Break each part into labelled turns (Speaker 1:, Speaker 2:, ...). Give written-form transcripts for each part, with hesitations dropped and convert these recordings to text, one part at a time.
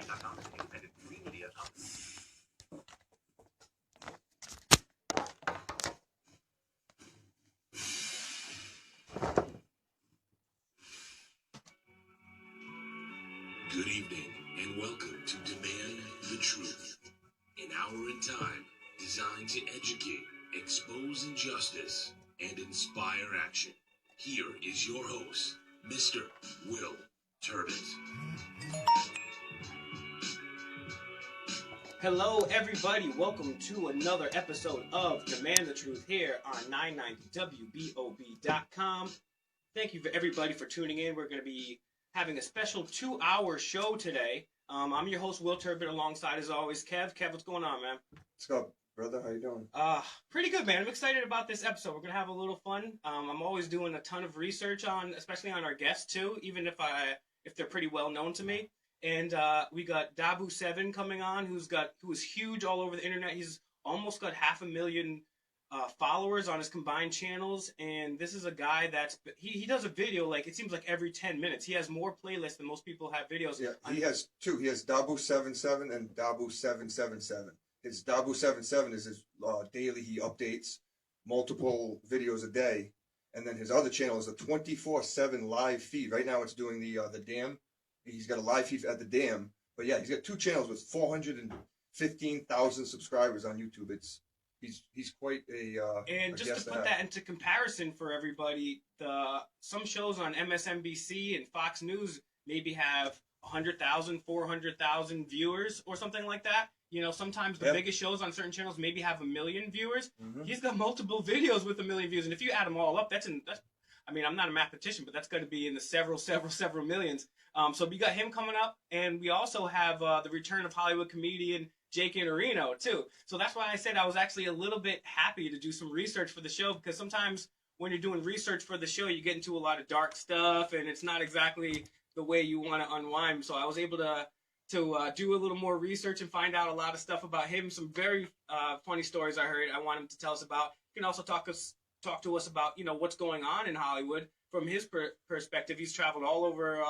Speaker 1: Dahboo7 is an independent free media company.
Speaker 2: Good evening and welcome to Demand the Truth, an hour in time designed to educate, expose injustice, and inspire action. Here is your host, Mr. Will Turbot.
Speaker 3: Hello, everybody. Welcome to another episode of Demand the Truth here on 990WBOB.com. Thank you for everybody for tuning in. We're going to be having a special 2-hour show today. I'm your host, Will Turbot, alongside, as always, Kev. Kev, what's going on, man?
Speaker 4: What's up, brother? How you doing?
Speaker 3: Pretty good, man. I'm excited about this episode. We're going to have a little fun. I'm always doing a ton of research especially on our guests, too, even if they're pretty well known to me. And we got Dahboo7 coming on, who is huge all over the internet. He's almost got 500,000 followers on his combined channels, and this is a guy he does a video like it seems like every 10 minutes. He has more playlists than most people have videos.
Speaker 4: Yeah, he has two. He has Dahboo77 and Dahboo777. His Dahboo77 is his daily. He updates multiple videos a day, and then his other channel is a 24/7 live feed. Right now, it's doing the dam. He's got a live feed at the dam, but yeah, he's got two channels with 415,000 subscribers on YouTube. He's quite a
Speaker 3: and just to put that into comparison for everybody, some shows on MSNBC and Fox News maybe have 100,000, 400,000 viewers or something like that. You know, sometimes the biggest shows on certain channels maybe have 1 million viewers. Mm-hmm. He's got multiple videos with 1 million views, and if you add them all up, that's I mean, I'm not a mathematician, but that's going to be in the several millions. So we got him coming up, and we also have the return of Hollywood comedian Iannarino too. So that's why I said I was actually a little bit happy to do some research for the show, because sometimes when you're doing research for the show, you get into a lot of dark stuff, and it's not exactly the way you want to unwind. So I was able to do a little more research and find out a lot of stuff about him. Some very funny stories I heard. I want him to tell us about. You can also talk to us about what's going on in Hollywood from his perspective. He's traveled all over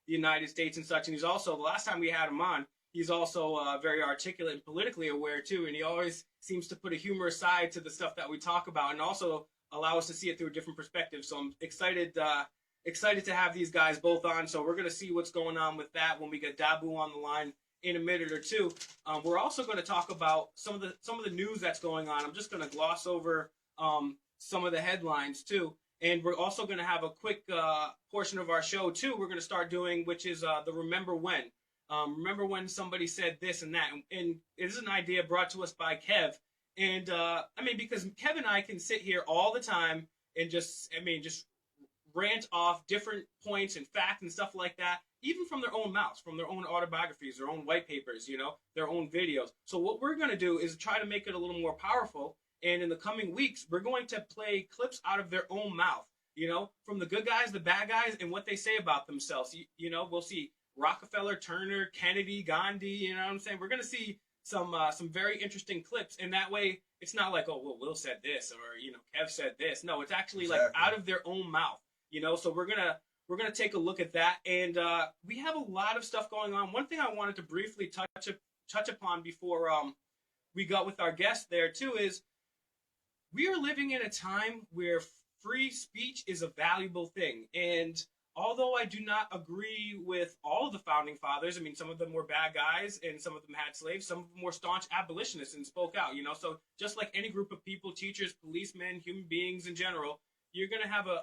Speaker 3: the United States and such, and he's also, the last time we had him on, he's also very articulate and politically aware too, and he always seems to put a humorous side to the stuff that we talk about, and also allow us to see it through a different perspective. So I'm excited to have these guys both on. So we're going to see what's going on with that when we get Dahboo on the line in a minute or two. We're also going to talk about some of the news that's going on. I'm just going to gloss over some of the headlines too. And we're also going to have a quick portion of our show too we're going to start doing, which is the Remember When. Remember when somebody said this and that. And it is an idea brought to us by Kev. And I mean, because Kev and I can sit here all the time and just rant off different points and facts and stuff like that, even from their own mouths, from their own autobiographies, their own white papers, their own videos. So what we're going to do is try to make it a little more powerful. And in the coming weeks, we're going to play clips out of their own mouth, from the good guys, the bad guys, and what they say about themselves. We'll see Rockefeller, Turner, Kennedy, Gandhi, you know what I'm saying? We're going to see some very interesting clips. And that way, it's not like, oh, well, Will said this, or, Kev said this. No, it's actually like out of their own mouth, So we're going to take a look at that. And we have a lot of stuff going on. One thing I wanted to briefly touch upon before we got with our guest there, too, is we are living in a time where free speech is a valuable thing. And although I do not agree with all of the founding fathers, I mean, some of them were bad guys and some of them had slaves, some of them were staunch abolitionists and spoke out, So just like any group of people, teachers, policemen, human beings in general, you're going to have a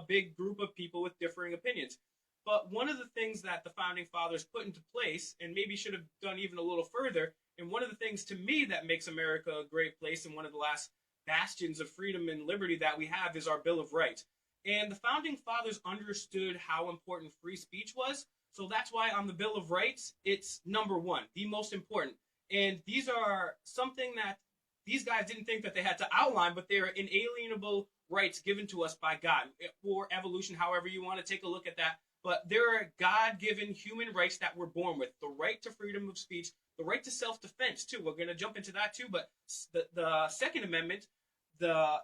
Speaker 3: big group of people with differing opinions. But one of the things that the founding fathers put into place, and maybe should have done even a little further, and one of the things to me that makes America a great place, and one of the last bastions of freedom and liberty that we have, is our Bill of Rights. And the founding fathers understood how important free speech was. So that's why on the Bill of Rights, it's number one, the most important. And these are something that these guys didn't think that they had to outline, but they are inalienable rights given to us by God, or evolution, however you want to take a look at that. But there are God-given human rights that we're born with. The right to freedom of speech, the right to self-defense, too. We're going to jump into that, too. But the Second Amendment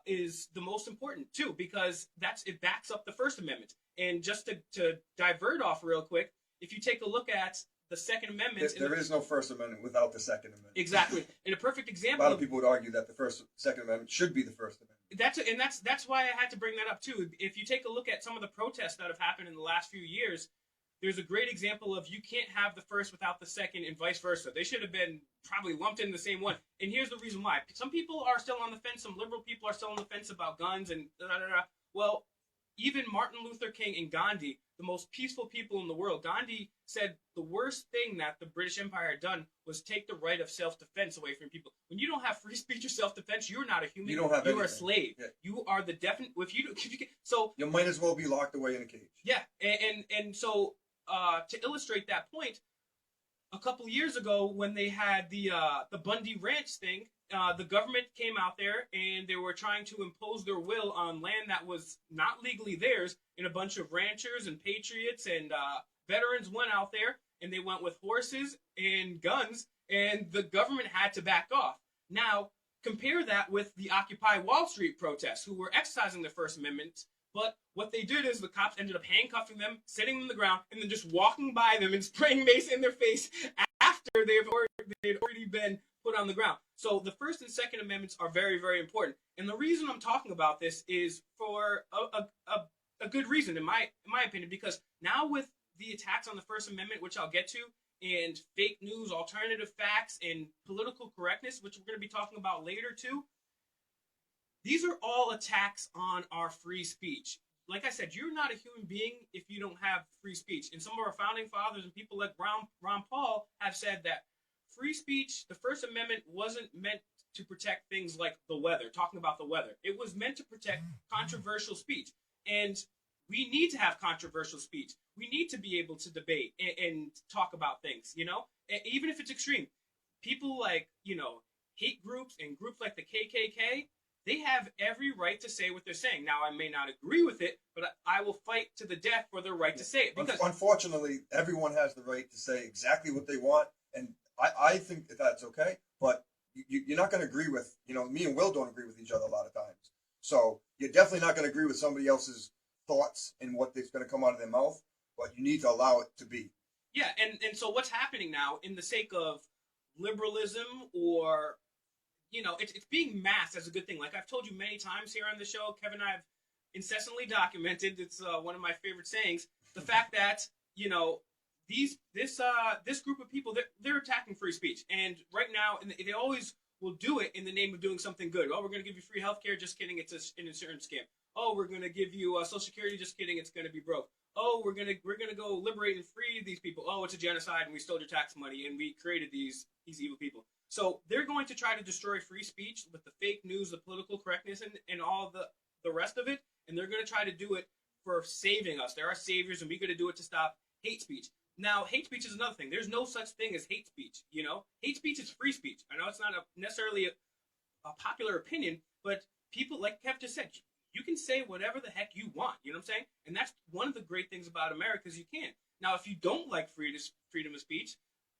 Speaker 3: is the most important, too, because it backs up the First Amendment. And just to divert off real quick, if you take a look at the Second Amendment.
Speaker 4: There is no First Amendment without the Second Amendment.
Speaker 3: Exactly. And a perfect
Speaker 4: A
Speaker 3: example.
Speaker 4: lot of people would argue that the Second Amendment should be the First Amendment.
Speaker 3: That's why I had to bring that up too. If you take a look at some of the protests that have happened in the last few years, there's a great example of you can't have the first without the second, and vice versa. They should have been probably lumped in the same one. And here's the reason why. Some people are still on the fence. Some liberal people are still on the fence about guns and da-da-da-da. Well, even Martin Luther King and Gandhi, the most peaceful people in the world, Gandhi said the worst thing that the British Empire had done was take the right of self-defense away from people. When you don't have free speech or self-defense, you're not a human.
Speaker 4: You don't have
Speaker 3: You're
Speaker 4: anything.
Speaker 3: a slave.
Speaker 4: Yeah.
Speaker 3: You are the definite. So
Speaker 4: You might as well be locked away in a cage.
Speaker 3: yeah, and so to illustrate that point, a couple years ago when they had the Bundy Ranch thing, the government came out there and they were trying to impose their will on land that was not legally theirs, and a bunch of ranchers and patriots and veterans went out there and they went with horses and guns, and the government had to back off. Now, compare that with the Occupy Wall Street protests, who were exercising the First Amendment, but what they did is the cops ended up handcuffing them, sitting them on the ground, and then just walking by them and spraying mace in their face after they'd already been put on the ground. So the First and Second Amendments are very, very important. And the reason I'm talking about this is for a good reason, in my opinion, because now with the attacks on the First Amendment, which I'll get to, and fake news, alternative facts, and political correctness, which we're going to be talking about later too, these are all attacks on our free speech. Like I said, you're not a human being if you don't have free speech. And some of our founding fathers and people like Ron Paul have said that free speech, the First Amendment, wasn't meant to protect things like the weather, talking about the weather. It was meant to protect controversial speech. And we need to have controversial speech. We need to be able to debate and talk about things, you know, even if it's extreme. People like, you know, hate groups and groups like the KKK, they have every right to say what they're saying. Now, I may not agree with it, but I will fight to the death for their right to say it. Because
Speaker 4: unfortunately, everyone has the right to say exactly what they want, and I think that's okay. But you're not going to agree with, you know, me and Will don't agree with each other a lot of times. So you're definitely not going to agree with somebody else's thoughts and what is going to come out of their mouth, but you need to allow it to be.
Speaker 3: Yeah, and so what's happening now, in the sake of liberalism, or, you know, it's being masked as a good thing. Like I've told you many times here on the show, Kevin and I have incessantly documented, it's one of my favorite sayings, the fact that, you know, this group of people, they're attacking free speech. And right now, and they always will do it in the name of doing something good. Oh, we're going to give you free healthcare. Just kidding. It's an insurance scam. Oh, we're going to give you Social Security. Just kidding. It's going to be broke. Oh, we're gonna go liberate and free these people. Oh, it's a genocide, and we stole your tax money, and we created these evil people. So they're going to try to destroy free speech with the fake news, the political correctness, and all the rest of it. And they're going to try to do it for saving us. They're our saviors, and we're going to do it to stop hate speech. Now, hate speech is another thing. There's no such thing as hate speech. You know, hate speech is free speech. I know it's not necessarily a popular opinion, but people, like Kev just said, you can say whatever the heck you want. You know what I'm saying? And that's one of the great things about America is you can. Now, if you don't like freedom of speech,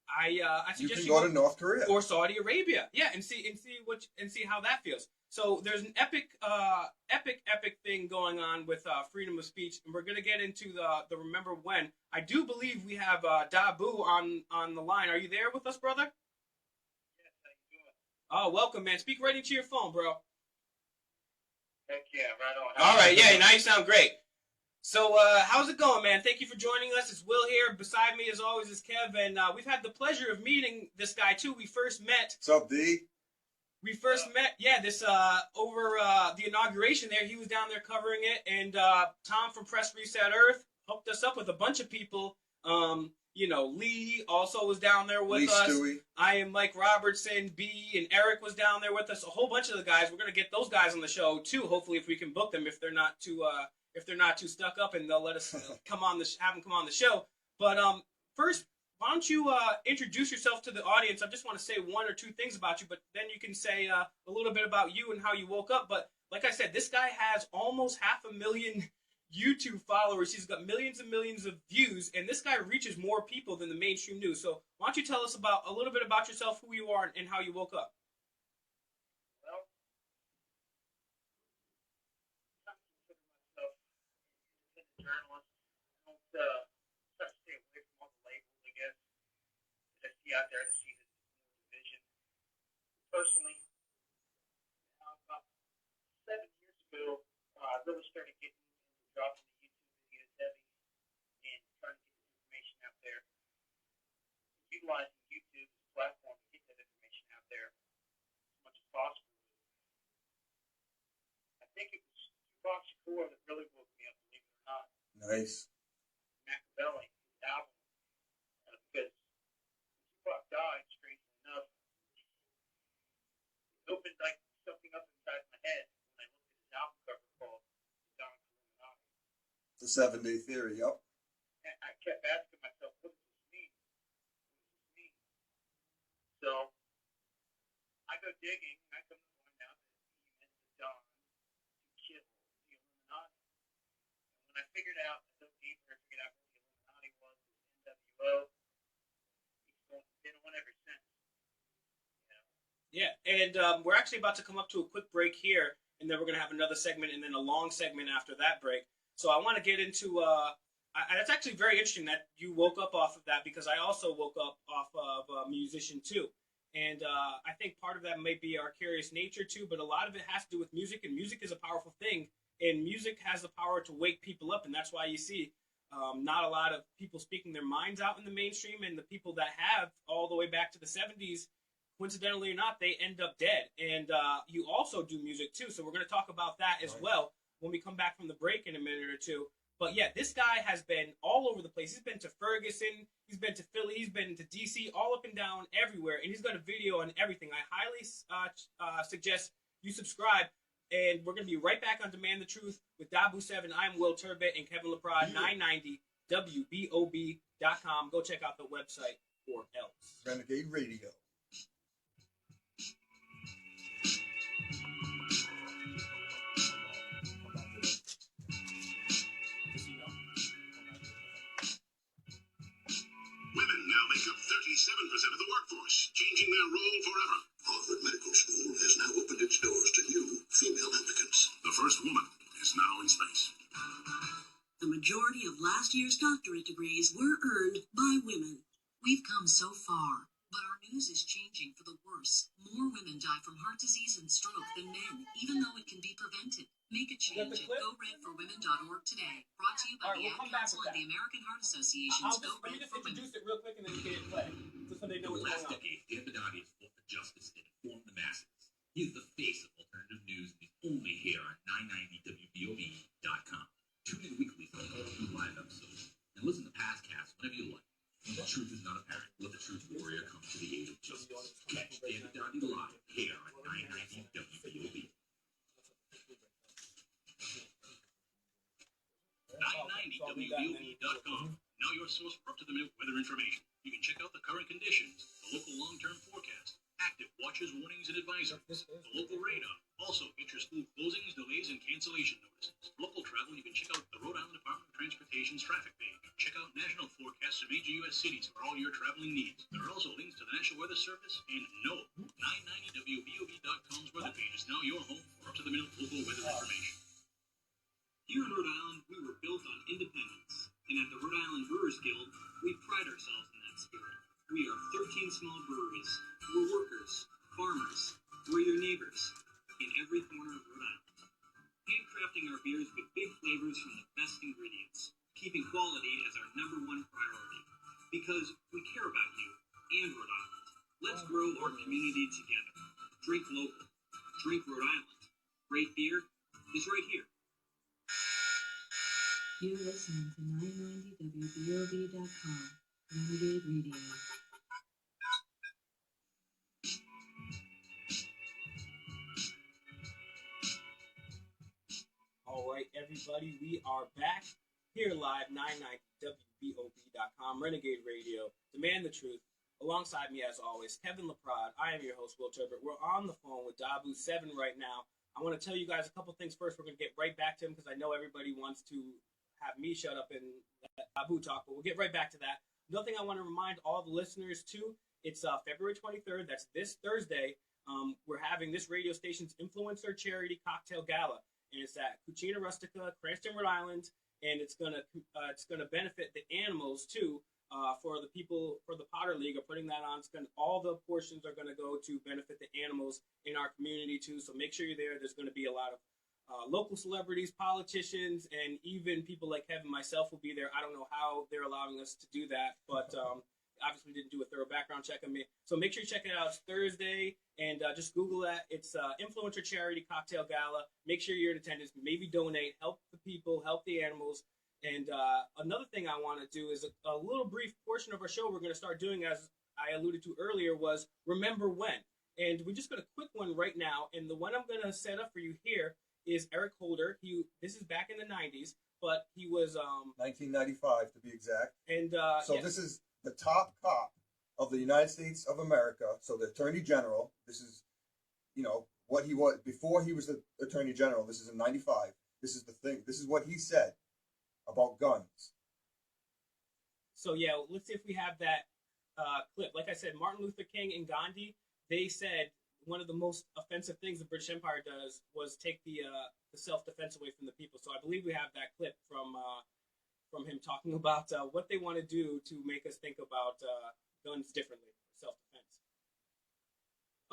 Speaker 3: I suggest
Speaker 4: you can go to North Korea
Speaker 3: or Saudi Arabia. Yeah, and see how that feels. So there's an epic thing going on with freedom of speech, and we're gonna get into the remember when. I do believe we have Dahboo on the line. Are you there with us, brother?
Speaker 5: Yes, how you doing?
Speaker 3: Oh, welcome, man. Speak right into your phone, bro.
Speaker 5: Heck yeah, right on.
Speaker 3: All right, yeah, now you sound great. So, how's it going, man? Thank you for joining us. It's Will here. Beside me, as always, is Kev, and we've had the pleasure of meeting this guy, too. We first met...
Speaker 4: What's up, D?
Speaker 3: We first met, this, over the inauguration there. He was down there covering it, and Tom from Press Reset Earth hooked us up with a bunch of people. You know, Lee also was down there with us.
Speaker 4: Stewie.
Speaker 3: I am Mike Robertson, B, and Eric was down there with us. A whole bunch of the guys. We're gonna get those guys on the show too. Hopefully, if we can book them, if they're not too stuck up, and they'll let us have them come on the show. But first, why don't you introduce yourself to the audience? I just want to say one or two things about you, but then you can say a little bit about you and how you woke up. But like I said, this guy has almost 500,000 YouTube followers. He's got millions and millions of views, and this guy reaches more people than the mainstream news. So why don't you tell us a little bit about yourself, who you are, and how you woke up?
Speaker 5: Well, I consider myself an independent journalist. I don't try to stay away from all the labels, I guess. be out there to see the division. Personally, about 7 years ago, I really started getting into dropping the YouTube videos heavy and trying to get the information out there. Utilizing YouTube as a platform to get that information out there as much as possible. I think it was Tupac Shakur that really woke me up, believe it or not.
Speaker 4: Nice.
Speaker 5: Machiavelli, his album, because Tupac died, strangely enough, it opened like something up inside my head when I looked at his album cover called The Dawn of Illuminati.
Speaker 4: The 7-day theory, yep.
Speaker 5: And I kept asking myself, what does this mean? What does this mean? So I go digging, and I come to find out that he meant the dawn to kill the Illuminati. And when I figured out, I dug deeper, I figured out what the Illuminati was, the NWO. He's been on ever since. You know?
Speaker 3: Yeah, and we're actually about to come up to a quick break here, and then we're going to have another segment and then a long segment after that break. So I want to get into, it's actually very interesting that you woke up off of that, because I also woke up off of Musician too. And I think part of that may be our curious nature too, but a lot of it has to do with music, and music is a powerful thing, and music has the power to wake people up, and that's why you see not a lot of people speaking their minds out in the mainstream, and the people that have all the way back to the 70s, coincidentally or not, they end up dead. And you also do music too, so we're going to talk about that as well when we come back from the break in a minute or two. But yeah, this guy has been all over the place. He's been to Ferguson, he's been to Philly, he's been to DC, all up and down, everywhere, and he's got a video on everything. I highly suggest you subscribe, and we're going to be right back on Demand the Truth with Dahboo7. I'm Will Turbot and Kevin LeProd, 990 WBOB.com. Go check out the website or else.
Speaker 4: Renegade Radio.
Speaker 2: Women now make up 37% of the workforce, changing their role forever. Harvard Medical School has now opened its doors to new female applicants. The first woman is now in space.
Speaker 6: The majority of last year's doctorate degrees were earned by women. We've come so far, but our news is changing for the worse. More women die from heart disease and stroke than men, even though it can be prevented. Make a change at GoRedForWomen.org today. Brought to you by the Ad Council and the American Heart Association's Go
Speaker 3: Let me
Speaker 6: Red
Speaker 3: just
Speaker 6: for Women.
Speaker 3: introduce it real quick, and then you can hit play, just so they know
Speaker 1: For the
Speaker 3: what's
Speaker 1: last
Speaker 3: going on.
Speaker 1: decade, Dan Bidani has fought for justice and informed the masses. He is the face of alternative news, and he's only here on 990WBOB.com. Tune in weekly for all new live episodes, and listen to past casts whenever you like. When the truth is not apparent, let the truth warrior come to the aid of justice. Catch Dan Bidani live here on 990WBOB. 990WBOB.com. Now your source for up-to-the-minute weather information. You can check out the current conditions, the local long-term forecast, active watches, warnings, and advisories, the local radar. Also, inter-school closings, delays, and cancellation notices. For local travel, you can check out the Rhode Island Department of Transportation's traffic page. Check out national forecasts of major U.S. cities for all your traveling needs. There are also links to the National Weather Service and NOAA. 990WBOB.com's weather page is now your home for up-to-the-minute local weather information.
Speaker 7: Here in Rhode Island, we were built on independence, and at the Rhode Island Brewers Guild, we pride ourselves in that spirit. We are 13 small breweries. We're workers, farmers, we're your neighbors, in every corner of Rhode Island. Handcrafting our beers with big flavors from the best ingredients, keeping quality as our #1 priority. Because we care about you and Rhode Island. Let's grow our community together. Drink local. Drink Rhode Island. Great beer is right here.
Speaker 6: You're listening to 990WBOB.com, Renegade Radio.
Speaker 3: All right, everybody, we are back here live, 990WBOB.com, Renegade Radio, Demand the Truth. Alongside me, as always, Kevin LeProd. I am your host, Will Turbot. We're on the phone with Dahboo7 right now. I want to tell you guys a couple things first. We're going to get right back to him because I know everybody wants to have me shut up and let Dahboo talk, but we'll get right back to that. Another thing I want to remind all the listeners, too, it's February 23rd. That's this Thursday. We're having this radio station's Influencer Charity Cocktail Gala, and it's at Cucina Rustica, Cranston, Rhode Island, and it's gonna benefit the animals, too, for the people for the Potter League are putting that on. All the portions are going to go to benefit the animals in our community too. So make sure you're there. There's going to be a lot of local celebrities, politicians, and even people like Kevin, myself, will be there. I don't know how they're allowing us to do that, but obviously didn't do a thorough background check on me. So make sure you check it out. It's Thursday, and just Google that. It's Influencer Charity Cocktail Gala. Make sure you're in attendance. Maybe donate. Help the people. Help the animals. And another thing I want to do is a little brief portion of our show we're going to start doing, as I alluded to earlier, was Remember When. And we just got a quick one right now. And the one I'm going to set up for you here is Eric Holder. This is back in the 90s, but he was
Speaker 4: 1995 to be exact.
Speaker 3: And
Speaker 4: This is the top cop of the United States of America. So the Attorney General. This is, what he was before he was the Attorney General. This is in 95. This is the thing. This is what he said about guns.
Speaker 3: So yeah, let's see if we have that clip. Like I said, Martin Luther King and Gandhi, they said one of the most offensive things the British Empire does was take the self-defense away from the people. So I believe we have that clip from him talking about what they want to do to make us think about guns differently, self-defense.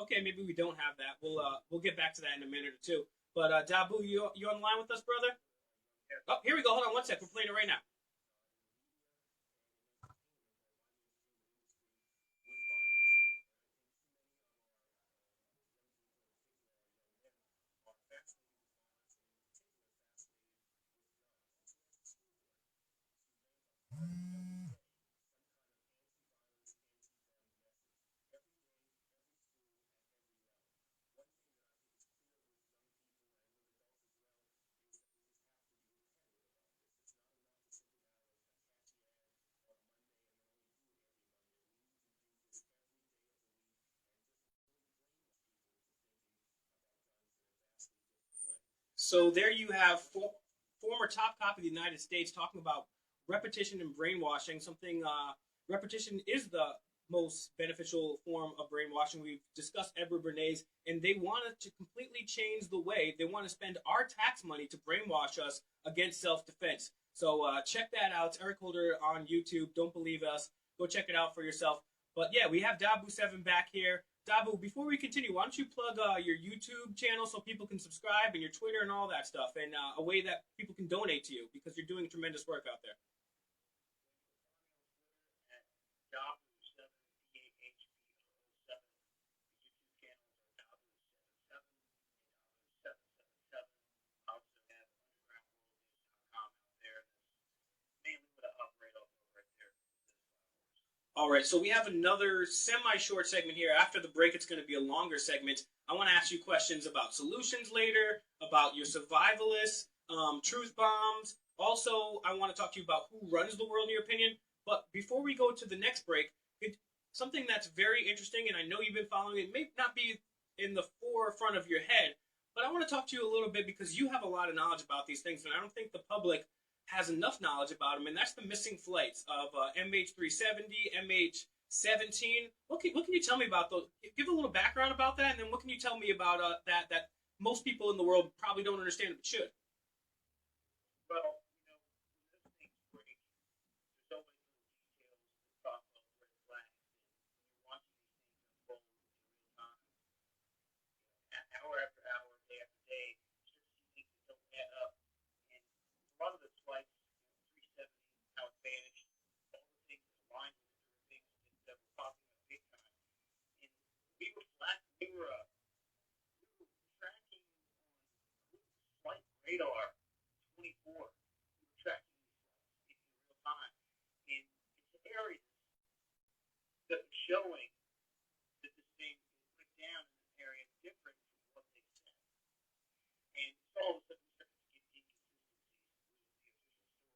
Speaker 3: Okay, maybe we don't have that. We'll get back to that in a minute or two. But Dahboo, you on the line with us, brother? Oh, here we go. Hold on one sec. We're playing it right now. So there you have former top cop of the United States talking about repetition and brainwashing. Repetition is the most beneficial form of brainwashing. We've discussed Edward Bernays, and they wanted to completely change the way they want to spend our tax money to brainwash us against self-defense. So check that out. It's Eric Holder on YouTube. Don't believe us. Go check it out for yourself. But yeah, we have Dahboo7 back here. Dahboo, before we continue, why don't you plug your YouTube channel so people can subscribe, and your Twitter and all that stuff, and a way that people can donate to you, because you're doing tremendous work out there.
Speaker 5: Dahboo7, DAHBO7. The YouTube channels are Dahboo77 and Dahboo777. I also have undergroundworldnews.com out there. That's mainly what I operate off of right there.
Speaker 3: All right, so we have another semi-short segment here. After the break, it's going to be a longer segment. I want to ask you questions about solutions later, about your survivalists, truth bombs. Also, I want to talk to you about who runs the world in your opinion. But before we go to the next break, something that's very interesting, and I know you've been following it, may not be in the forefront of your head, but I want to talk to you a little bit because you have a lot of knowledge about these things, and I don't think the public has enough knowledge about them, and that's the missing flights of MH370, MH17. What can you tell me about those? Give a little background about that, and then what can you tell me about that most people in the world probably don't understand but should?
Speaker 5: Well, when this thing's break, there's so many little details that talk about red flags. And when you're watching these things unfold in real time, hour after hour, day after day, you start to see things that don't add up. And a lot of the flights, 370, how it vanished, all the things that aligned with it, there were things that were popping up big time. And we were tracking on flight radar 24. We were tracking these flights in real time. And it's areas that were showing that this thing went down in an area different from what they said. And so all of a sudden we started to get inconsistencies with the official story.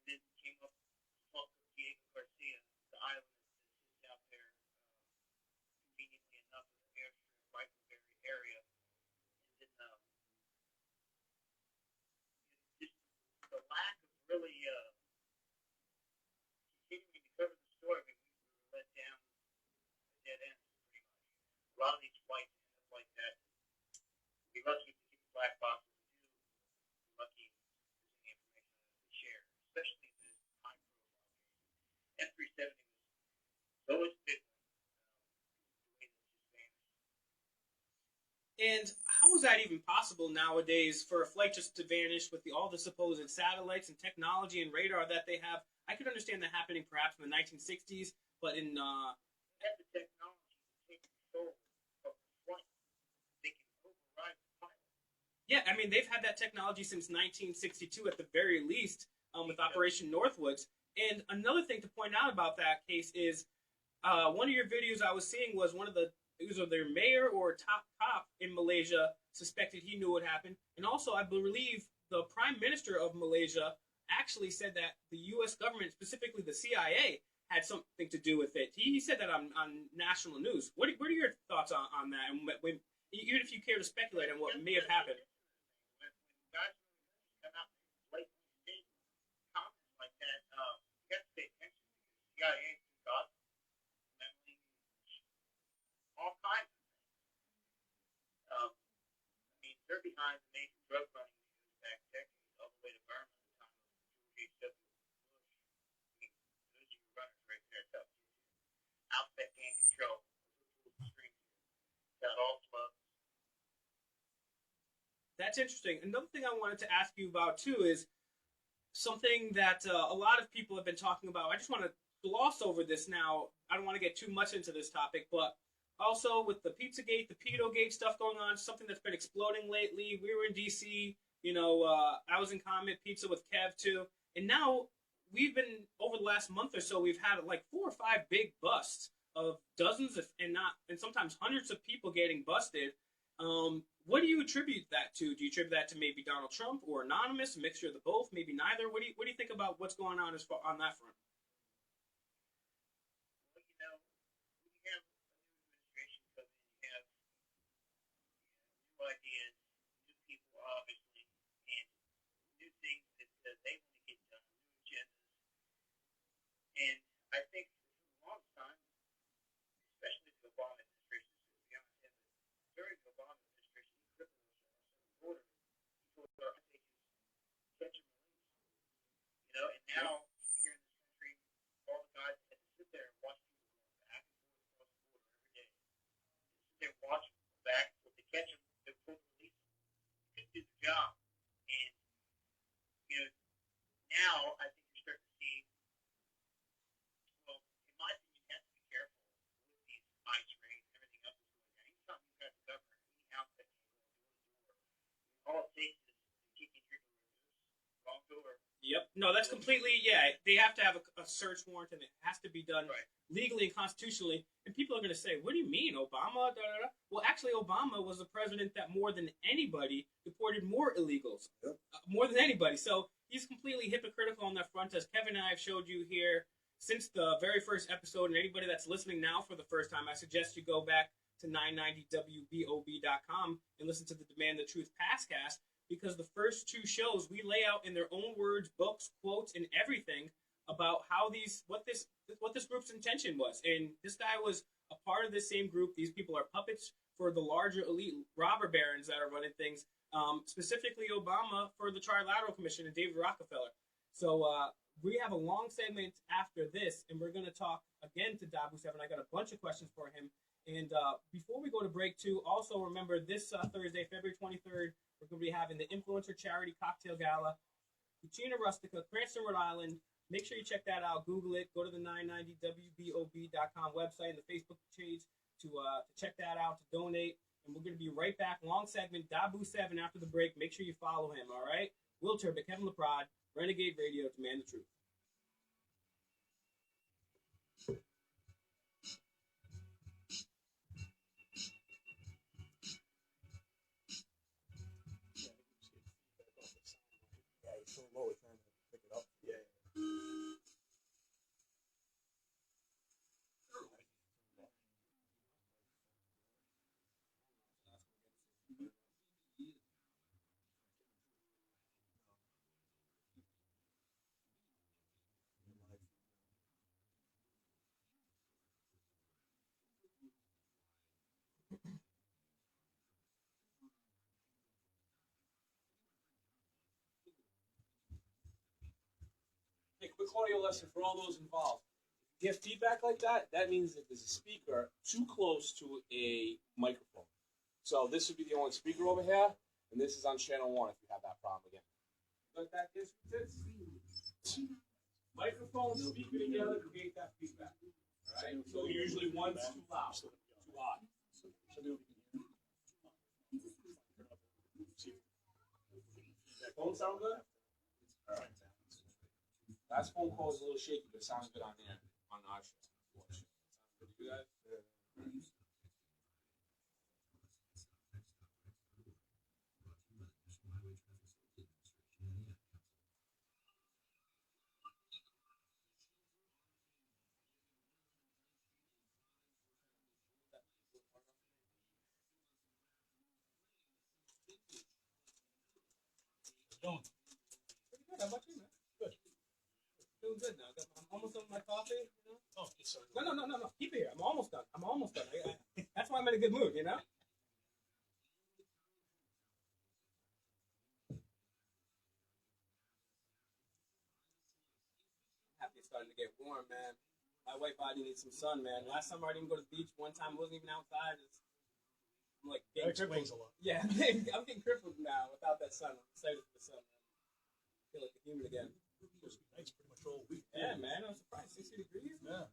Speaker 5: And then came up with Diego Garcia, the island that sits out there conveniently enough in the airstrip right in the very area. And then just the lack of really continuing to cover the story. I mean, we were let down
Speaker 3: And how is that even possible nowadays for a flight just to vanish with all the supposed satellites and technology and radar that they have? I could understand that happening perhaps in the 1960s, but in
Speaker 5: Have the technology to take control of the flight. They can override the pilot.
Speaker 3: yeah, I mean they've had that technology since 1962 at the very least with Operation Northwoods. And another thing to point out about that case is one of your videos I was seeing was it was their mayor or top cop in Malaysia suspected he knew what happened. And also, I believe the prime minister of Malaysia actually said that the U.S. government, specifically the CIA, had something to do with it. He said that on national news. What are your thoughts on that? And even if you care to speculate on what may have happened.
Speaker 5: When guys come out and blatantly state comments like that, you have to pay attention because the CIA got memory, all kinds of things. I mean, they're behind the major drug running news back decades, all the way to Burma at the time of George H.W. Bush. I mean, those are your runners right there. Tough. Outfit can't control. Those are the strings. Got all slugs.
Speaker 3: That's interesting. Another thing I wanted to ask you about too is something that a lot of people have been talking about. I just want to gloss over this now. I don't want to get too much into this topic, but also with the Pizzagate, the Pedogate stuff going on, something that's been exploding lately. We were in DC, I was in Comet Pizza with Kev too, and now we've been over the last month or so. We've had like 4 or 5 big busts of dozens of and sometimes hundreds of people getting busted. What do you attribute that to? Do you attribute that to maybe Donald Trump or anonymous, a mixture of the both, maybe neither? What do you think about what's going on as far on that front?
Speaker 5: Well, when you have a new administration come in, you have new ideas, new people, obviously, and new things that they want to get done, new agendas. And I think for the long time, especially the Obama administration, to be honest, and during the Obama administration, he crippled us on the border. He told our stations, catch and release. And now here in this country, all the guys had to sit there and watch people going back and forth across the border every day. Sit there and watch them go back, so if they catch them, they pull the release them. They do the job. And, now I think you're starting to see, well, in my opinion, you have to be careful with these ICE raids and everything else that's going on. Anytime you've got the governor, any outfit can go door to door. All it takes is to kick in your door. Wrong door.
Speaker 3: Yep. No, that's completely, they have to have a search warrant and it has to be done legally and constitutionally. And people are going to say, what do you mean, Obama? Da, da, da. Well, actually, Obama was the president that more than anybody deported more illegals.
Speaker 4: Yep.
Speaker 3: More than anybody. So he's completely hypocritical on that front, as Kevin and I have showed you here since the very first episode. And anybody that's listening now for the first time, I suggest you go back to 990wbob.com and listen to the Demand the Truth Passcast, because the first 2 shows we lay out in their own words, books, quotes, and everything about how what this group's intention was. And this guy was a part of this same group. These people are puppets for the larger elite robber barons that are running things, specifically Obama for the Trilateral Commission and David Rockefeller. So we have a long segment after this, and we're going to talk again to Dahboo7. I got a bunch of questions for him. And before we go to break 2, also remember this Thursday, February 23rd, we're going to be having the Influencer Charity Cocktail Gala, Cucina Rustica, Cranston, Rhode Island. Make sure you check that out. Google it. Go to the 990wbob.com website and the Facebook page to check that out, to donate. And we're going to be right back. Long segment, Dahboo7 after the break. Make sure you follow him, all right? Will Turbot, Kevin LaPrade, Renegade Radio, Demand the Truth.
Speaker 4: Low, trying to pick it up. Yeah.
Speaker 8: Hey, quick audio lesson for all those involved. If you get feedback like that, that means that there's a speaker too close to a microphone. So So this would be the only speaker over here, and this is on channel 1 if you have that problem again. Like that, this microphone and speaker together create that feedback. All right. So usually one's too loud, too hot. That phone sound good? All right. Last phone call is a little shaky, but it sounds good on there on our show. Sounds good to you guys?
Speaker 3: Doing pretty good. How about you, man? Good. Doing good now. I'm almost done with my coffee. You know?
Speaker 1: Oh, yes, sir.
Speaker 3: No. Keep it here. I'm almost done. That's why I'm in a good mood. You know. Happy it's starting to get warm, man. My white body needs some sun, man. Last summer I didn't go to the beach. One time I wasn't even outside. I'm like getting crippled.
Speaker 1: A lot.
Speaker 3: Yeah, I'm getting crippled now without that sun. I'm excited for the sun, man. I feel like a human again.
Speaker 1: It's nice pretty much all week.
Speaker 3: Yeah, man. I was surprised. 60 degrees.
Speaker 1: Yeah.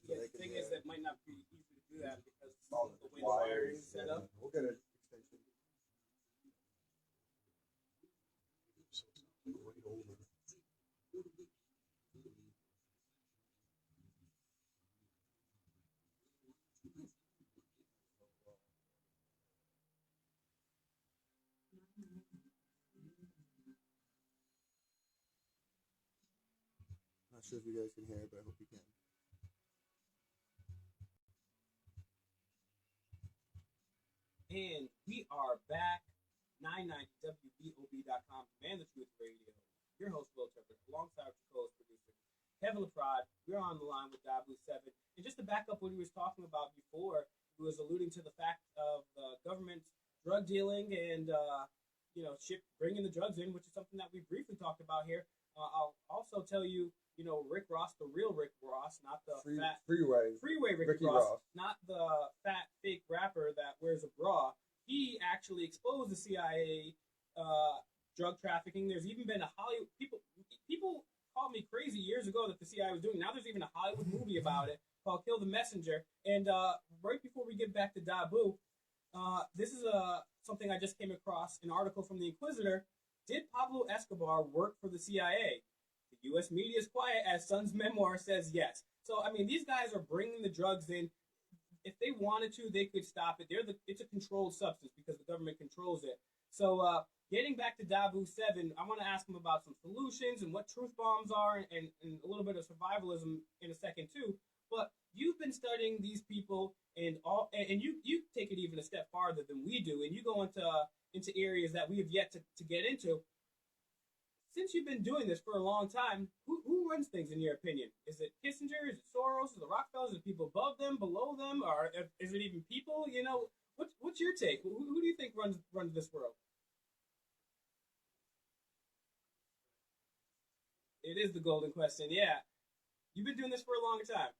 Speaker 3: The thing is, that might not be easy to do that because
Speaker 4: All
Speaker 3: the way the wiring is set
Speaker 4: yeah.
Speaker 3: up.
Speaker 4: We'll get an extension.
Speaker 1: So it's right over.
Speaker 4: Not sure if you guys can hear it, but I hope you can.
Speaker 3: And we are back. 990WBOB.com, Man the Truth Radio. Your host, Will Tucker, alongside your co-host producer, Kevin LaPrade. We're on the line with Dahboo7. And just to back up what he was talking about before, he was alluding to the fact of the government's drug dealing and, bringing the drugs in, which is something that we briefly talked about here. I'll also tell you, Rick Ross, the real Rick Ross, not the freeway Rick Ross, not the fat fake rapper that wears a bra. He actually exposed the CIA drug trafficking. There's even been a Hollywood people called me crazy years ago that the CIA was doing. Now there's even a Hollywood movie about it called Kill the Messenger. And right before we get back to Dahboo, this is something I just came across, an article from the Inquisitor. Did Pablo Escobar work for the CIA? The U.S. media is quiet as Son's memoir says yes. So, I mean, these guys are bringing the drugs in. If they wanted to, they could stop it. It's a controlled substance because the government controls it. So, getting back to Dahboo7, I want to ask him about some solutions and what truth bombs are and a little bit of survivalism in a second, too. But you've been studying these people and you take it even a step farther than we do, and you go into areas that we have yet to get into. Since you've been doing this for a long time, who runs things in your opinion? Is it Kissinger? Is it Soros? Is it the Rockefellers? Is it people above them, below them, or is it even people? What's your take? Who do you think runs this world? It is the golden question. Yeah, you've been doing this for a long time.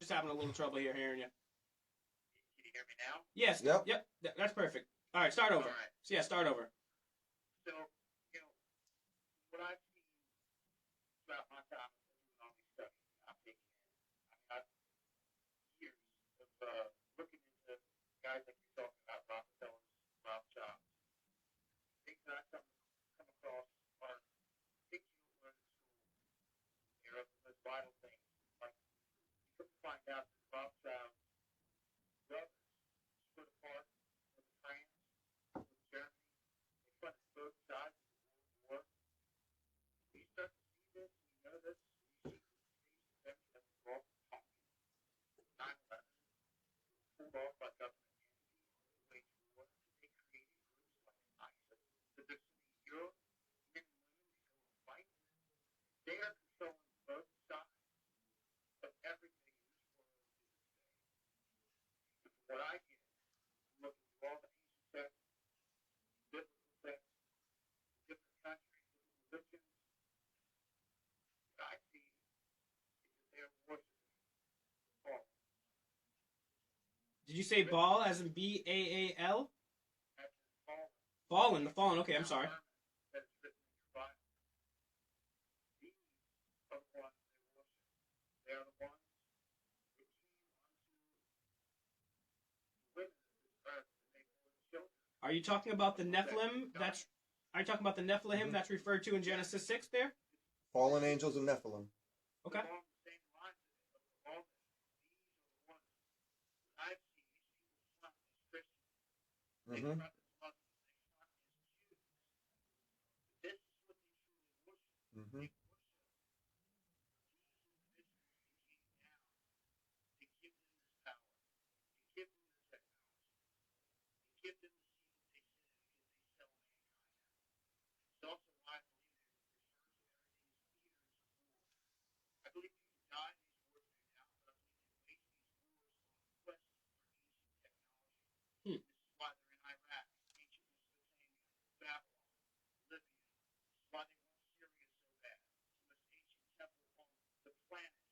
Speaker 3: Just having a little trouble here hearing you.
Speaker 5: Can you hear me now?
Speaker 3: Yes.
Speaker 4: Yep.
Speaker 3: That's perfect. All right, start over.
Speaker 5: All right.
Speaker 3: So, yeah, start over.
Speaker 5: So, what I've seen throughout my time doing all these studies, I'm taking I've years of looking into guys like you're talking about, Rockefellers, Rothschilds. Things that I come across are things you don't learn in school. The vital things. Like, you come to find out that Rothschilds brothers split apart with France, with Germany. They funded both sides of the World War. We start to see this, we know this, we see these things that called by government entities to wage war. They created groups like ISIS that they're sending your men and women to go and fight. They are controlling both sides of everything in this world to this day. And from what I get, looking through all the ancient texts, biblical texts, different countries, different religions, what I see is that they're worshiping Paul.
Speaker 3: Did you say Baal as in Baal?
Speaker 5: That's Paul.
Speaker 3: Fallen, the fallen. Okay, I'm sorry.
Speaker 5: That is written in your Bible. These are the ones they worship. They are the ones that came unto the women of this earth and they bore the children.
Speaker 3: Are you talking about the Nephilim? Are you talking about the Nephilim that's referred to in Genesis 6 there?
Speaker 4: Fallen angels and Nephilim.
Speaker 3: Okay.
Speaker 5: Along the same lines of all this, these are the ones that I've seen. These people front as Christians. They
Speaker 4: Mm-hmm.
Speaker 5: front as Muslims. They front as Jews. But this is what they truly worship.
Speaker 4: Mm-hmm.
Speaker 5: They worship these individuals who came down to give them this power, to give them this technology, to give them the seed that they sit in because they sell mankind out. It's also why I believe they refer to everything as theaters of war. I believe people die in these wars right now, but I believe they wage these wars on the quest for ancient technology.
Speaker 3: Hmm.
Speaker 5: This is why they're in Iraq, ancient Mesopotamia, Babylon, Libya. This is why they want Syria so bad. The most ancient temple on the planet sits right on the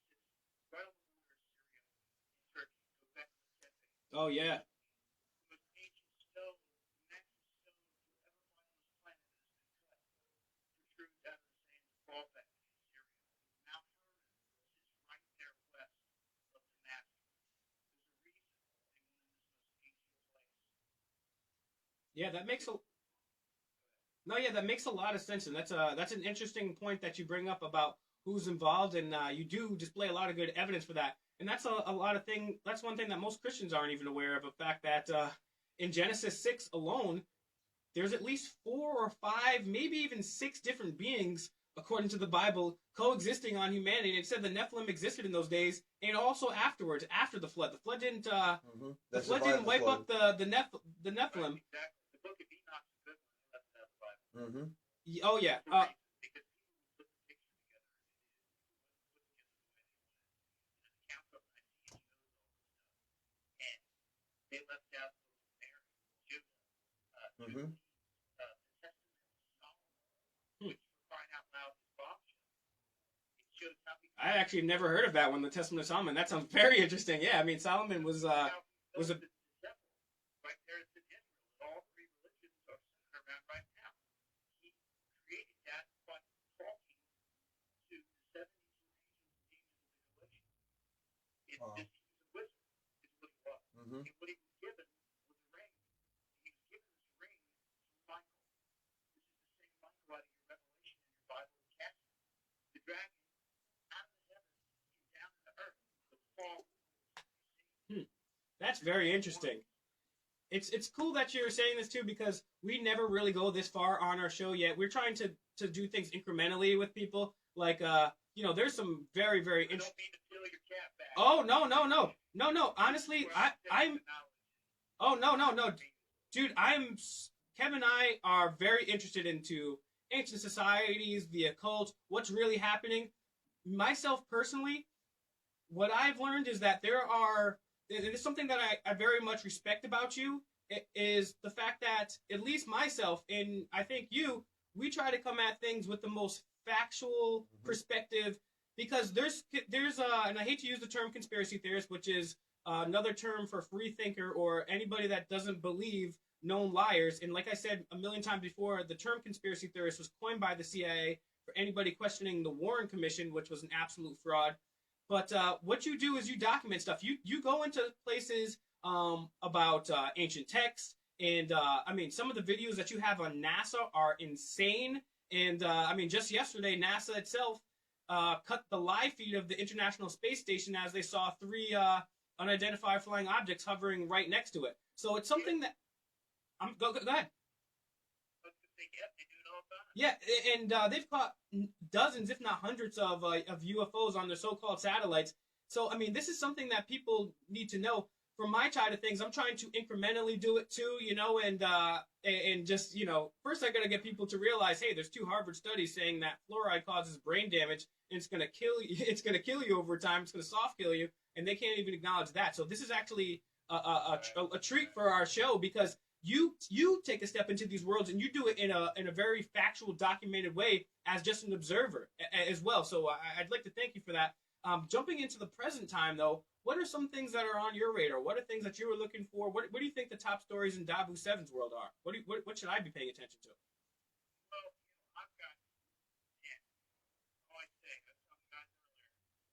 Speaker 5: border of Syria and Turkey. Go back to the Tepe.
Speaker 3: Oh, yeah.
Speaker 5: The most ancient stone, massive stone you'll ever find on this planet that has been cut protrudes out of the sand and falls back in Syria. Mount Hermon sits right there west of Damascus. There's a reason they went in this most ancient place.
Speaker 3: Yeah, that makes a lot of sense, and that's an interesting point that you bring up about who's involved, and you do display a lot of good evidence for that. And that's a lot of thing. That's one thing that most Christians aren't even aware of. The fact that in Genesis 6 alone, there's at least 4 or 5, maybe even 6 different beings, according to the Bible, coexisting on humanity. And it said the Nephilim existed in those days, and also afterwards, after the flood. The flood didn't wipe up the Nephilim.
Speaker 5: Exactly. The book of Enoch's a good one. That's out of the Bible.
Speaker 4: Mm-hmm.
Speaker 3: Oh yeah.
Speaker 5: The reason, because people would put the picture together and put together the way they wanted. And the council of Nicaea chose all this stuff. And they left out those Mary, Judah,
Speaker 4: Mm-hmm.
Speaker 5: the Testament of Solomon, which for crying out loud is bombshell. It shows how he
Speaker 3: I actually never heard of that one, the Testament of Solomon. That sounds very interesting. Yeah, I mean Solomon was
Speaker 5: how he
Speaker 3: was
Speaker 5: built
Speaker 3: a-
Speaker 5: the temple right there in Israel. All 3 religions are centered around right now. He created that by talking to the 72 angels of Revelation.
Speaker 4: Wow.
Speaker 5: He was a wizard, is what he was.
Speaker 4: Mm-hmm.
Speaker 5: And what he was given was a ring. He was given this ring from Michael. This is the same Michael out of your Revelation in your Bible who cast the dragon out of the heavens and down to the earth. The fall.
Speaker 3: That's very interesting. It's cool that you're saying this too, because we never really go this far on our show yet. We're trying to do things incrementally with people. Like there's some very, very
Speaker 5: I
Speaker 3: interesting.
Speaker 5: don't mean to steal your cat back.
Speaker 3: Oh no. Honestly, I'm. Oh no, dude. Kevin and I are very interested into ancient societies, the occult, what's really happening. Myself personally, what I've learned is that it is something that I very much respect about you, is the fact that at least myself and I think you, we try to come at things with the most factual perspective, because there's and I hate to use the term conspiracy theorist, which is another term for free thinker or anybody that doesn't believe known liars. And like I said a million times before, the term conspiracy theorist was coined by the CIA for anybody questioning the Warren Commission, which was an absolute fraud. But what you do is you document stuff. You go into places about ancient texts, and some of the videos that you have on NASA are insane. And just yesterday, NASA itself cut the live feed of the International Space Station as they saw 3 unidentified flying objects hovering right next to it. So it's something that go ahead. Yeah, and they've caught dozens, if not hundreds, of UFOs on their so-called satellites. So, this is something that people need to know. from my side of things, I'm trying to incrementally do it too, you know, and just, you know, first I got to get people to realize, hey, there's 2 Harvard studies saying that fluoride causes brain damage and it's going to kill you. It's going to kill you over time. It's going to soft kill you, and they can't even acknowledge that. So this is actually a treat for our show, because you take a step into these worlds and you do it in a very factual, documented way as just an observer as well. So I'd like to thank you for that. Jumping into the present time, though, what are some things that are on your radar? What are things that you were looking for? What do you think the top stories in Dahboo7's world are? What should I be paying attention to?
Speaker 5: Well, I've got, yeah, all I say, that's something I earlier.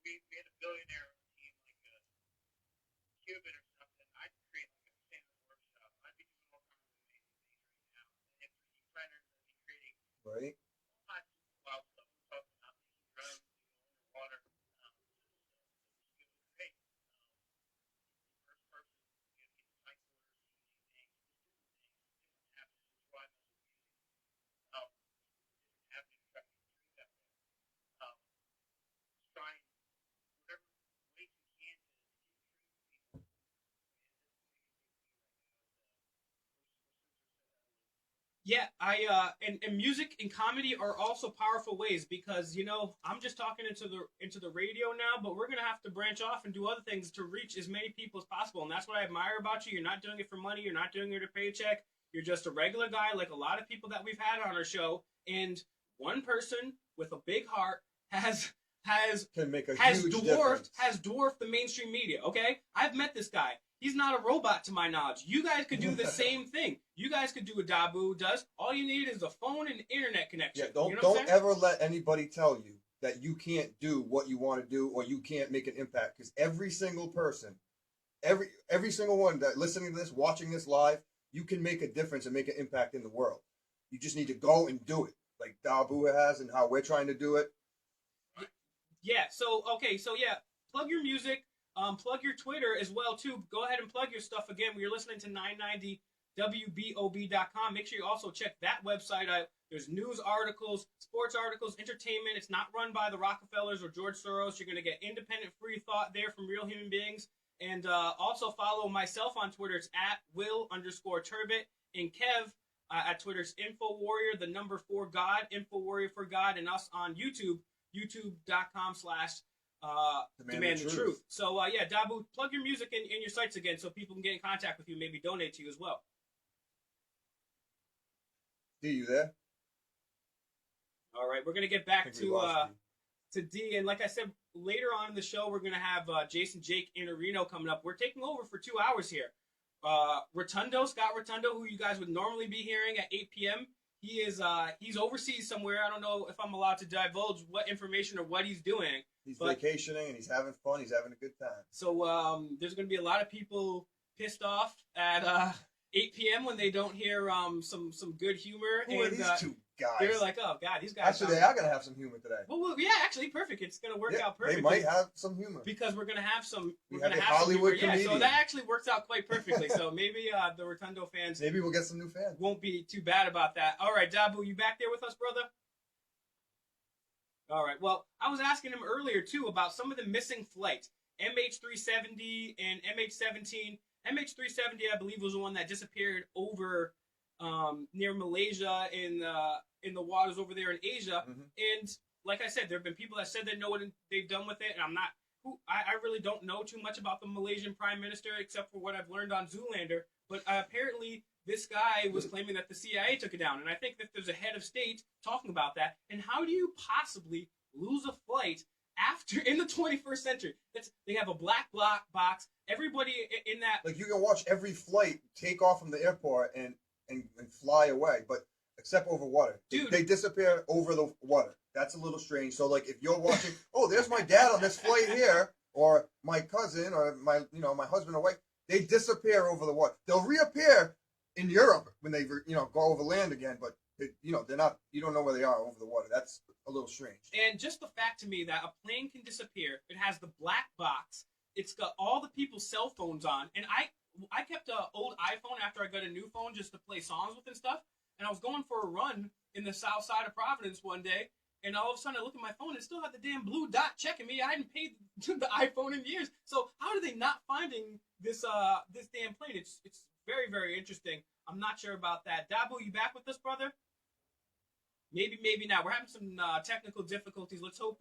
Speaker 5: We had a billionaire team like Cuban or something. I'd create like a standard workshop. I'd be doing all kinds of amazing things right now. And 3D printers, I'd be creating
Speaker 4: Right?
Speaker 5: all kinds of wild stuff. We're talking about making drones, underwater. Great. First person, get the type orders, things, different apps. This is why I'm using different avenues trying to get through that way. Trying whatever ways we can to get through to people.
Speaker 3: Yeah, and music and comedy are also powerful ways, because, you know, I'm just talking into the radio now, but we're gonna have to branch off and do other things to reach as many people as possible, and that's what I admire about you. You're not doing it for money. You're not doing it to paycheck. You're just a regular guy, like a lot of people that we've had on our show, and one person with a big heart has
Speaker 4: Can make a huge difference.
Speaker 3: dwarfed the mainstream media. Okay, I've met this guy. He's not a robot, to my knowledge. You guys could do the same thing. You guys could do what Dahboo does. All you need is a phone and internet connection.
Speaker 4: Yeah, don't
Speaker 3: you know
Speaker 4: don't ever let anybody tell you that you can't do what you want to do or you can't make an impact. Because every single person, every single one that listening to this, watching this live, you can make a difference and make an impact in the world. You just need to go and do it, like Dahboo has, and how we're trying to do it.
Speaker 3: Yeah. So yeah, plug your music. Plug your Twitter as well too. Go ahead and plug your stuff again. You're listening to 990wbob.com. Make sure you also check that website out. There's news articles, sports articles, entertainment. It's not run by the Rockefellers or George Soros. You're going to get independent, free thought there from real human beings. And also follow myself on Twitter. It's at Will_Turbot. And Kev at Twitter's InfoWarrior, the number 4 God, InfoWarrior for God. And us on YouTube, youtube.com/Demand the truth. So yeah, Dahboo, plug your music in your sites again so people can get in contact with you, maybe donate to you as well.
Speaker 4: D, you there?
Speaker 3: All right, we're gonna get back to D, and like I said, later on in the show, we're gonna have Jason Jake Iannarino coming up. We're taking over for 2 hours here. Scott Rotundo, who you guys would normally be hearing at 8 p.m. He's overseas somewhere. I don't know if I'm allowed to divulge what information or what he's doing.
Speaker 4: He's vacationing and he's having fun. He's having a good time.
Speaker 3: So there's going to be a lot of people pissed off at 8 p.m. when they don't hear some good humor.
Speaker 4: Who are these 2 guys?
Speaker 3: They're like, oh God, these guys.
Speaker 4: Actually, they are going to have some humor today.
Speaker 3: Well, yeah, actually, perfect. It's going to work out perfectly.
Speaker 4: They might have some humor
Speaker 3: because we're going to have some.
Speaker 4: We're going to have Hollywood
Speaker 3: some humor.
Speaker 4: comedian.
Speaker 3: Yeah, so that actually works out quite perfectly. So maybe the Rotundo fans.
Speaker 4: Maybe we'll get some new fans.
Speaker 3: Won't be too bad about that. All right, Dahboo, you back there with us, brother? All right. Well, I was asking him earlier too about some of the missing flights. MH370 and MH17. MH370, I believe, was the one that disappeared over near Malaysia in the waters over there in Asia.
Speaker 4: Mm-hmm.
Speaker 3: And like I said, there have been people that said they know what they've done with it, and I really don't know too much about the Malaysian Prime Minister except for what I've learned on Zoolander. But apparently, this guy was claiming that the CIA took it down, and I think that there's a head of state talking about that. And how do you possibly lose a flight in the 21st century? They have a black box. Everybody in that,
Speaker 4: like, you can watch every flight take off from the airport and fly away, but except over water.
Speaker 3: Dude,
Speaker 4: they disappear over the water. That's a little strange. So, like, if you're watching, oh, there's my dad on this flight here, or my cousin, or my husband or wife, they disappear over the water. They'll reappear in Europe when they go over land again, but they're not. You don't know where they are over the water. That's a little strange.
Speaker 3: And just the fact to me that a plane can disappear. It has the black box. It's got all the people's cell phones on, and I kept an old iPhone after I got a new phone just to play songs with and stuff. And I was going for a run in the south side of Providence one day, and all of a sudden I look at my phone and it still had the damn blue dot checking me. I hadn't paid the iPhone in years. So how are they not finding this this damn plane? It's very, very interesting. I'm not sure about that. Dahboo, you back with us, brother? Maybe, maybe not. We're having some technical difficulties. Let's hope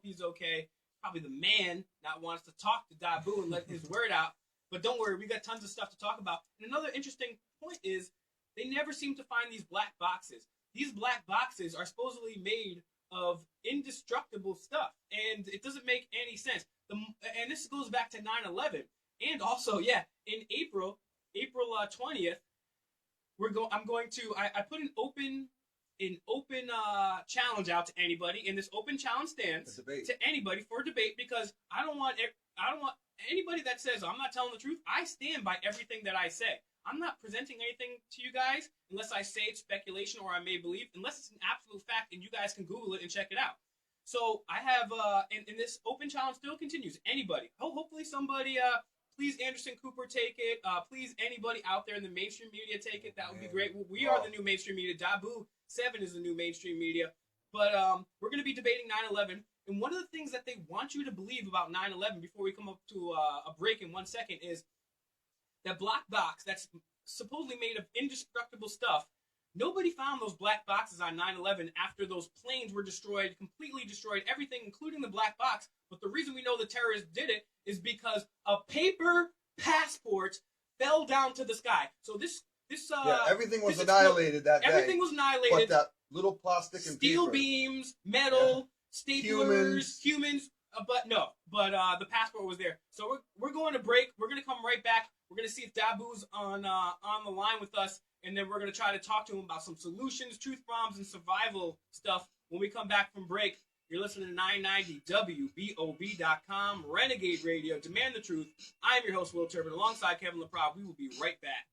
Speaker 3: he's okay. Probably the man not wants to talk to Dahboo and let his word out. But don't worry, we got tons of stuff to talk about. And another interesting point is they never seem to find these black boxes. These black boxes are supposedly made of indestructible stuff, and it doesn't make any sense. And this goes back to 9/11, and also, yeah, in April 20th, I put an open challenge out to anybody, and this open challenge stands to anybody for debate, because I don't want anybody that says I'm not telling the truth. I stand by everything that I say. I'm not presenting anything to you guys unless I say it's speculation or I may believe, unless it's an absolute fact, and you guys can Google it and check it out. So I have, and this open challenge still continues. Anybody, hopefully somebody, please Anderson Cooper take it. Please anybody out there in the mainstream media take it. That would be great. We are the new mainstream media. Dahboo7 is the new mainstream media. But we're going to be debating 9/11. And one of the things that they want you to believe about 9/11, before we come up to a break in 1 second, is that black box that's supposedly made of indestructible stuff. Nobody found those black boxes on 9/11 after those planes were destroyed, completely destroyed, everything, including the black box. But the reason we know the terrorists did it is because a paper passport fell down to the sky. So
Speaker 4: everything was annihilated that day.
Speaker 3: Everything was annihilated.
Speaker 4: But that little plastic and
Speaker 3: steel
Speaker 4: paper.
Speaker 3: beams, metal, staplers, humans. But the passport was there. So we're going to break. We're going to come right back. We're going to see if Dahboo's on the line with us, and then we're going to try to talk to him about some solutions, truth bombs, and survival stuff when we come back from break. You're listening to 990 WBOB.com, Renegade Radio, Demand the Truth. I'm your host, Will Turbin, alongside Kevin LaPrade. We will be right back.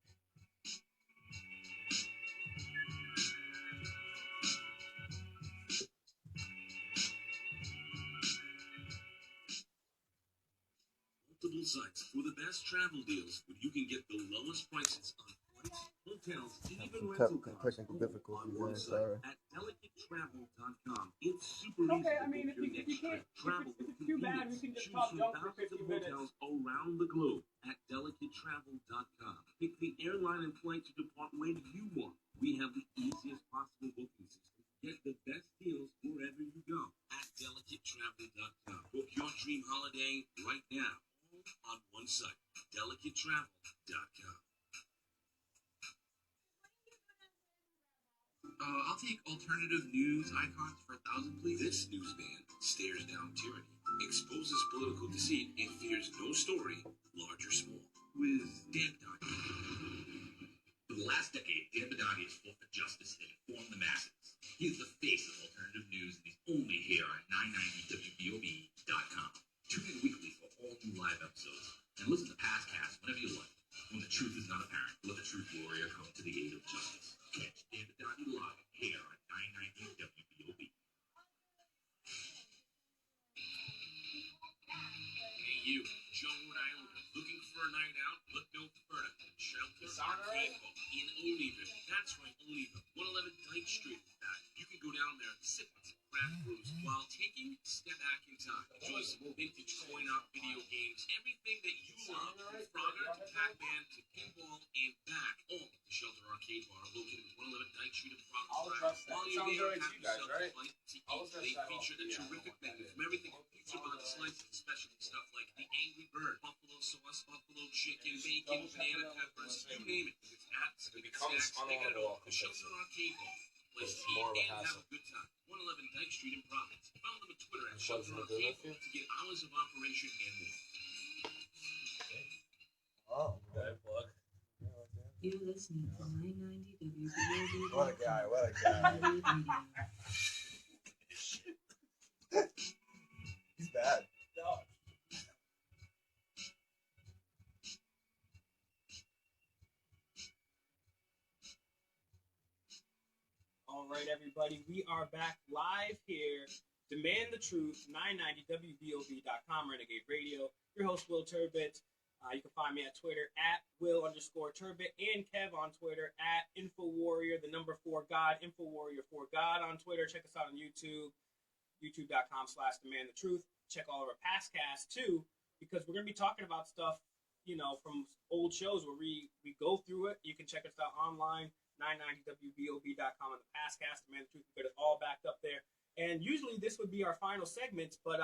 Speaker 2: Multiple sites for the best travel deals where you can get the lowest prices on flights, hotels, and even rental cars.
Speaker 4: Technical difficulties,
Speaker 2: on one
Speaker 4: sorry.
Speaker 2: site at delicatetravel.com. It's super easy
Speaker 3: Okay, I
Speaker 2: to
Speaker 3: mean,
Speaker 2: book your next trip. Travel
Speaker 3: if
Speaker 2: with
Speaker 3: it's too bad, we
Speaker 2: convenience.
Speaker 3: can just
Speaker 2: Choose
Speaker 3: talk
Speaker 2: from
Speaker 3: junk for
Speaker 2: thousands
Speaker 3: 50
Speaker 2: of
Speaker 3: minutes.
Speaker 2: hotels around the globe at delicatetravel.com. Pick the airline and flight to depart when you want. We have the easiest possible booking system. Get the best deals wherever you go at delicatetravel.com. Book your dream holiday right now. On one site, delicatetravel.com.
Speaker 1: I'll take alternative news icons for 1,000, please.
Speaker 2: This newsman stares down tyranny, exposes political deceit, and fears no story, large or small.
Speaker 1: With Dan Badani. For the last decade, Dan Badani has fought for justice and informed the masses. He is the face of alternative news, and he's only here at 990WBOB.com. Tune in weekly for all new live episodes, and listen to past casts whenever you like. When the truth is not apparent, let the truth warrior come to the aid of justice. Catch Dan Badani live here at 990WBOB.
Speaker 2: Hey you, Joe Rhode Islander, looking for a night out? Look no further than Shelter Arcade Bar in Oleander. That's right, Oleander, 111 Dyke Street. You can go down there and sip on some craft brews while taking a step back in time. Enjoy some vintage coin-op video games, everything that you love, from Frogger to Pac-Man to pinball and back. All at the Shelter Arcade Bar, located at 111 Dyke Street in Providence. While you're there, have yourself a bite to eat. They feature a terrific menu from everything from pizza by the slices, especially stuff like the Angry Bird, buffalo sauce, buffalo chicken, bacon, banana peppers, you name it. It's absolutely snacks. They got it all. The Shelter Arcade Bar. Place to eat and have a good time. 111 Dyke Street in Providence. Follow them on Twitter at Shelter Arcade Bar to get hours of operation and more.
Speaker 4: Oh,
Speaker 8: Good plug.
Speaker 6: You're listening to 990 WBOB.
Speaker 4: what a guy! What a guy! He's bad.
Speaker 3: All right, everybody, we are back live here. Demand the Truth, 990WBOB.com, Renegade Radio. Your host, Will Turbit. You can find me at Twitter at Will_Turbit and Kev on Twitter at InfoWarrior, the number 4 God, InfoWarrior 4 God on Twitter. Check us out on YouTube, youtube.com/demandthetruth. Check all of our past casts too, because we're going to be talking about stuff, from old shows where we go through it. You can check us out online, 990wbob.com on the past cast, Demand the Truth. We got it all backed up there. And usually this would be our final segments, but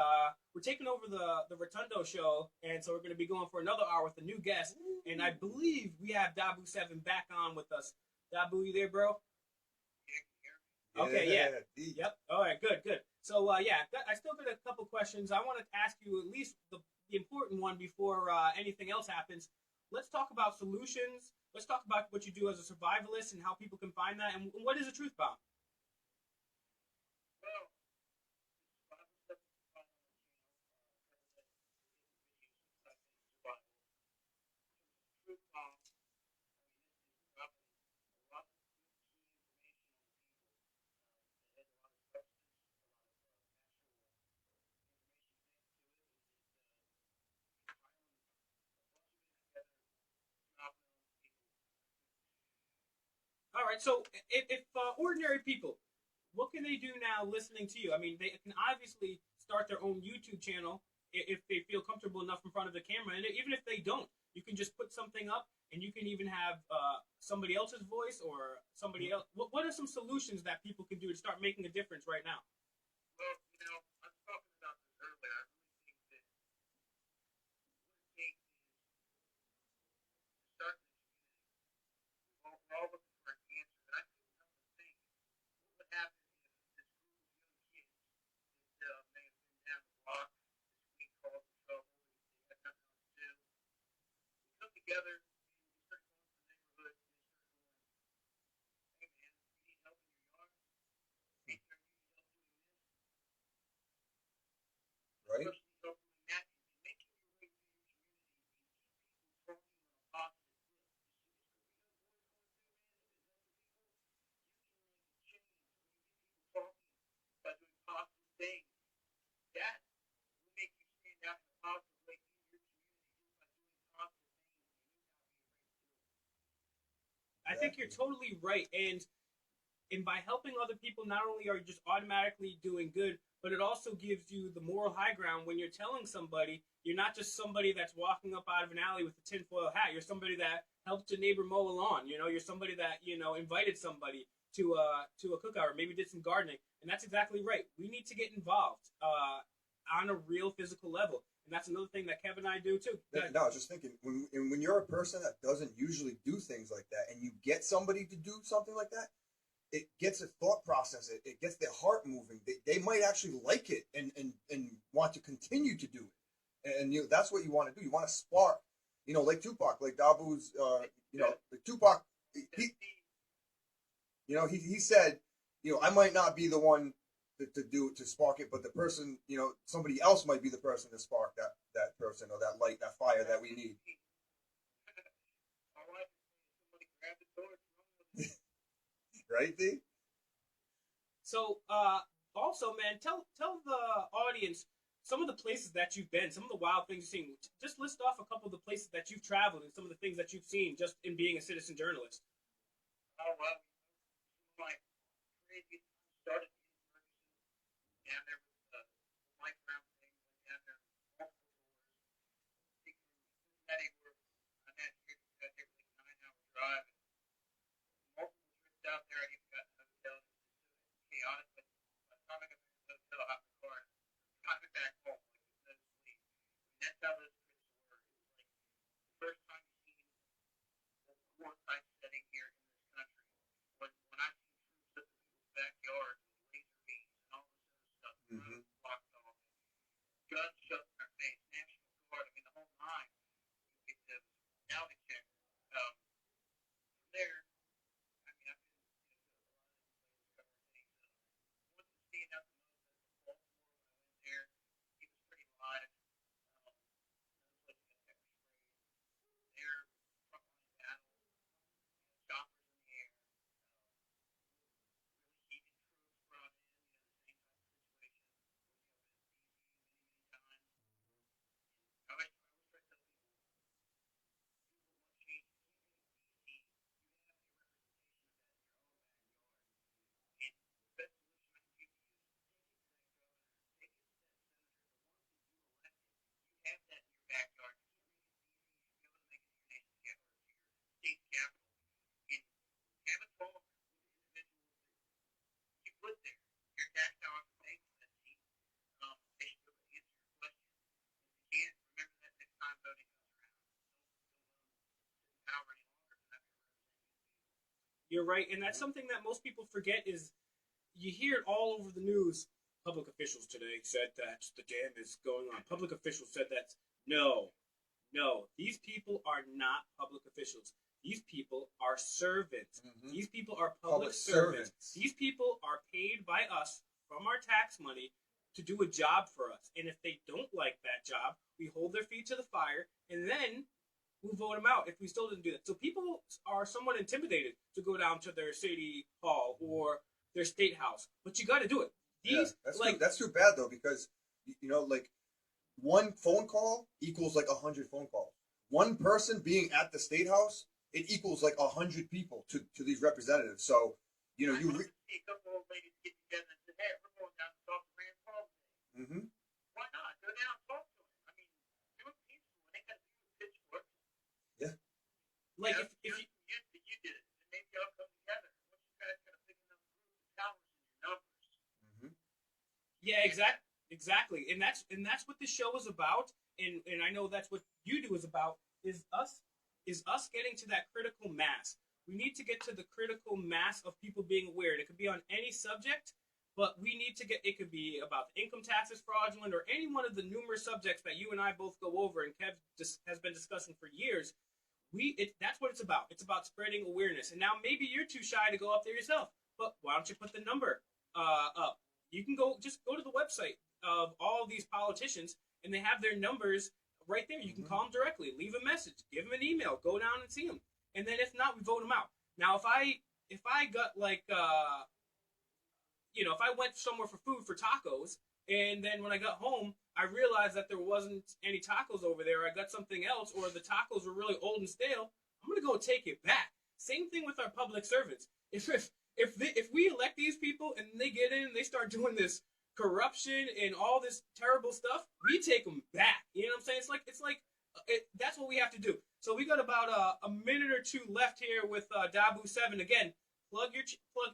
Speaker 3: we're taking over the Rotundo show, and so we're going to be going for another hour with a new guest. And I believe we have Dahboo7 back on with us. Dahboo, you there, bro? Okay, yeah. Yep. All right, good. So, I still got a couple questions. I want to ask you at least the important one before anything else happens. Let's talk about solutions. Let's talk about what you do as a survivalist and how people can find that. And what is a truth bomb? All right, so if ordinary people, what can they do now listening to you? I mean, they can obviously start their own YouTube channel if they feel comfortable enough in front of the camera. And even if they don't, you can just put something up, and you can even have somebody else's voice or somebody else. What are some solutions that people can do to start making a difference right now?
Speaker 5: Well, I was talking about this earlier. I really think that what it takes is to start this community. We're all looking for an answer. And I couldn't help but think, what would happen if this group of young kids that may have been down the block this week, caused trouble, they had nothing else to do, we come together and we start going to the neighborhood and they start going, hey man, you need help in your yard? Hey, sir, you need help doing this?
Speaker 4: Right?
Speaker 5: Especially help doing that and making your way through your community and keep people talking on a positive flip. You see this group of young boys going through, man, there's nothing people. You can change when you get people talking by doing positive things. That will make you stand out in a positive way in your community just by doing positive things when you may not be afraid to do it.
Speaker 3: I think you're totally right, and by helping other people, not only are you just automatically doing good, but it also gives you the moral high ground when you're telling somebody. You're not just somebody that's walking up out of an alley with a tinfoil hat. You're somebody that helped a neighbor mow a lawn. You're somebody that invited somebody to a cookout or maybe did some gardening. And that's exactly right. We need to get involved on a real physical level. And that's another thing that Kevin and I do too.
Speaker 4: No, I was just thinking, when you're a person that doesn't usually do things like that, and you get somebody to do something like that, it gets a thought process. It gets their heart moving. They might actually like it and want to continue to do it. And that's what you want to do. You want to spark, like Tupac, like Dahboo's, like Tupac. He said, I might not be the one to spark it, but the person, somebody else might be the person to spark that person or that light, that fire that we need.
Speaker 5: All right, somebody grab the torch, run with it.
Speaker 4: Right, D?
Speaker 3: So, also, man, tell the audience some of the places that you've been, some of the wild things you've seen. Just list off a couple of the places that you've traveled and some of the things that you've seen just in being a citizen journalist.
Speaker 5: Oh, well, my crazy started in Ferguson, down there with the Mike Brown thing, went down there multiple tours. From Cincinnati, where I'm at here, got there like a 9-hour drive, and multiple trips out there. I even got in a hotel. It was chaotic, but by the time I got back to the hotel, I hopped in the car and got me back home, like with no sleep. And that's how those trips were. It was like the first time you've seen a war type setting here in this country. When I see troops
Speaker 3: You're right, and that's something that most people forget is you hear it all over the news. Public officials today said that the dam is going on. Public officials said that. No. These people are not public officials. These people are servants.
Speaker 4: Mhm.
Speaker 3: These people are public servants. These people are paid by us from our tax money to do a job for us. And if they don't like that job, we hold their feet to the fire, and then we'll vote them out if we still didn't do that. So people are somewhat intimidated to go down to their city hall or their state house. But you got to do it. These,
Speaker 4: that's too bad, though, because, like, one phone call equals like 100 phone calls. One person being at the state house, it equals like 100 people to these representatives. So,
Speaker 5: I see a couple of ladies get together and say, "Hey, we're going down to talk to Rand Paul today."
Speaker 4: Mm-hmm.
Speaker 5: Why not? Go down and talk to him. I mean, do it peaceful. They got to do a pitchfork.
Speaker 4: Yeah.
Speaker 3: like
Speaker 5: You know,
Speaker 3: if you
Speaker 5: you did it, and maybe y'all come together. Once you guys got a big enough group of towers in your numbers.
Speaker 4: Mm-hmm.
Speaker 3: yeah, exactly, and that's what this show is about, and I know that's what you do is about is us getting to that critical mass. We need to get to the critical mass of people being aware. And it could be on any subject, but we need to get. It could be about the income taxes fraudulent or any one of the numerous subjects that you and I both go over and Kev has been discussing for years. That's what it's about. It's about spreading awareness. And now maybe you're too shy to go up there yourself, but why don't you put the number up? You can go to the website of all these politicians, and they have their numbers right there. You can call them directly, leave a message, give them an email, go down and see them. And then if not, we vote them out. Now, if I got like, if I went somewhere for food for tacos, and then when I got home, I realized that there wasn't any tacos over there. I got something else, or the tacos were really old and stale. I'm gonna go take it back. Same thing with our public servants. If we elect these people and they get in and they start doing this corruption and all this terrible stuff, we take them back. You know what I'm saying? That's what we have to do. So we got about a minute or two left here with Dahboo7. Again, plug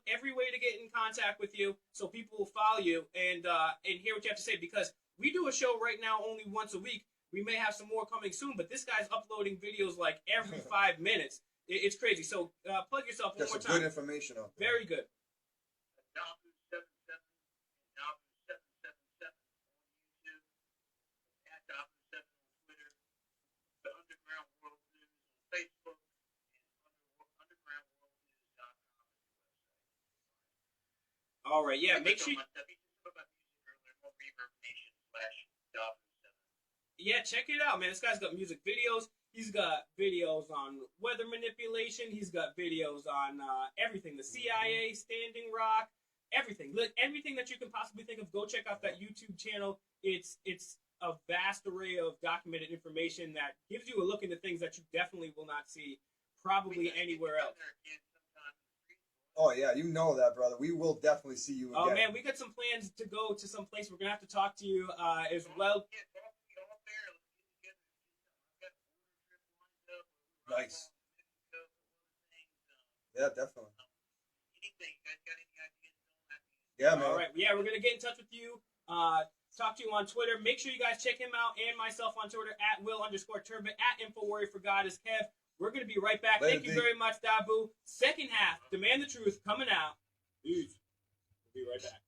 Speaker 3: every way to get in contact with you so people will follow you and hear what you have to say, because we do a show right now only once a week. We may have some more coming soon, but this guy's uploading videos like every 5 minutes. It's crazy. So plug yourself one more time.
Speaker 4: Good information out there.
Speaker 3: Very good.
Speaker 5: Dahboo7 and Dahboo777 on YouTube, at Dahboo7 on Twitter, the Underground World News on Facebook, and undergroundworldnews.com is the website.
Speaker 3: All right, yeah. Make sure. Yeah, check it out, man. This guy's got music videos. He's got videos on weather manipulation. He's got videos on everything. The CIA, Standing Rock, everything. Look, everything that you can possibly think of. Go check out that YouTube channel. It's a vast array of documented information that gives you a look into things that you definitely will not see probably anywhere else.
Speaker 4: Oh, yeah, you know that, brother. We will definitely see you again.
Speaker 3: Oh, man, we got some plans to go to some place. We're going to have to talk to you as well.
Speaker 4: Nice. Yeah, definitely. Yeah, man.
Speaker 3: All right. Yeah, we're going to get in touch with you. Talk to you on Twitter. Make sure you guys check him out and myself on Twitter at Will_Turbot, at InfoWarrior4God is Kev. We're going to be right back.
Speaker 4: Later,
Speaker 3: Thank you very much, Dahboo. Second half, Demand the Truth, coming out. Peace. We'll be right back.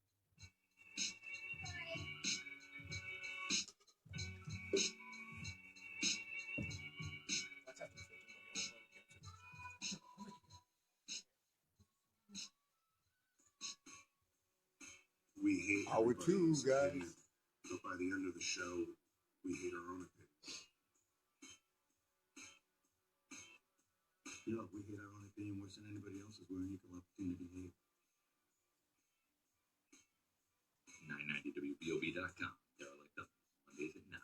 Speaker 2: We hate
Speaker 4: Our two
Speaker 2: everybody's
Speaker 4: guys.
Speaker 2: opinion, but by the end of the show, we hate our own opinion. You know, we hate our own opinion worse than anybody else's. We're an equal opportunity hate. 990WBOB.com. Derelict up Mondays at 9.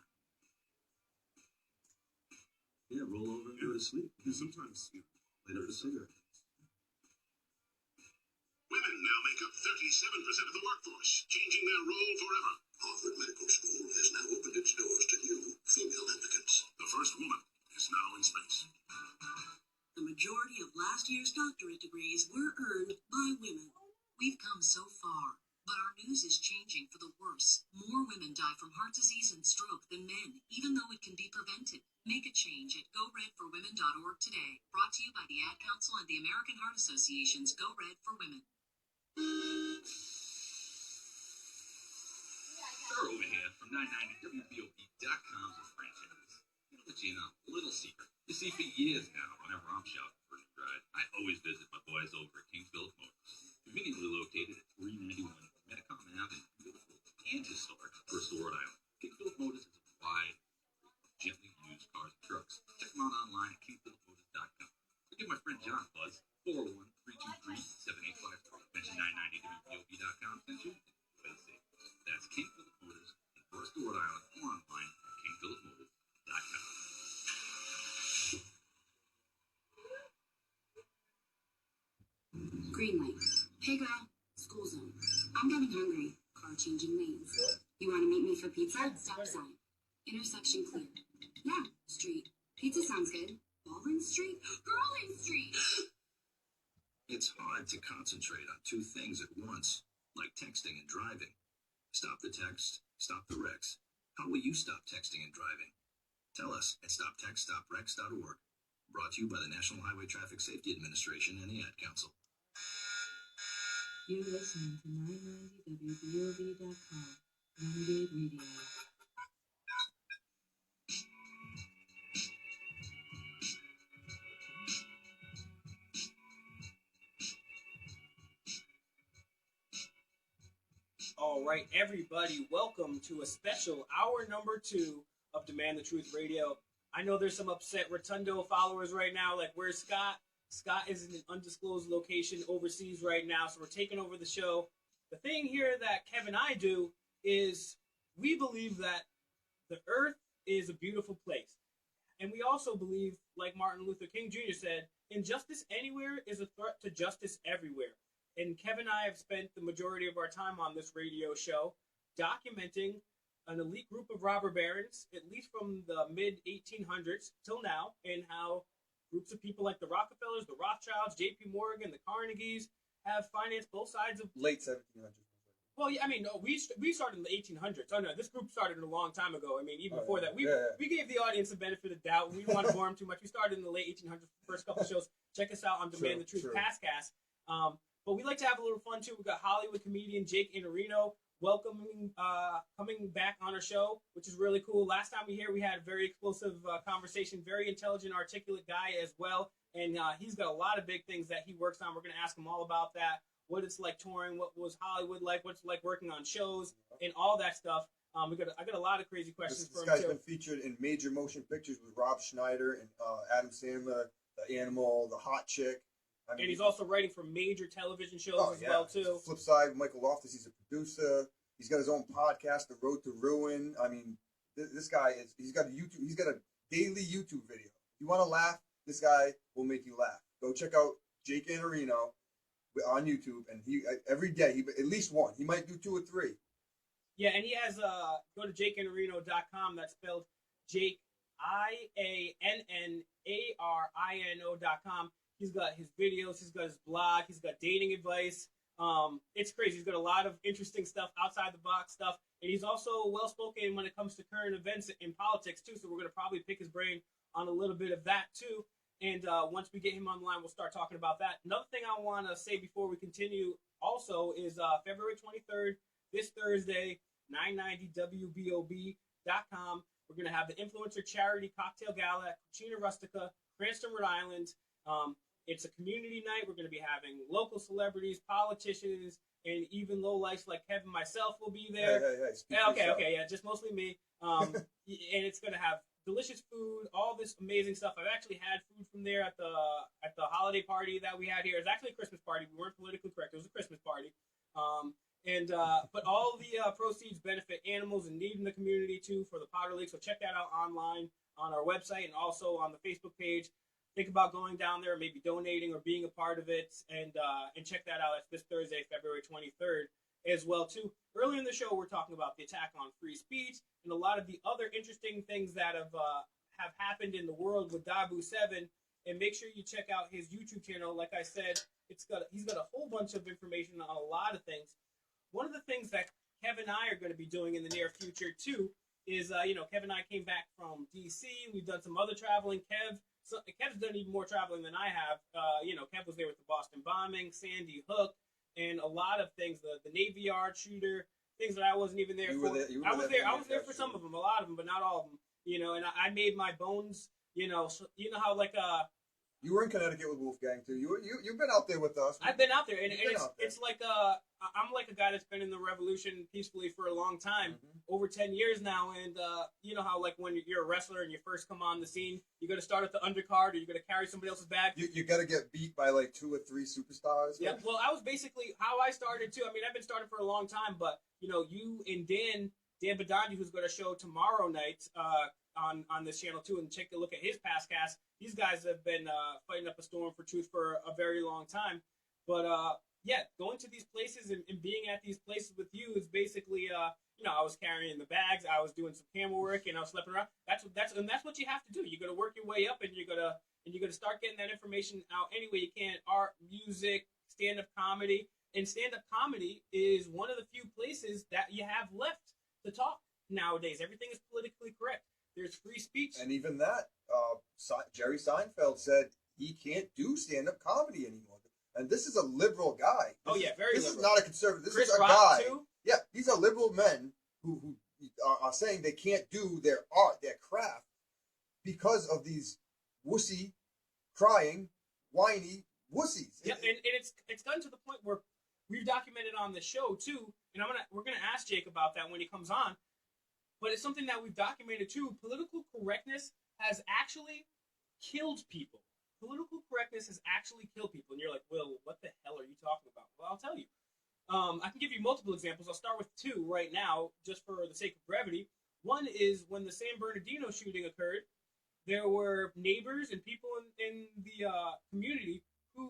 Speaker 2: Yeah, roll over and go to sleep. Sometimes, light up a cigarette.
Speaker 9: Women now make up 37% of the workforce, changing their role forever. Harvard Medical School has now opened its doors to new female applicants.
Speaker 2: The first woman is now in space.
Speaker 6: The majority of last year's doctorate degrees were earned by women. We've come so far, but But our news is changing for the worse. More women die from heart disease and stroke than men, even though it can be prevented. Make a change at GoRedForWomen.org today. Brought to you by the Ad Council and the American Heart Association's Go Red for Women.
Speaker 1: Sir over here from 990WBOB.com's a franchise. I'll let you in on a little secret. You see, for years now, whenever I'm shopping for a new ride, I always visit my boys over at King Philip Motors, conveniently located at 391 Metacom Ave in beautiful and historic Bristol, Rhode Island. King Philip Motors is a wide array of gently used cars and trucks. Check them out online at KingPhilipMotors.com. Or give my friend John a buzz, 401-323-7853. Mention 990WBOB.com since you that's King Philip Motors in Bristol, Rhode Island, or online at KingPhilipMotors.com.
Speaker 6: Green light. Hey girl, school zone. I'm getting hungry. Car changing lanes. You want to meet me for pizza? Stop sign. Intersection clear. Yeah, street. Pizza sounds good. Baldwin Street? Girling Street!
Speaker 1: It's hard to concentrate on two things at once, like texting and driving. Stop the text, stop the wrecks. How will you stop texting and driving? Tell us at stoptextstoprex.org. Brought to you by the National Highway Traffic Safety Administration and the Ad Council.
Speaker 6: You're listening to 990WBOB.com. Renegade Radio.
Speaker 3: All right, everybody, welcome to a special hour number 2 of Demand the Truth Radio. I know there's some upset Rotundo followers right now, like, where's Scott? Scott is in an undisclosed location overseas right now, so we're taking over the show. The thing here that Kev and I do is we believe that the earth is a beautiful place. And we also believe, like Martin Luther King Jr. said, injustice anywhere is a threat to justice everywhere. And Kev and I have spent the majority of our time on this radio show documenting an elite group of robber barons, at least from the mid-1800s till now, and how groups of people like the Rockefellers, the Rothschilds, J.P. Morgan, the Carnegies have financed both sides of...
Speaker 4: Late 1700s.
Speaker 3: Well, yeah, I mean, no, we started in the 1800s. Oh, no, this group started a long time ago. I mean, even before that. We gave the audience the benefit of the doubt. We didn't want to bore them too much. We started in the late 1800s, first couple of shows. Check us out on Demand the Truth Pastcast. But we like to have a little fun, too. We got Hollywood comedian Jake Iannarino coming back on our show, which is really cool. Last time we had a very explosive conversation, very intelligent, articulate guy as well. And he's got a lot of big things that he works on. We're going to ask him all about that, what it's like touring, what was Hollywood like, what's it like working on shows, and all that stuff. I got a lot of crazy questions for him, too.
Speaker 4: This guy's been featured in major motion pictures with Rob Schneider and Adam Sandler, The Animal, The Hot Chick. I mean,
Speaker 3: and he's also writing for major television shows well, too.
Speaker 4: Flip side, Michael Loftus, he's a producer. He's got his own podcast, The Road to Ruin. I mean, this guy he's got a daily YouTube video. If you want to laugh, this guy will make you laugh. Go check out Jake Iannarino on YouTube, and every day, at least one. He might do 2 or 3.
Speaker 3: Yeah, and he has, go to JakeIannarino.com. That's spelled Jake, IANNARINO.com. He's got his videos, he's got his blog, he's got dating advice. It's crazy. He's got a lot of interesting stuff, outside the box stuff, and he's also well-spoken when it comes to current events in politics, too, so we're going to probably pick his brain on a little bit of that, too. And once we get him online, we'll start talking about that. Another thing I want to say before we continue also is February 23rd, this Thursday, 990WBOB.com. We're going to have the Influencer Charity Cocktail Gala at Cucina Rustica, Cranston, Rhode Island. It's a community night. We're going to be having local celebrities, politicians, and even lowlifes like Kevin and myself will be there. Okay, just mostly me. And it's going to have delicious food, all this amazing stuff. I've actually had food from there at the holiday party that we had here. It was actually a Christmas party. We weren't politically correct. It was a Christmas party. But all the proceeds benefit animals in need in the community, too, for the Powder League. So check that out online on our website and also on the Facebook page. Think about going down there, maybe donating or being a part of it, and check that out. That's this Thursday, February 23rd, as well, too. Earlier in the show, we're talking about the attack on free speech and a lot of the other interesting things that have happened in the world with Dahboo7. And make sure you check out his YouTube channel. Like I said, he's got a whole bunch of information on a lot of things. one of the things that Kev and I are going to be doing in the near future too is, Kev and I came back from DC. We've done some other traveling. Kev's done even more traveling than I have. Kev was there with the Boston bombing, Sandy Hook, and a lot of things. The Navy Yard shooter, things that I wasn't even there for. I was there for some of them, a lot of them, but not all of them. And I made my bones. So, how
Speaker 4: you were in Connecticut with Wolfgang too. You've been out there with us.
Speaker 3: I've been out there, and it's like I'm like a guy that's been in the revolution peacefully for a long time, over 10 years now. And you know how like when you're a wrestler and you first come on the scene, you got to start at the undercard, or you got to carry somebody else's bag.
Speaker 4: You got to get beat by like 2 or 3 superstars.
Speaker 3: Yeah, well, I was basically how I started too. I mean, I've been starting for a long time, but you and Dan Badandi, who's going to show tomorrow night on this channel too, and take a look at his past cast. These guys have been fighting up a storm for truth for a very long time. But going to these places and being at these places with you is basically I was carrying the bags, I was doing some camera work, and I was schlepping around. That's what you have to do. You got to work your way up, and you got to start getting that information out any way you can. Art, music, stand-up comedy, and stand-up comedy is one of the few places that you have left to talk nowadays. Everything is politically correct. There's free speech.
Speaker 4: And even that, Jerry Seinfeld said he can't do stand-up comedy anymore. And this is a liberal guy. Very liberal. This is not a conservative. This is a guy. Too? Yeah, these are liberal men who are saying they can't do their art, their craft, because of these wussy, crying, whiny wussies.
Speaker 3: Yeah, and it's gotten to the point where we've documented on the show too, and we're gonna ask Jake about that when he comes on. But it's something that we've documented too. Political correctness has actually killed people. Political correctness has actually killed people. And you're like, Will, what the hell are you talking about? Well, I'll tell you. I can give you multiple examples. I'll start with 2 right now, just for the sake of brevity. One is when the San Bernardino shooting occurred, there were neighbors and people in the community who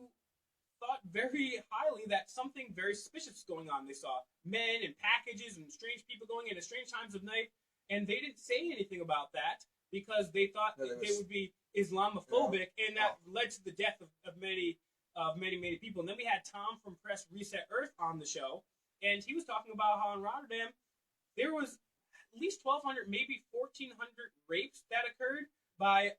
Speaker 3: thought very highly that something very suspicious was going on. They saw men and packages and strange people going in at strange times of night, and they didn't say anything about that because they thought they would be Islamophobic, and that led to the death of many people. And then we had Tom from Press Reset Earth on the show, and he was talking about how in Rotterdam there was at least 1,200, maybe 1,400 rapes that occurred by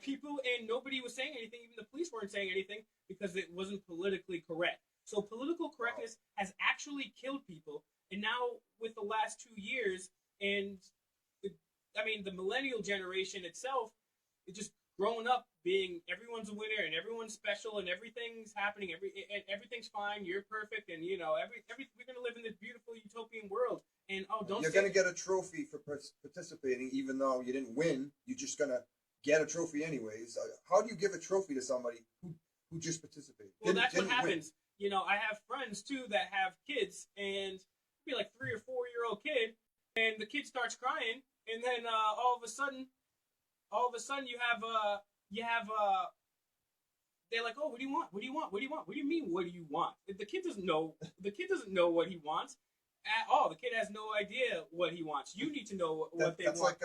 Speaker 3: people, and nobody was saying anything. Even the police weren't saying anything because it wasn't politically correct. So political correctness has actually killed people. And now with the last 2 years, and the millennial generation itself, it's just growing up being everyone's a winner and everyone's special and everything's happening, everything's fine, you're perfect, and we're gonna live in this beautiful utopian world. And
Speaker 4: you're gonna get a trophy for participating, even though you didn't win. You're just gonna get a trophy anyways. How do you give a trophy to somebody who just participated?
Speaker 3: Well, that's what happens. Win. I have friends too that have kids, and it'd be like 3 or 4 year old kid, and the kid starts crying, and then all of a sudden you have they're like, oh, what do you want? What do you want? What do you want? What do you mean? What do you want? The kid doesn't know. The kid doesn't know what he wants at all. The kid has no idea what he wants. You need to know what they want.
Speaker 4: That's like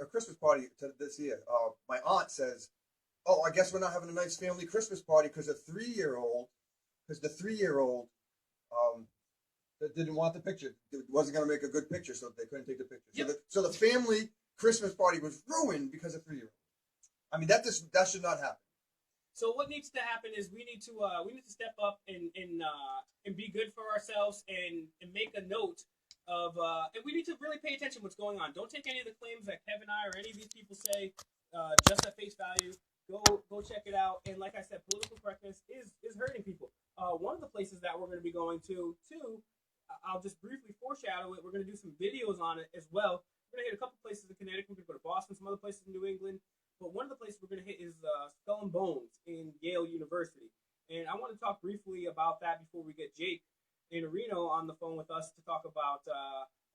Speaker 4: a Christmas party this year. My aunt says, "Oh, I guess we're not having a nice family Christmas party because the 3-year-old didn't want the picture. It wasn't going to make a good picture, so they couldn't take the picture. Yep. So the family Christmas party was ruined because of 3-year-old. I mean, that should not happen.
Speaker 3: So what needs to happen is we need to step up and be good for ourselves and make a note of and we need to really pay attention to what's going on. Don't take any of the claims that Kevin and I or any of these people say just at face value. Go check it out. And like I said, political correctness is hurting people. One of the places that we're going to be going to too, I'll just briefly foreshadow it. We're going to do some videos on it as well. We're going to hit a couple places in Connecticut. We're going to go to Boston, some other places in New England. But one of the places we're going to hit is Skull and Bones in Yale University. And I want to talk briefly about that before we get Jake Iannarino on the phone with us to talk about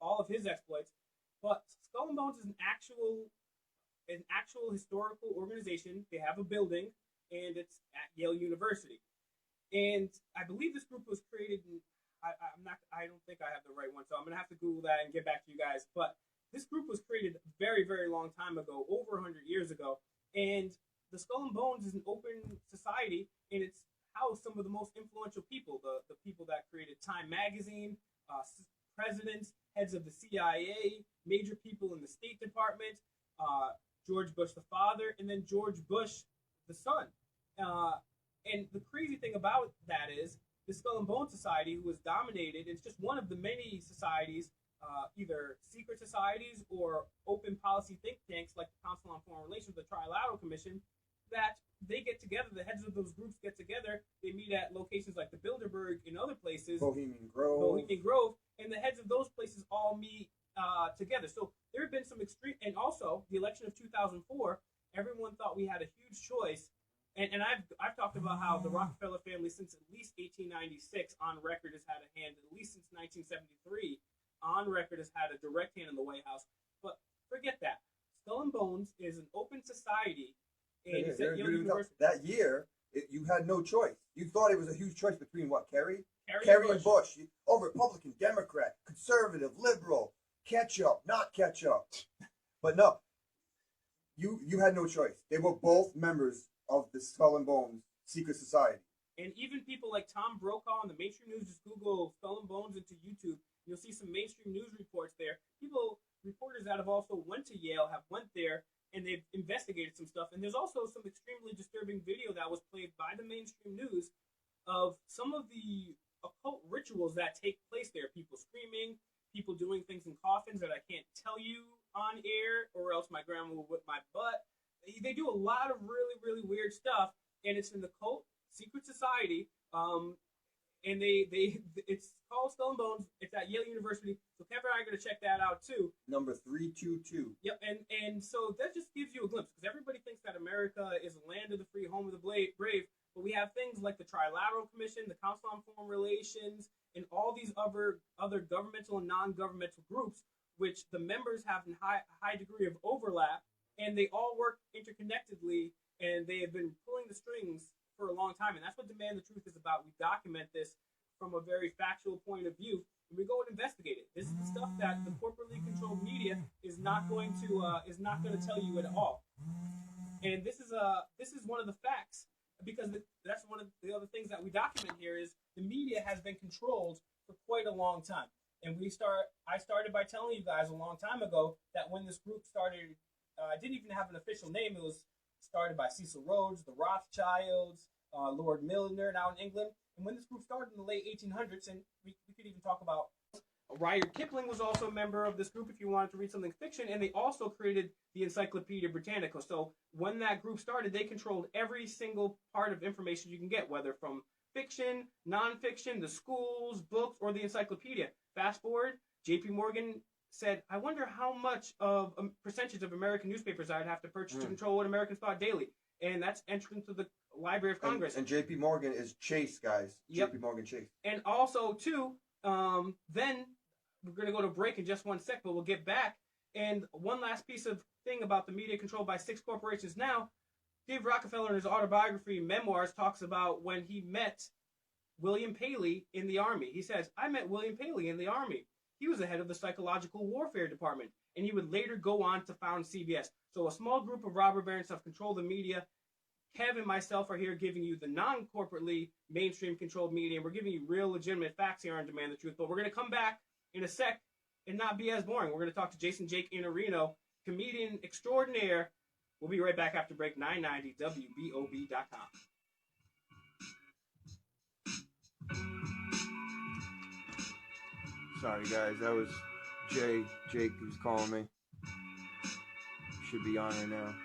Speaker 3: all of his exploits. But Skull and Bones is an actual historical organization. They have a building, and it's at Yale University. And I believe this group was created in, I don't think I have the right one, so I'm going to have to Google that and get back to you guys. But this group was created a very, very long time ago, over 100 years ago. And the Skull and Bones is an open society, and it's housed house some of the most influential people, the people that created Time Magazine, presidents, heads of the CIA, major people in the State Department, George Bush the father, and then George Bush the son. And the crazy thing about that is the Skull and Bones Society, who was dominated, it's just one of the many societies, either secret societies or open policy think tanks like the Council on Foreign Relations, the Trilateral Commission, that they get together, the heads of those groups get together, they meet at locations like the Bilderberg and other places,
Speaker 4: Bohemian Grove,
Speaker 3: and the heads of those places all meet together. So there have been some extreme, and also the election of 2004, everyone thought we had a huge choice. And I've talked about how the Rockefeller family, since at least 1896, on record has had a hand, at least since 1973, on record has had a direct hand in the White House. But forget that. Skull and Bones is an open society. And it's at Yale University.
Speaker 4: That year, you had no choice. You thought it was a huge choice between what, Kerry and Bush. Republican, Democrat, conservative, liberal, ketchup, not ketchup. But no, you had no choice. They were both members of the Skull and Bones secret society.
Speaker 3: And even people like Tom Brokaw and the mainstream news, just Google Skull and Bones into YouTube, you'll see some mainstream news reports there. Reporters that have also went to Yale have went there, and they've investigated some stuff. And there's also some extremely disturbing video that was played by the mainstream news of some of the occult rituals that take place there. People screaming, people doing things in coffins that I can't tell you on air, or else my grandma will whip my butt. They do a lot of really, really weird stuff, and it's in the cult secret society. And it's called Skull and Bones. It's at Yale University. So Kevin and I are going to check that out too.
Speaker 4: Number 322.
Speaker 3: Yep, and so that just gives you a glimpse, because everybody thinks that America is a land of the free, home of the brave, but we have things like the Trilateral Commission, the Council on Foreign Relations, and all these other governmental and non-governmental groups, which the members have a high degree of overlap, and they all work interconnectedly, and they have been pulling the strings for a long time, and that's what Demand the Truth is about. We document this from a very factual point of view, and we go and investigate it. This is the stuff that the corporately controlled media is not going to tell you at all. And this is one of the facts, because that's one of the other things that we document here is the media has been controlled for quite a long time. And I started by telling you guys a long time ago that when this group started, it didn't even have an official name. It was started by Cecil Rhodes, the Rothschilds, Lord Milner down in England. And when this group started in the late 1800s, and we could even talk about Rudyard Kipling was also a member of this group if you wanted to read something fiction, and they also created the Encyclopedia Britannica. So when that group started, they controlled every single part of information you can get, whether from fiction, nonfiction, the schools, books, or the encyclopedia. Fast forward, J.P. Morgan said, I wonder how much of a percentage of American newspapers I'd have to purchase to control what Americans thought daily. And that's entered into the Library of Congress.
Speaker 4: And J.P. Morgan is Chase, guys.
Speaker 3: Yep.
Speaker 4: J.P. Morgan Chase.
Speaker 3: And also, too, then we're going to go to break in just 1 sec, but we'll get back. And one last piece of thing about the media controlled by 6 corporations now, Dave Rockefeller in his autobiography, Memoirs, talks about when he met William Paley in the Army. He says, I met William Paley in the Army. He was the head of the Psychological Warfare Department, and he would later go on to found CBS. So a small group of robber barons have controlled the media. Kev and myself are here giving you the non-corporately mainstream controlled media, and we're giving you real legitimate facts here on Demand the Truth. But we're going to come back in a sec and not be as boring. We're going to talk to Jason Jake Iannarino, comedian extraordinaire. We'll be right back after break. 990WBOB.com.
Speaker 4: Sorry, guys. That was Jake who's calling me. Should be on right now.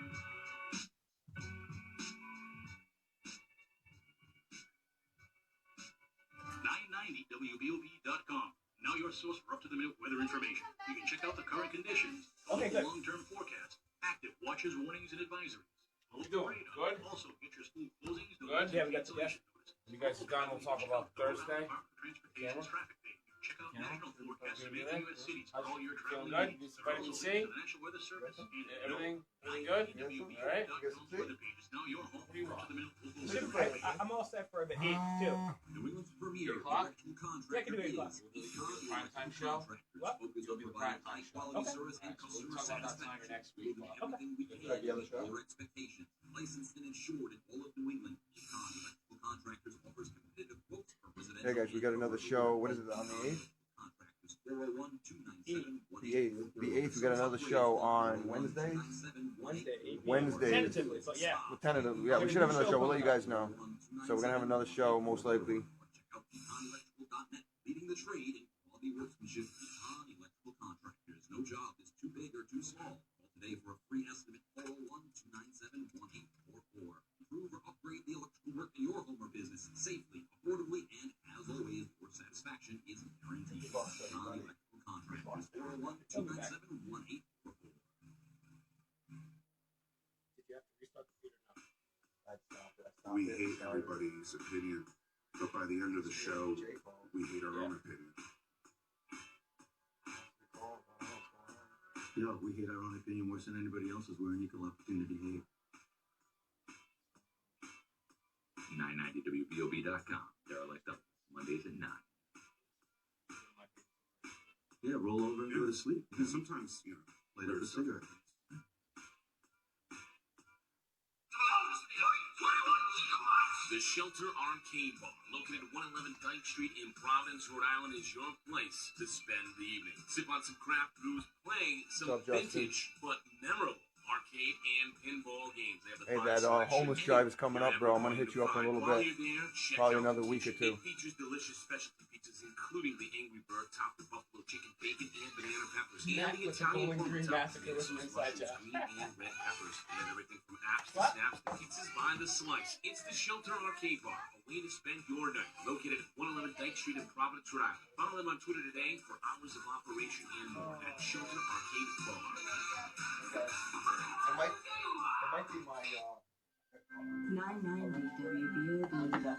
Speaker 1: 990WBOB.com. Now your source for up-to-the-minute weather information. You can check out the current conditions,
Speaker 3: Okay, good.
Speaker 1: long-term forecast, active watches, warnings, and advisories.
Speaker 8: How you doing? Good?
Speaker 1: Also, get your school closings,
Speaker 8: Good?
Speaker 1: delays,
Speaker 3: Yeah,
Speaker 1: and
Speaker 3: we got the
Speaker 1: cancellation notice.
Speaker 8: You guys are done. We'll talk about Thursday.
Speaker 1: Transportation traffic data. Check out
Speaker 8: Camera?
Speaker 1: national forecasts of
Speaker 8: Good,
Speaker 1: major
Speaker 8: good.
Speaker 1: U.S. cities
Speaker 8: How's
Speaker 1: for all your
Speaker 8: it
Speaker 1: traveling
Speaker 8: feeling good?
Speaker 1: needs.
Speaker 8: Just
Speaker 1: They're
Speaker 8: vitamin
Speaker 1: also
Speaker 8: C?
Speaker 1: linked to the National Weather Service and
Speaker 8: Everything good?
Speaker 1: 990WBOB.com's
Speaker 8: All right.
Speaker 1: weather page is now your home for up-to-the-minute local
Speaker 3: Super
Speaker 1: weather.
Speaker 3: quick. I'm all set for the 8, too.
Speaker 7: New England's premier
Speaker 8: 8 o'clock?
Speaker 3: Yeah, I can do 8 o'clock.
Speaker 8: Prime time show?
Speaker 3: What?
Speaker 8: It'll be the prime time show.
Speaker 3: Okay.
Speaker 7: service and
Speaker 8: We'll
Speaker 7: customer
Speaker 8: talk about that time
Speaker 7: satisfaction.
Speaker 8: next week.
Speaker 7: We'll do everything we can
Speaker 4: Like the other
Speaker 7: to
Speaker 4: show?
Speaker 7: meet your expectations. Licensed and insured in all of New England. Con Electrical Contractors offers
Speaker 4: Hey guys, we got another show. What is it, on the 8th? The 8th. The 8th, we got another show on Wednesday? Wednesday.
Speaker 3: Tentatively, but yeah.
Speaker 4: Tentatively, yeah, we should have another show. We'll let you guys know. So we're going to have another show, most likely.
Speaker 2: Leading the trade in quality workmanship on electrical contractors. No job is too big or too small. Call today for a free estimate, 401-297-1844. Improve or upgrade the electrical work in your home or business safely, affordably, and as always, your satisfaction is guaranteed. On electrical contractors, 401-297-1844.
Speaker 9: We hate everybody's opinion, but by the end of the show, we hate our own opinion.
Speaker 1: Yeah, we hate our own opinion worse than anybody else's. We're an equal opportunity hate. 990WBOB.com. Derelict up Mondays at 9. Yeah, roll over and go to sleep.
Speaker 9: And sometimes,
Speaker 1: Light up a cigarette.
Speaker 2: The Shelter Arcade Bar, located at 111 Dyke Street in Providence, Rhode Island, is your place to spend the evening. Sip on some craft brews, play some
Speaker 4: What's up, Justin?
Speaker 2: vintage but memorable arcade and pinball games. They have the
Speaker 4: Hey,
Speaker 2: fine
Speaker 4: that
Speaker 2: selection
Speaker 4: homeless drive is coming up, bro. I'm going to hit you up in a little
Speaker 2: While
Speaker 4: bit.
Speaker 2: you're there, check
Speaker 4: Probably
Speaker 2: out
Speaker 4: another
Speaker 2: the
Speaker 4: week or
Speaker 2: kitchen.
Speaker 4: two.
Speaker 2: It features delicious specialty pizzas, including the Angry Bird topped with buffalo chicken, bacon, and banana peppers.
Speaker 3: Matt
Speaker 2: And the
Speaker 3: with the
Speaker 2: Italian
Speaker 3: Bowling
Speaker 2: pork
Speaker 3: Green
Speaker 2: topped
Speaker 3: massacre
Speaker 2: with
Speaker 3: with an
Speaker 2: mushrooms,
Speaker 3: inside job.
Speaker 2: green and red peppers, and everything from apps to
Speaker 3: What?
Speaker 2: snaps to pizzas by the slice. It's the Shelter Arcade Bar, a way to spend your night. Located at 111 Dyke Street in Providence, Rhode Island. Follow them on Twitter today for hours of operation and more at Shelter Arcade Bar.
Speaker 4: It might be my
Speaker 6: 990WBOB.com.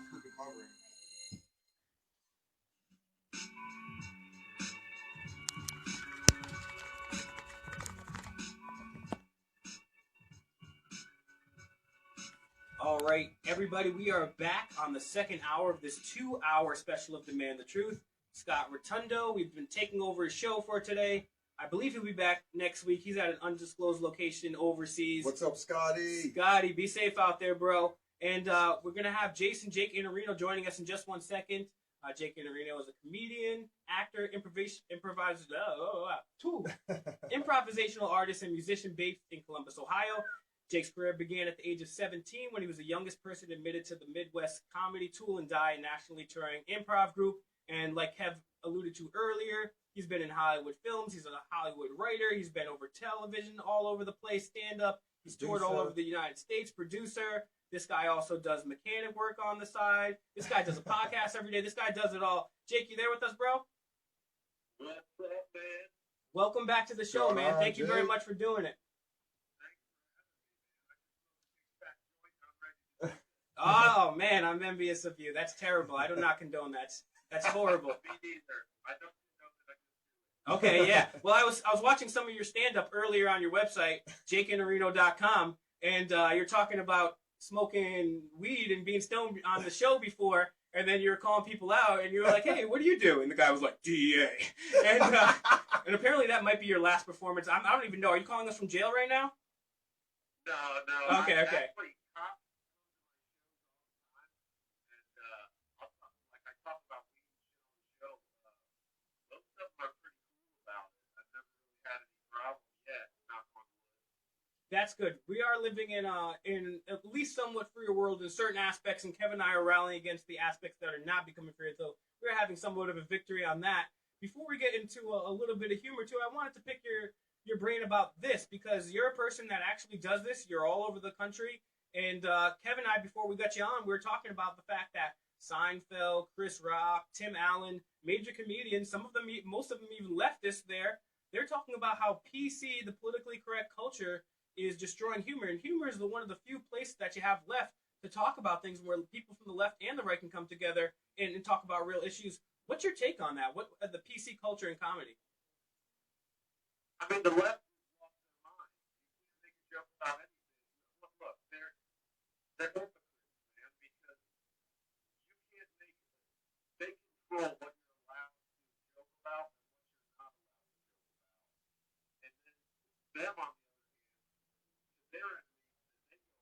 Speaker 3: All right, everybody, we are back on the second hour of this 2-hour special of Demand the Truth. Scott Rotundo, we've been taking over his show for today. I believe he'll be back next week. He's at an undisclosed location overseas.
Speaker 4: What's up, Scotty?
Speaker 3: Scotty, be safe out there, bro. And we're going to have Jake Iannarino joining us in just 1 second. Jake Iannarino is a comedian, actor, improvisational artist, and musician based in Columbus, Ohio. Jake's career began at the age of 17 when he was the youngest person admitted to the Midwest Comedy Tool and Die nationally touring improv group. And like Kev alluded to earlier, he's been in Hollywood films. He's a Hollywood writer. He's been over television all over the place, stand-up. He's toured all over the United States, producer. This guy also does mechanic work on the side. This guy does a podcast every day. This guy does it all. Jake, you there with us, bro?
Speaker 5: What's up, man?
Speaker 3: Welcome back to the show, man. Thank you very much for doing it. Oh, man, I'm envious of you. That's terrible. I do not condone that. That's horrible.
Speaker 5: Me neither. I don't know that I can do it.
Speaker 3: Okay, yeah. Well, I was watching some of your stand-up earlier on your website, jakeiannarino.com, and you're talking about smoking weed and being stoned on the show before, and then you were calling people out, and you were like, hey, what do you do? And the guy was like, DEA. And apparently that might be your last performance. I don't even know. Are you calling us from jail right now?
Speaker 5: No.
Speaker 3: Okay.
Speaker 5: Actually, cops and like I talk about weed and shit on the show. Most of them are pretty cool about it. I've never really had any problem yet. Knock on wood.
Speaker 3: That's good. We are living in at least somewhat freer world in certain aspects, and Kevin and I are rallying against the aspects that are not becoming freer. So we're having somewhat of a victory on that. Before we get into a little bit of humor too, I wanted to pick your brain about this, because you're a person that actually does this. You're all over the country. And Kevin and I, before we got you on, we were talking about the fact that Seinfeld, Chris Rock, Tim Allen, major comedians, most of them even leftists they're talking about how PC, the politically correct culture, is destroying humor. And humor is one of the few places that you have left to talk about things where people from the left and the right can come together and talk about real issues. What's your take on that? What the PC culture in comedy?
Speaker 5: I mean, the left has lost their mind. You can't make a joke about anything. Look, they're hypocrites, man, because you can't make it. They control what you're allowed to joke about and what you're not allowed to joke about. And then them, on the other hand, to their enemies that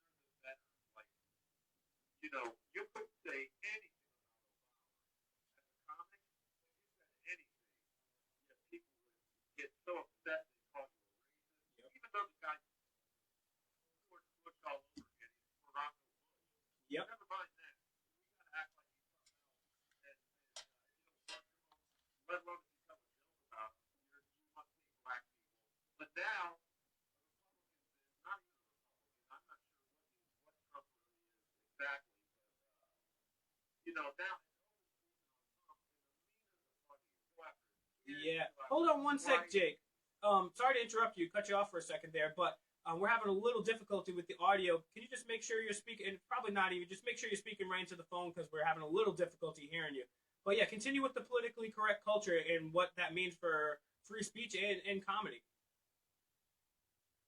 Speaker 5: they go after, like, the meaner the better. Like, you couldn't say anything now,
Speaker 3: Yeah. Hold on one sec, Jake. Sorry to interrupt you, cut you off for a second there, but we're having a little difficulty with the audio. Can you just make sure you're speaking, and probably not even, just make sure you're speaking right into the phone because we're having a little difficulty hearing you. But yeah, continue with the politically correct culture and what that means for free speech and comedy.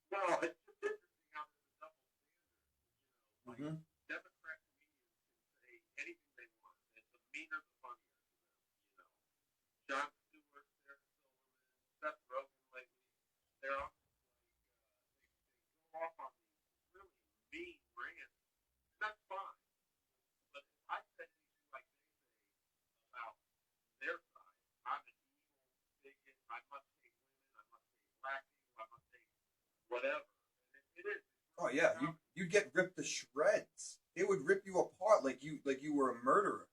Speaker 5: Well, it's just interesting how there's a double standard.
Speaker 4: Mm-hmm.
Speaker 5: Democrat comedians can say anything they want. And the meaner, the funnier to them. Jon Stewart, Sarah Silverman, Seth Rogen lately, they're all they go off on these really mean rants. That's fine. But if I said anything like they say about their side, I'm an evil bigot, I must hate women, I must hate black people, I must hate whatever. And it is.
Speaker 4: Oh yeah, you'd get ripped to shreds. They would rip you apart like you were a murderer.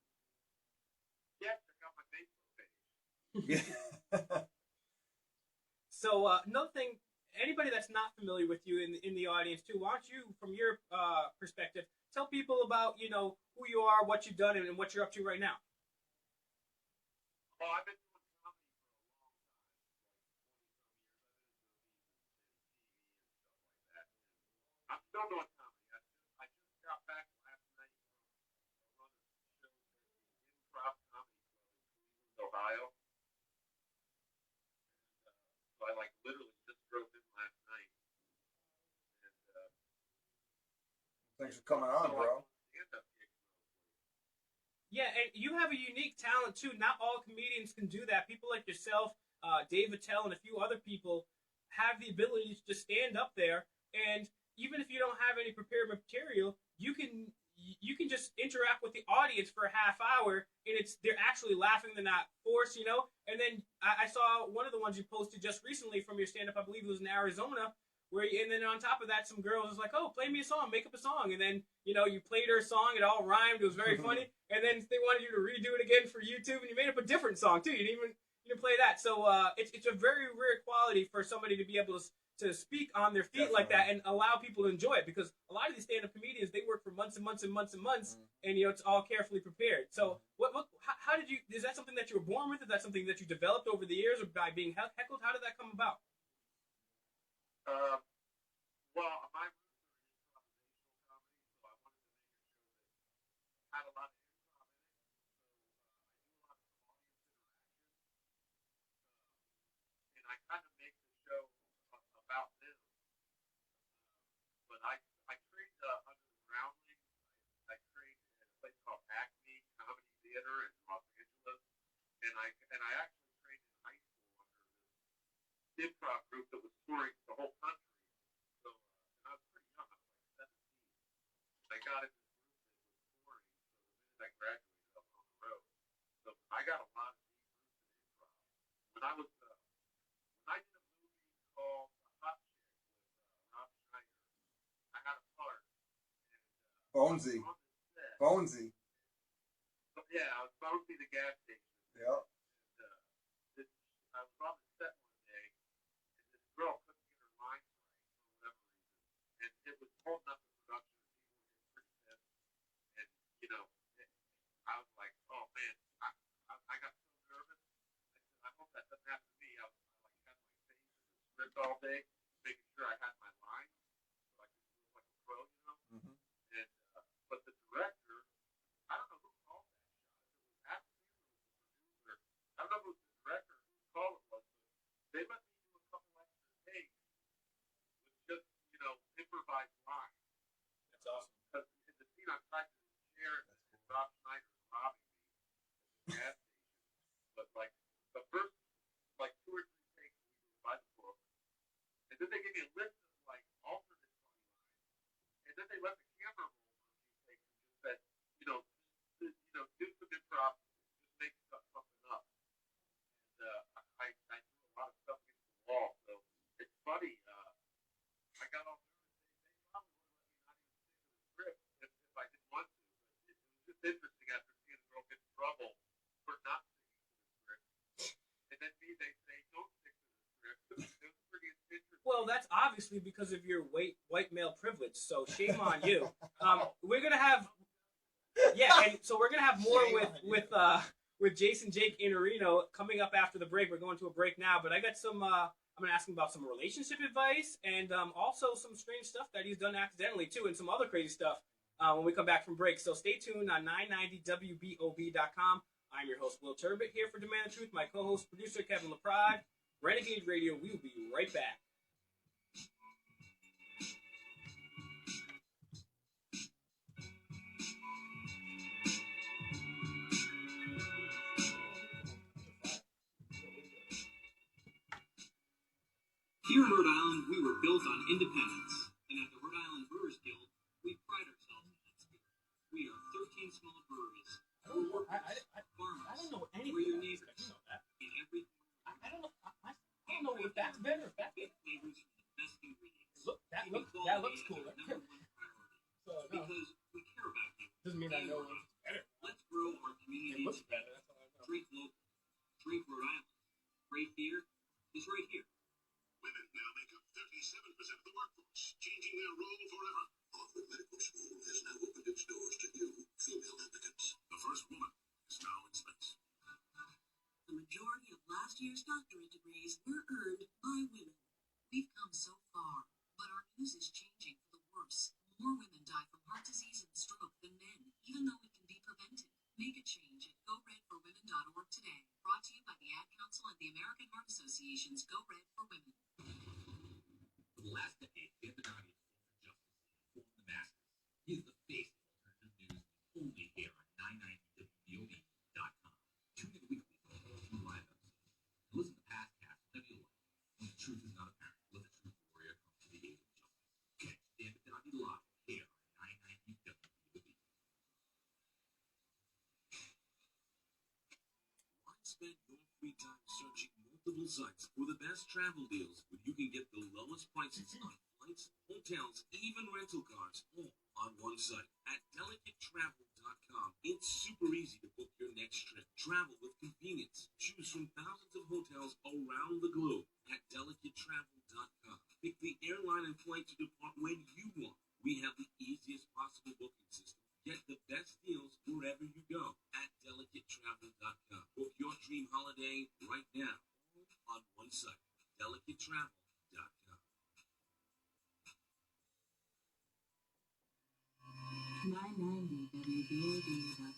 Speaker 5: Yeah, check out my Facebook page.
Speaker 4: Yeah.
Speaker 3: So another thing, anybody that's not familiar with you in the audience too, why don't you, from your perspective, tell people about who you are, what you've done, and what you're up to right now.
Speaker 5: Well, I've been doing comedy for a long time, like 20 some years. I've been doing TV and stuff like that. I'm still doing comedy. I just got back last night from a run of shows at the Improv Comedy Club in Cleveland, Ohio. And, so I literally just drove in last night. And
Speaker 4: Thanks for coming on, bro.
Speaker 5: stand-up gigs mostly.
Speaker 3: Yeah, and you have a unique talent too. Not all comedians can do that. People like yourself, Dave Attell, and a few other people have the ability to just stand up there, and even if you don't have any prepared material, you can just interact with the audience for a half hour, and they're actually laughing, they're not forced, And then I saw one of the ones you posted just recently from your stand-up, I believe it was in Arizona, and then on top of that, some girl was like, "Oh, play me a song, make up a song," and then you played her song, it all rhymed, it was very funny, and then they wanted you to redo it again for YouTube, and you made up a different song too. You didn't play that, so it's a very rare quality for somebody to be able to speak on their feet like that and allow people to enjoy it, because a lot of these stand-up comedians, they work for months and months and months and months, and it's all carefully prepared. So how did you? Is that something that you were born with? Is that something that you developed over the years, or by being heckled? How did that come about?
Speaker 5: Well, my roots are in improvisational comedy, so I wanted to make a show that had a lot of improv in it. So I do a lot of audience interaction, and I kind of make the show about them. But I trained under the Groundlings. I trained at a place called Acme Comedy Theater in Los Angeles, and I actually trained in high school under this improv group that was touring the whole country. So I was pretty young. I was like 17. And I got in this group that was touring. So the minute I graduated, I was on the road. So I got a lot of deep roots in improv. When I did a movie called The Hot Chick with Rob Schneider, I had a part. And
Speaker 4: Bonesy.
Speaker 5: I was on the set.
Speaker 4: Bonesy.
Speaker 5: So, yeah, I was Bonesy the gas station.
Speaker 4: Yep.
Speaker 5: And I was on the set one day, and this girl couldn't get her lines right for whatever reason. And it was holding up the production, and people were getting pretty pissed. And, I was like, oh, man, I got so nervous. I said, I hope that doesn't happen to me. I had my face in the script all day, making sure I had my lines, so I could look like a pro,
Speaker 4: Mm-hmm.
Speaker 5: And, but the director, I don't know who called that shot. If it was Adam Sandler, was the producer. I don't know if it was the director whose call it was, but they let me do a couple extra takes with just, improvised lines.
Speaker 3: That's awesome.
Speaker 5: Because in the scene, I'm tied to the chair, and Rob Schneider's robbing me at the gas station. But, the first, 2 or 3 takes we do by the book, and then they give me a list of, alternate funny lines, and then they let the camera roll for a few takes and just said, do some improv, just make something up. And I do a lot of stuff against the wall, so it's funny. I got all nervous. They probably would have let me not even stick to the script if I didn't want to. But it was just interesting after seeing a girl get in trouble for not sticking to the script. And then they say, don't stick to the script. It was pretty interesting.
Speaker 3: Well, that's obviously because of your white male privilege. So shame on you. We're gonna have Yeah, and so we're gonna have more with Jason, Jake, Iannarino coming up after the break. We're going to a break now, but I got some. I'm gonna ask him about some relationship advice and also some strange stuff that he's done accidentally too, and some other crazy stuff when we come back from break. So stay tuned on 990WBOB.com. I'm your host Will Turbot here for Demand the Truth. My co-host, producer Kevin LaPrade. Renegade Radio. We will be right back.
Speaker 7: Here in Rhode Island, we were built on independence, and at the Rhode Island Brewers Guild, we pride ourselves in that spirit. We are 13 small breweries.
Speaker 3: I don't know anything.
Speaker 7: We're unique.
Speaker 3: You know that.
Speaker 7: In every
Speaker 3: I don't know. I don't know if that's better. If that's
Speaker 7: big flavors from the best ingredients.
Speaker 3: look, that looks cool.
Speaker 7: Number one priority.
Speaker 3: So no,
Speaker 7: Because we care about you.
Speaker 3: doesn't mean I know it's better.
Speaker 7: Let's grow our
Speaker 3: It
Speaker 7: community
Speaker 3: looks better.
Speaker 7: together.
Speaker 3: That's all I know.
Speaker 7: Drink local. Drink Rhode Island. Great beer is right here.
Speaker 9: Women now make up 37% of the workforce, changing their role forever. Harvard Medical School has now opened its doors to you, female applicants. The first woman is now in space.
Speaker 6: The majority of last year's doctorate degrees were earned by women. We've come so far, but our news is changing for the worse. More women die from heart disease and stroke than men, even though it can be prevented. Make a change at GoRedForWomen.org today. Brought to you by the Ad Council and the American Heart Association's Go Red for Women.
Speaker 2: For the last decade, Iannarino for justice informed the masses. He is the face of alternative news only here on 990WBOB.com. Tune in weekly for new live episodes. And listen to past casts whenever you like. When the truth is not apparent, let the truth warrior come to the aid of justice. Catch Iannarino live here on 990WBOB. Why spend your free time searching multiple sites for the best travel deals when you can get the lowest prices on flights, hotels, even rental cars, all on one site? At delicatetravel.com, it's super easy to book your next trip. Travel with convenience. Choose from thousands of hotels around the globe. At delicatetravel.com, pick the airline and flight to depart when you want. We have the easiest possible booking system. Get the best deals wherever you go at delicatetravel.com. Book your dream holiday right now on one site, delicatetravel.com.
Speaker 6: 990WBOB.com.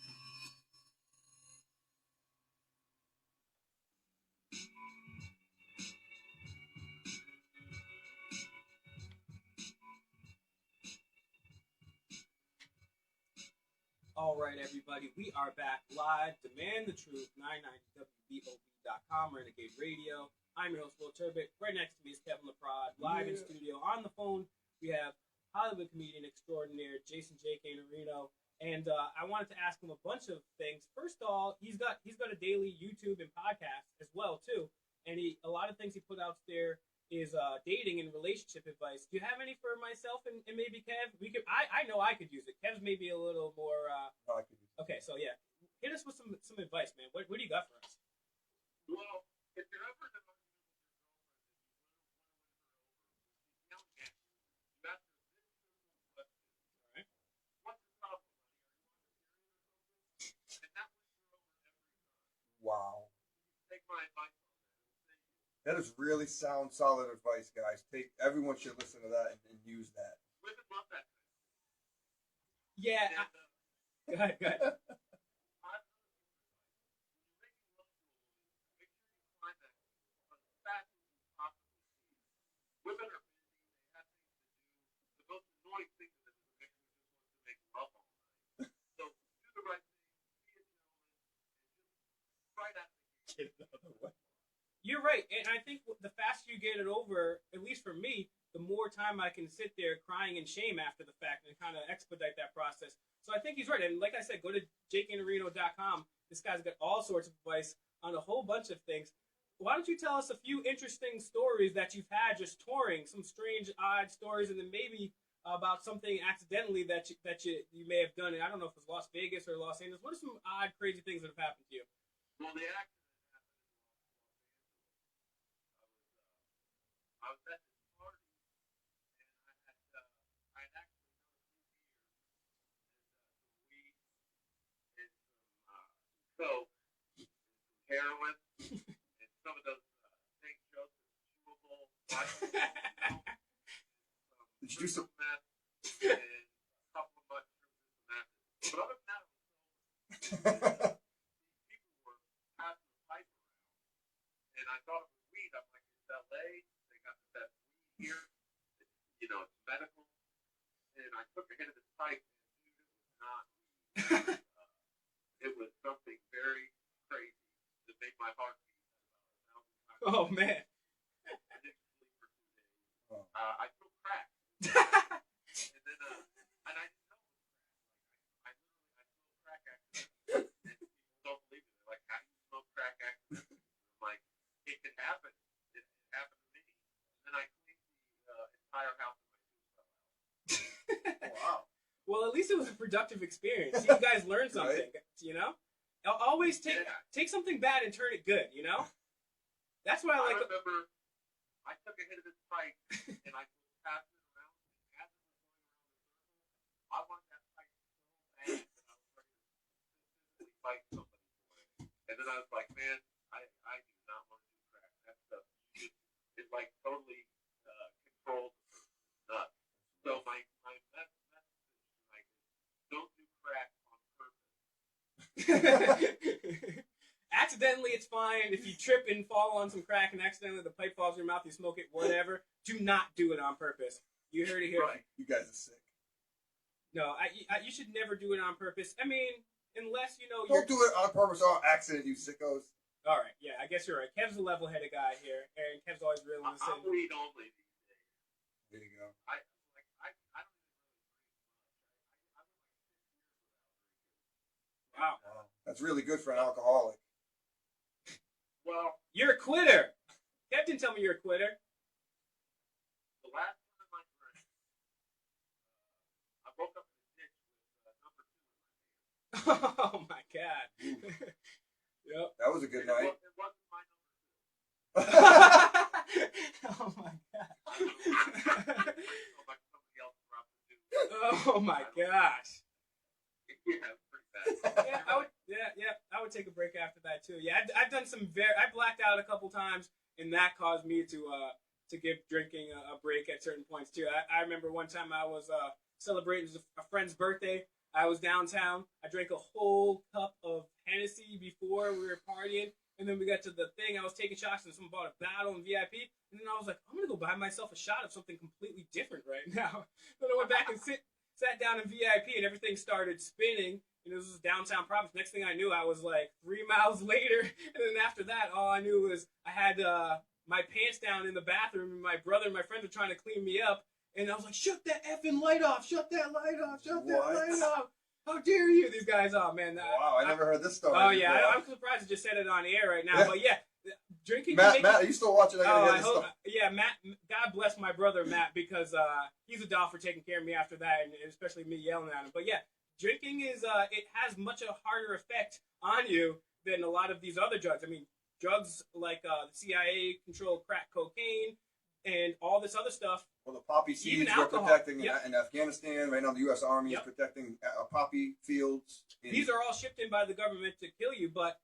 Speaker 3: All right, everybody, we are back live. Demand the Truth, 990WBOB.com, Renegade Radio. I'm your host, Will Turbot. Right next to me is Kevin LaPrade, live in studio. On the phone, we have Hollywood comedian extraordinaire Jason Jake Iannarino. And I wanted to ask him a bunch of things. First of all, he's got a daily YouTube and podcast as well, too. And a lot of things he put out there is dating and relationship advice. Do you have any for myself and maybe Kev? I know I could use it. Kev's maybe a little more.
Speaker 4: I could use it.
Speaker 3: Okay, so yeah, hit us with some advice, man. What do you got for us?
Speaker 5: Well, if you're ever in an argument with your girlfriend and you want to win her over, she's yelling at you, you ask her this simple question.
Speaker 3: All right.
Speaker 5: What's the problem, honey? Are you on a period or something? And that wins her over every time.
Speaker 4: Wow.
Speaker 5: Take my advice on that. It'll save you.
Speaker 4: That is really sound, solid advice, guys. Everyone should listen to that and use that.
Speaker 5: Women love that.
Speaker 3: Yeah.
Speaker 5: And,
Speaker 3: Go ahead.
Speaker 5: I'm going to give you advice. When you're making love to a woman, make sure you climax as fast as you possibly can. Women are busy. They have things to do. The most annoying thing to them is a man who just wants to make love all night. So do the right thing. Be a gentleman. And just right out the gate.
Speaker 4: Get another one.
Speaker 3: You're right, and I think the faster you get it over, at least for me, the more time I can sit there crying in shame after the fact and kind of expedite that process. So I think he's right, and like I said, go to jakeiannarino.com. This guy's got all sorts of advice on a whole bunch of things. Why don't you tell us a few interesting stories that you've had just touring, some strange, odd stories, and then maybe about something accidentally that you may have done. And I don't know if it was Las Vegas or Los Angeles. What are some odd, crazy things that have happened to you?
Speaker 5: Well, the accident happened in Los Angeles. I was at this party, and I had actually done a few beers and some weed, So, heroin, and some of those St. Joseph chewable
Speaker 4: Did you do some?
Speaker 5: meth, and a couple of mushrooms and some meth. But other than that, people were passing the pipe around, and I thought it was weed. I'm like, it's LA, they got the best weed here. It's, it's medical. And I took a hit of this pipe, and dude, it was not weed. It was something very crazy that made my heart beat about 1,000 times.
Speaker 3: Oh man.
Speaker 5: I didn't sleep for 2 days. I took crack. And then, and I didn't know it was crack. I smoked crack accidentally. And people don't believe it. They're like, how do you smoke crack accidentally? I'm like, it can happen. It happened to me. And then I cleaned the entire house and my tooth fell out.
Speaker 4: Wow.
Speaker 3: Well, at least it was a productive experience. You guys learned something, you know? Always take something bad and turn it good, you know? That's what I like.
Speaker 5: I remember I took a hit of this pipe and I was passing it around. And as it was going around the circle, I wanted that pipe so bad that I was ready to physically fight somebody for it. And then I was like, man, I do not want to do crack. That stuff is like totally controlled nuts. So my message tonight is don't do crack on purpose.
Speaker 3: Accidentally, it's fine. If you trip and fall on some crack and accidentally the pipe falls in your mouth, you smoke it, whatever. Do not do it on purpose. You heard it here.
Speaker 5: Right.
Speaker 4: You guys are sick.
Speaker 3: No, you should never do it on purpose. I mean, unless,
Speaker 4: Don't do it on purpose or accident, you sickos.
Speaker 3: All right, yeah, I guess you're right. Kev's a level-headed guy here, and Kev's always real in the
Speaker 5: I'm weed only these days.
Speaker 4: There you go.
Speaker 5: I don't even really drink much. I went like 6 years without drinking.
Speaker 3: Wow.
Speaker 4: That's really good for an alcoholic.
Speaker 5: Well,
Speaker 3: You're a quitter. Kev didn't tell me you're a quitter.
Speaker 5: the last time I drank, I woke up in the ditch with number 2 in my hand.
Speaker 3: Oh, my God. Yep.
Speaker 4: That was a good night.
Speaker 5: It wasn't my number 2.
Speaker 3: Oh, my God.
Speaker 5: Like somebody else dropped the 2.
Speaker 3: Oh, my gosh.
Speaker 5: Yeah, it was pretty bad.
Speaker 3: I would take a break after that too. Yeah, I've done some I blacked out a couple times, and that caused me to give drinking a break at certain points too. I remember one time I was celebrating a friend's birthday. I was downtown. I drank a whole cup of Hennessy before we were partying, and then we got to the thing. I was taking shots, and someone bought a bottle in VIP, and then I was like, I'm gonna go buy myself a shot of something completely different right now. Then I went back and sat down in VIP, and everything started spinning. And this was downtown Providence. Next thing I knew, I was like 3 miles later. And then after that, all I knew was I had my pants down in the bathroom, and my brother and my friends were trying to clean me up. And I was like, shut that effing light off. Shut that light off. Shut that light off. How dare you? These guys, oh, man.
Speaker 4: Wow, I never heard this story.
Speaker 3: Oh, yeah. I'm surprised I just said it on air right now. But, yeah, drinking.
Speaker 4: Matt, are you still watching?
Speaker 3: Matt, God bless my brother, Matt, because he's a doll for taking care of me after that, and especially me yelling at him. But, yeah. Drinking is, it has much a harder effect on you than a lot of these other drugs. I mean, drugs like the CIA-controlled crack cocaine and all this other stuff.
Speaker 4: Well, the poppy seeds
Speaker 3: Even
Speaker 4: we're
Speaker 3: alcohol.
Speaker 4: protecting
Speaker 3: Yep.
Speaker 4: in Afghanistan. Right now, the U.S. Army
Speaker 3: Yep.
Speaker 4: is protecting poppy fields.
Speaker 3: These are all shipped in by the government to kill you, but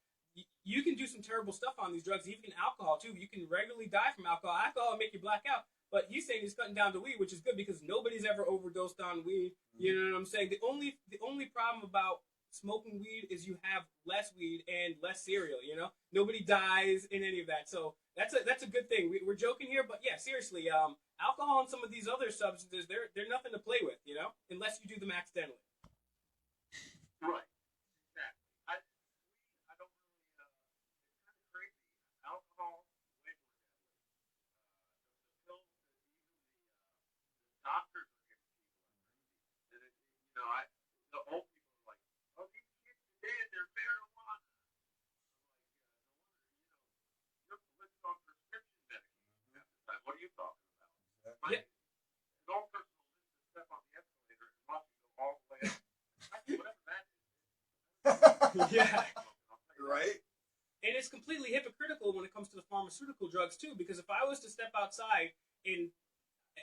Speaker 3: you can do some terrible stuff on these drugs, even alcohol, too. You can regularly die from alcohol. Alcohol will make you black out. But he's saying he's cutting down to weed, which is good because nobody's ever overdosed on weed. You know what I'm saying? The only problem about smoking weed is you have less weed and less cereal. You know, nobody dies in any of that. So that's a good thing. We're joking here, but yeah, seriously, alcohol and some of these other substances, they're nothing to play with. You know, unless you do them accidentally.
Speaker 5: Right. Exactly. I don't really. It's kind of crazy. Alcohol, way more deadly. The pills that even the doctors are giving people are crazy. And the old people are like, oh, these kids today, they're marijuana. I'm like, no wonder, you're listed on prescription medication half the time. What are you talking about?
Speaker 3: Yeah.
Speaker 5: An old person will list to step on the escalator and watch you go all the way up. Whatever that is.
Speaker 3: Yeah.
Speaker 4: Right?
Speaker 3: And it's completely hypocritical when it comes to the pharmaceutical drugs, too, because if I was to step outside and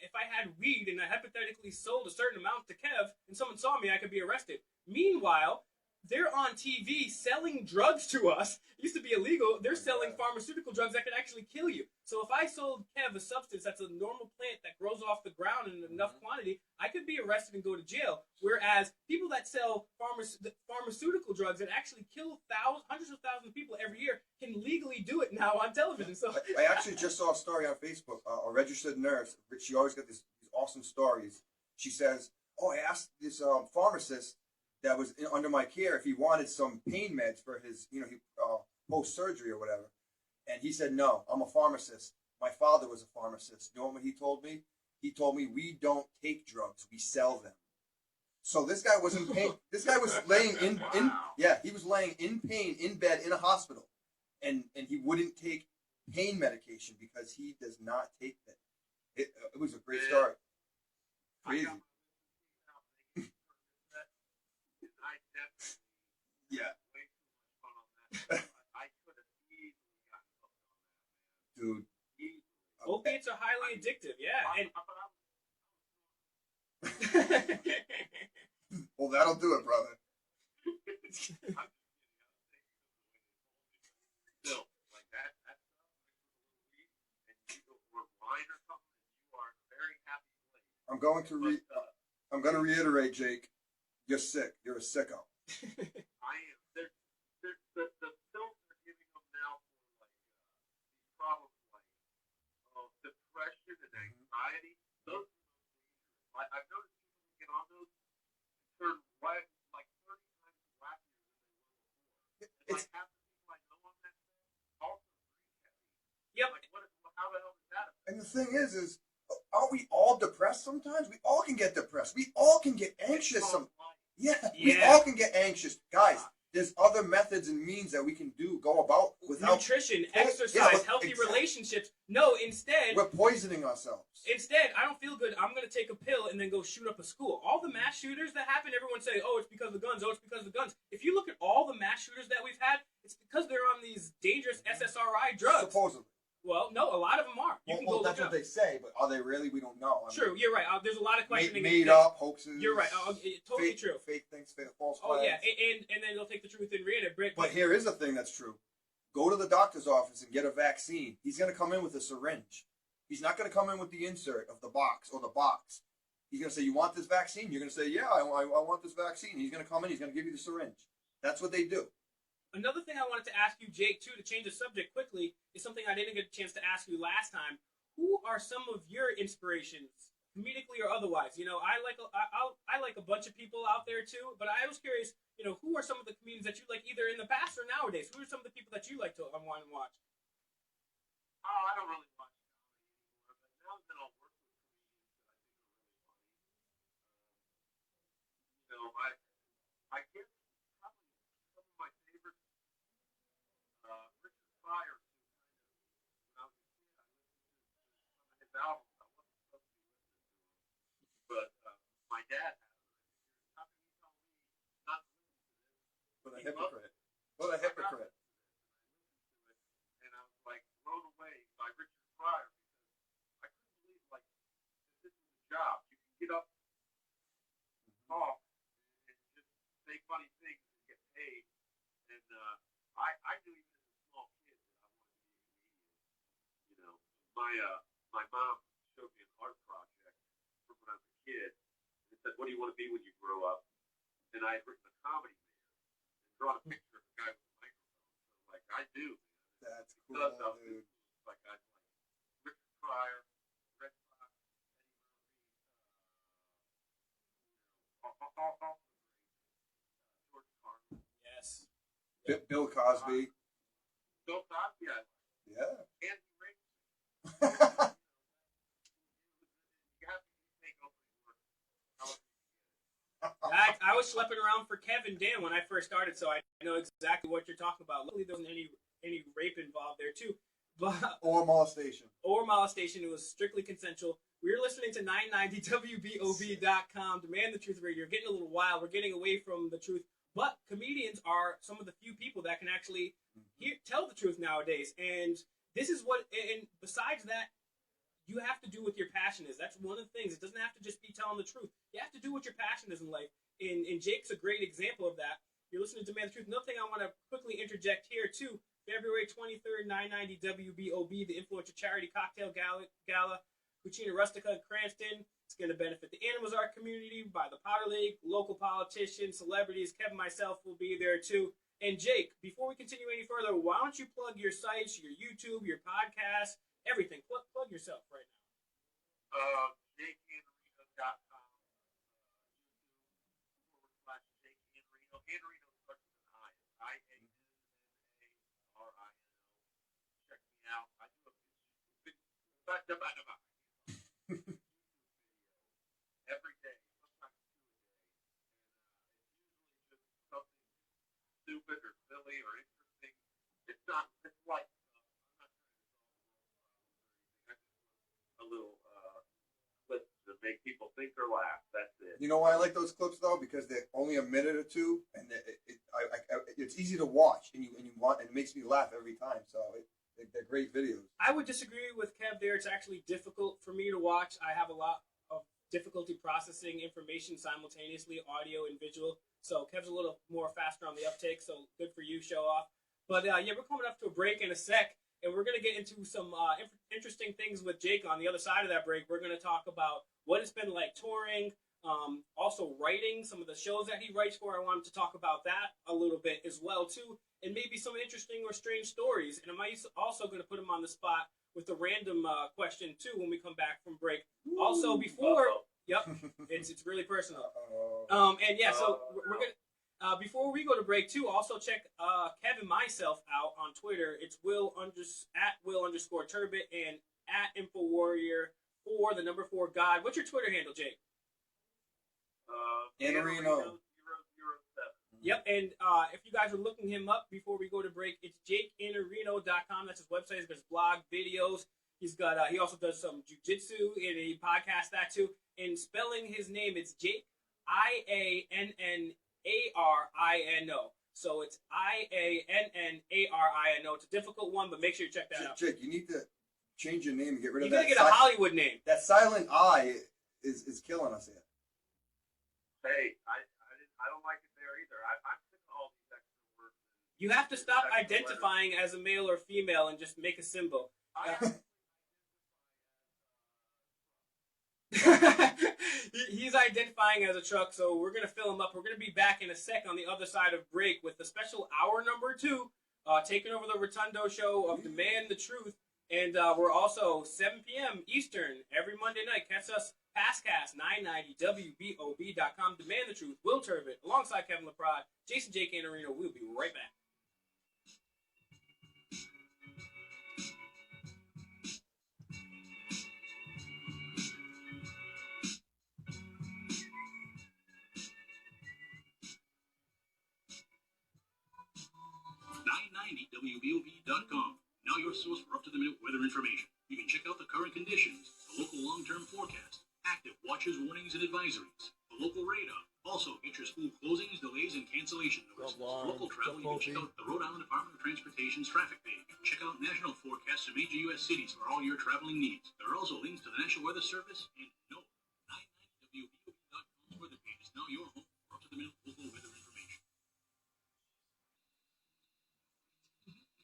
Speaker 3: if I had weed and I hypothetically sold a certain amount to Kev and someone saw me, I could be arrested. Meanwhile, they're on TV selling drugs to us. It used to be illegal. They're selling pharmaceutical drugs that could actually kill you. So if I sold Kev a substance that's a normal plant that grows off the ground in enough quantity, I could be arrested and go to jail. Whereas people that sell pharmaceutical drugs that actually kill hundreds of thousands of people every year can legally do it now on television. So
Speaker 4: I actually just saw a story on Facebook. A registered nurse, she always got these awesome stories. She says, "Oh, I asked this pharmacist that was under my care if he wanted some pain meds for his, post surgery or whatever, and he said no. I'm a pharmacist. My father was a pharmacist. You know what he told me? He told me we don't take drugs, we sell them." So this guy was in pain. This guy was laying he was laying in pain in bed in a hospital, and he wouldn't take pain medication because he does not take that. It was a great story. Crazy. Yeah. Dude.
Speaker 3: opiates are highly addictive. Yeah, and
Speaker 4: well, that'll do it, brother.
Speaker 5: Still, like that stuff, and you go for a wine or something, and you are a very happy place.
Speaker 4: I'm going to reiterate, Jake. You're sick. You're a sicko.
Speaker 5: I am. The pills they're giving them now for these problems depression and anxiety. Those I've noticed people get on those and turn white like 30 times wackier than they were before. It's like half the people I know on that stuff also drink heavy.
Speaker 3: Yep.
Speaker 5: Like how the hell does that affect?
Speaker 4: And the thing is aren't we all depressed sometimes? We all can get depressed. We all can get anxious. We all can get anxious. Guys, there's other methods and means that we can go about without
Speaker 3: nutrition, exercise, healthy relationships. No, instead
Speaker 4: we're poisoning ourselves.
Speaker 3: Instead, I don't feel good. I'm going to take a pill and then go shoot up a school. All the mass shooters that happen, everyone say, "Oh, it's because of the guns. Oh, it's because of the guns." If you look at all the mass shooters that we've had, it's because they're on these dangerous SSRI drugs.
Speaker 4: Supposedly.
Speaker 3: Well, no, a lot of them are. You can go
Speaker 4: that's
Speaker 3: look
Speaker 4: what they say, but are they really? We don't know.
Speaker 3: True, you're right. There's a lot of questioning.
Speaker 4: Made up hoaxes.
Speaker 3: You're right. Totally true.
Speaker 4: Fake things, false
Speaker 3: flags.
Speaker 4: Oh,
Speaker 3: yeah, and then they'll take the truth and read it.
Speaker 4: But here is a thing that's true. Go to the doctor's office and get a vaccine. He's going to come in with a syringe. He's not going to come in with the insert of the box or the box. He's going to say, "You want this vaccine?" You're going to say, "Yeah, I want this vaccine." He's going to come in. He's going to give you the syringe. That's what they do.
Speaker 3: Another thing I wanted to ask you, Jake, too, to change the subject quickly, is something I didn't get a chance to ask you last time. Who are some of your inspirations, comedically or otherwise? You know, I like a bunch of people out there too, but I was curious, who are some of the comedians that you like, either in the past or nowadays? Who are some of the people that you like to unwind and watch?
Speaker 5: Oh, I don't really watch comedy anymore, but now that I'll work with comedians that I think are really funny, I guess probably some of my favorites, Richard Pryor, when I was a kid, I listened to some of his albums. I wasn't supposed to be listening to them, but my dad had them. How can you tell me not to listen to this?
Speaker 4: What a hypocrite. What a hypocrite.
Speaker 5: And I was like blown away by Richard Pryor because I couldn't believe that this is a job. You can get up, talk, and just say funny things and get paid. And I knew even as a small kid that I wanted to be a comedian. You know, my mom showed me an art project from when I was a kid. It said, "What do you want to be when you grow up?" And I had written a comedy man and drawn a picture of a guy with a microphone. So like I do.
Speaker 4: That's cool, dude.
Speaker 5: Like I like Richard Pryor, Red Fox, Eddie Murphy, George Carlin.
Speaker 3: Yes.
Speaker 4: Bill Cosby.
Speaker 5: Bill Cosby,
Speaker 4: Yeah.
Speaker 5: Andy Ray. You have to make opening work.
Speaker 3: I was schlepping around for Kevin Dan when I first started, so I know exactly what you're talking about. Luckily, there wasn't any rape involved there too, but
Speaker 4: or molestation.
Speaker 3: It was strictly consensual. We're listening to 990WBOB.com, Demand the Truth Radio. You're getting a little wild. We're getting away from the truth, but comedians are some of the few people that can actually tell the truth nowadays. And this is what. And besides that, you have to do what your passion is. That's one of the things. It doesn't have to just be telling the truth. You have to do what your passion is in life. And Jake's a great example of that. You're listening to Demand the Truth. Another thing I want to quickly interject here, too. February 23rd, 990 WBOB, the Influencer Charity Cocktail Gala, Cucina Rustica in Cranston. It's going to benefit the Animals Art community by the Powder League, local politicians, celebrities. Kevin, myself will be there, too. And Jake, before we continue any further, why don't you plug your sites, your YouTube, your podcast, everything. Plug yourself right now.
Speaker 5: JakeIannarino.com. YouTube /JakeIannarino. Iannarino starts with an I. IANNARINO. Check me out. I do a big every day, sometimes 2 a day. And it's usually just something stupid or silly or interesting. It's not, it's like, I'm not trying to solve the world problem or anything. I just want a little clip to make people think or laugh. That's it.
Speaker 4: You know why I like those clips though? Because they're only a minute or two, and it's easy to watch, and it makes me laugh every time. So they're great videos.
Speaker 3: I would disagree with Kev there. It's actually difficult for me to watch. I have a lot of difficulty processing information simultaneously, audio and visual. So Kev's a little more faster on the uptake, so good for you, show off. But yeah, we're coming up to a break in a sec, and we're going to get into some interesting things with Jake on the other side of that break. We're going to talk about what it's been like touring, also writing, some of the shows that he writes for. I want him to talk about that a little bit as well, too, and maybe some interesting or strange stories. And I'm also going to put him on the spot with a random question, too, when we come back from break. Also, before... Yep, it's really personal. And yeah, so we're gonna before we go to break too. Also check Kev and myself out on Twitter. It's @Will_Turbot and @InfoWarrior4 4 God. What's your Twitter handle, Jake?
Speaker 4: Iannarino
Speaker 5: 007.
Speaker 3: Yep, and if you guys are looking him up before we go to break, it's JakeIannarino.com. That's his website. He's got his blog, videos. He's got he also does some jujitsu and he podcasts that too. And spelling his name, it's Jake IANNARINO. So it's IANNARINO. It's a difficult one, but make sure you check that out.
Speaker 4: Jake, you need to change your name and get rid of
Speaker 3: that. You gotta get a Hollywood name.
Speaker 4: That silent I is killing us here.
Speaker 5: Hey, I don't like it there either. I'm sick of all these extra words.
Speaker 3: You have to stop identifying as a male or female and just make a symbol. He's identifying as a truck, so we're going to fill him up. We're going to be back in a sec on the other side of break with the special hour number 2, taking over the Rotundo show of Demand the Truth. And we're also 7 p.m. Eastern every Monday night. Catch us Passcast 990WBOB.com. Demand the Truth. Will Turbot alongside Kevin LaPrade, Jason Jake Iannarino. We'll be right back.
Speaker 1: WBOB.com. Now your source for up-to-the-minute weather information. You can check out the current conditions, the local long-term forecast, active watches, warnings, and advisories, the local radar. Also, get your school closings, delays, and cancellation notices. Local travel, you can check out the Rhode Island Department of Transportation's traffic page. Check out national forecasts of major U.S. cities for all your traveling needs. There are also links to the National Weather Service and 990WBOB.com's weather page is now your home for up-to-the-minute local weather information.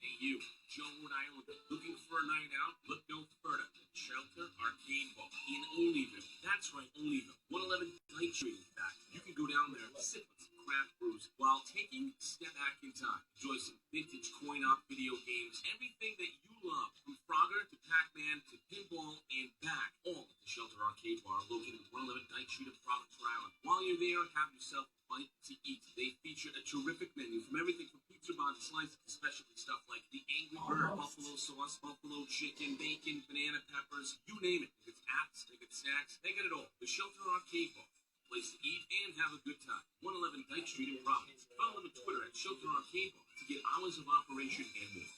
Speaker 2: Hey you, Joe, Rhode Island, looking for a night out? Look no further than Shelter Arcade Bar in Olneyville. That's right, Olneyville. 111 Light Street, in fact. You can go down there and sip with some craft brews while taking a step back in time. Enjoy some vintage coin-op video games, everything that you love, from Frogger to Pac-Man to pinball and back, all at the Shelter Arcade Bar located at 111 Dyke Street in Providence, Rhode Island. While you're there, have yourself a bite to eat. They feature a terrific menu from everything from pizza buns, slices, to specialty stuff like the Angry Bird, buffalo sauce, buffalo chicken, bacon, banana peppers, you name it. If it's apps, they get snacks, they get it all. The Shelter Arcade Bar, place to eat and have a good time. 111 Dyke Street in Providence. Follow them on Twitter at Shelter Arcade Bar to get hours of operation and more.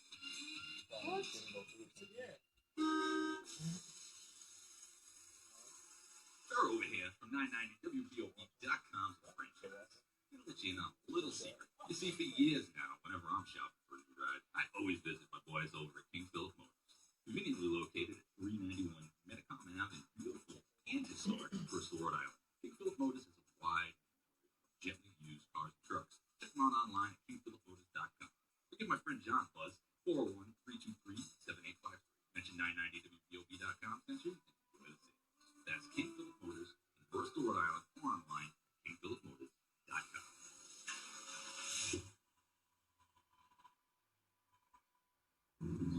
Speaker 1: They're over here from 990WBOB.com. I'll let you know a little secret. You see, for years now, whenever I'm shopping for a new ride, I always visit my boys over at King Philip Motors, conveniently located at 391 Metacom Ave in beautiful and historic Bristol, Rhode Island. King Philip Motors is a wide, gently used cars and trucks. Check them out online
Speaker 2: country and community. That's King Philip Motors in Bristol, Rhode Island, or online, kingphilipmotors.com.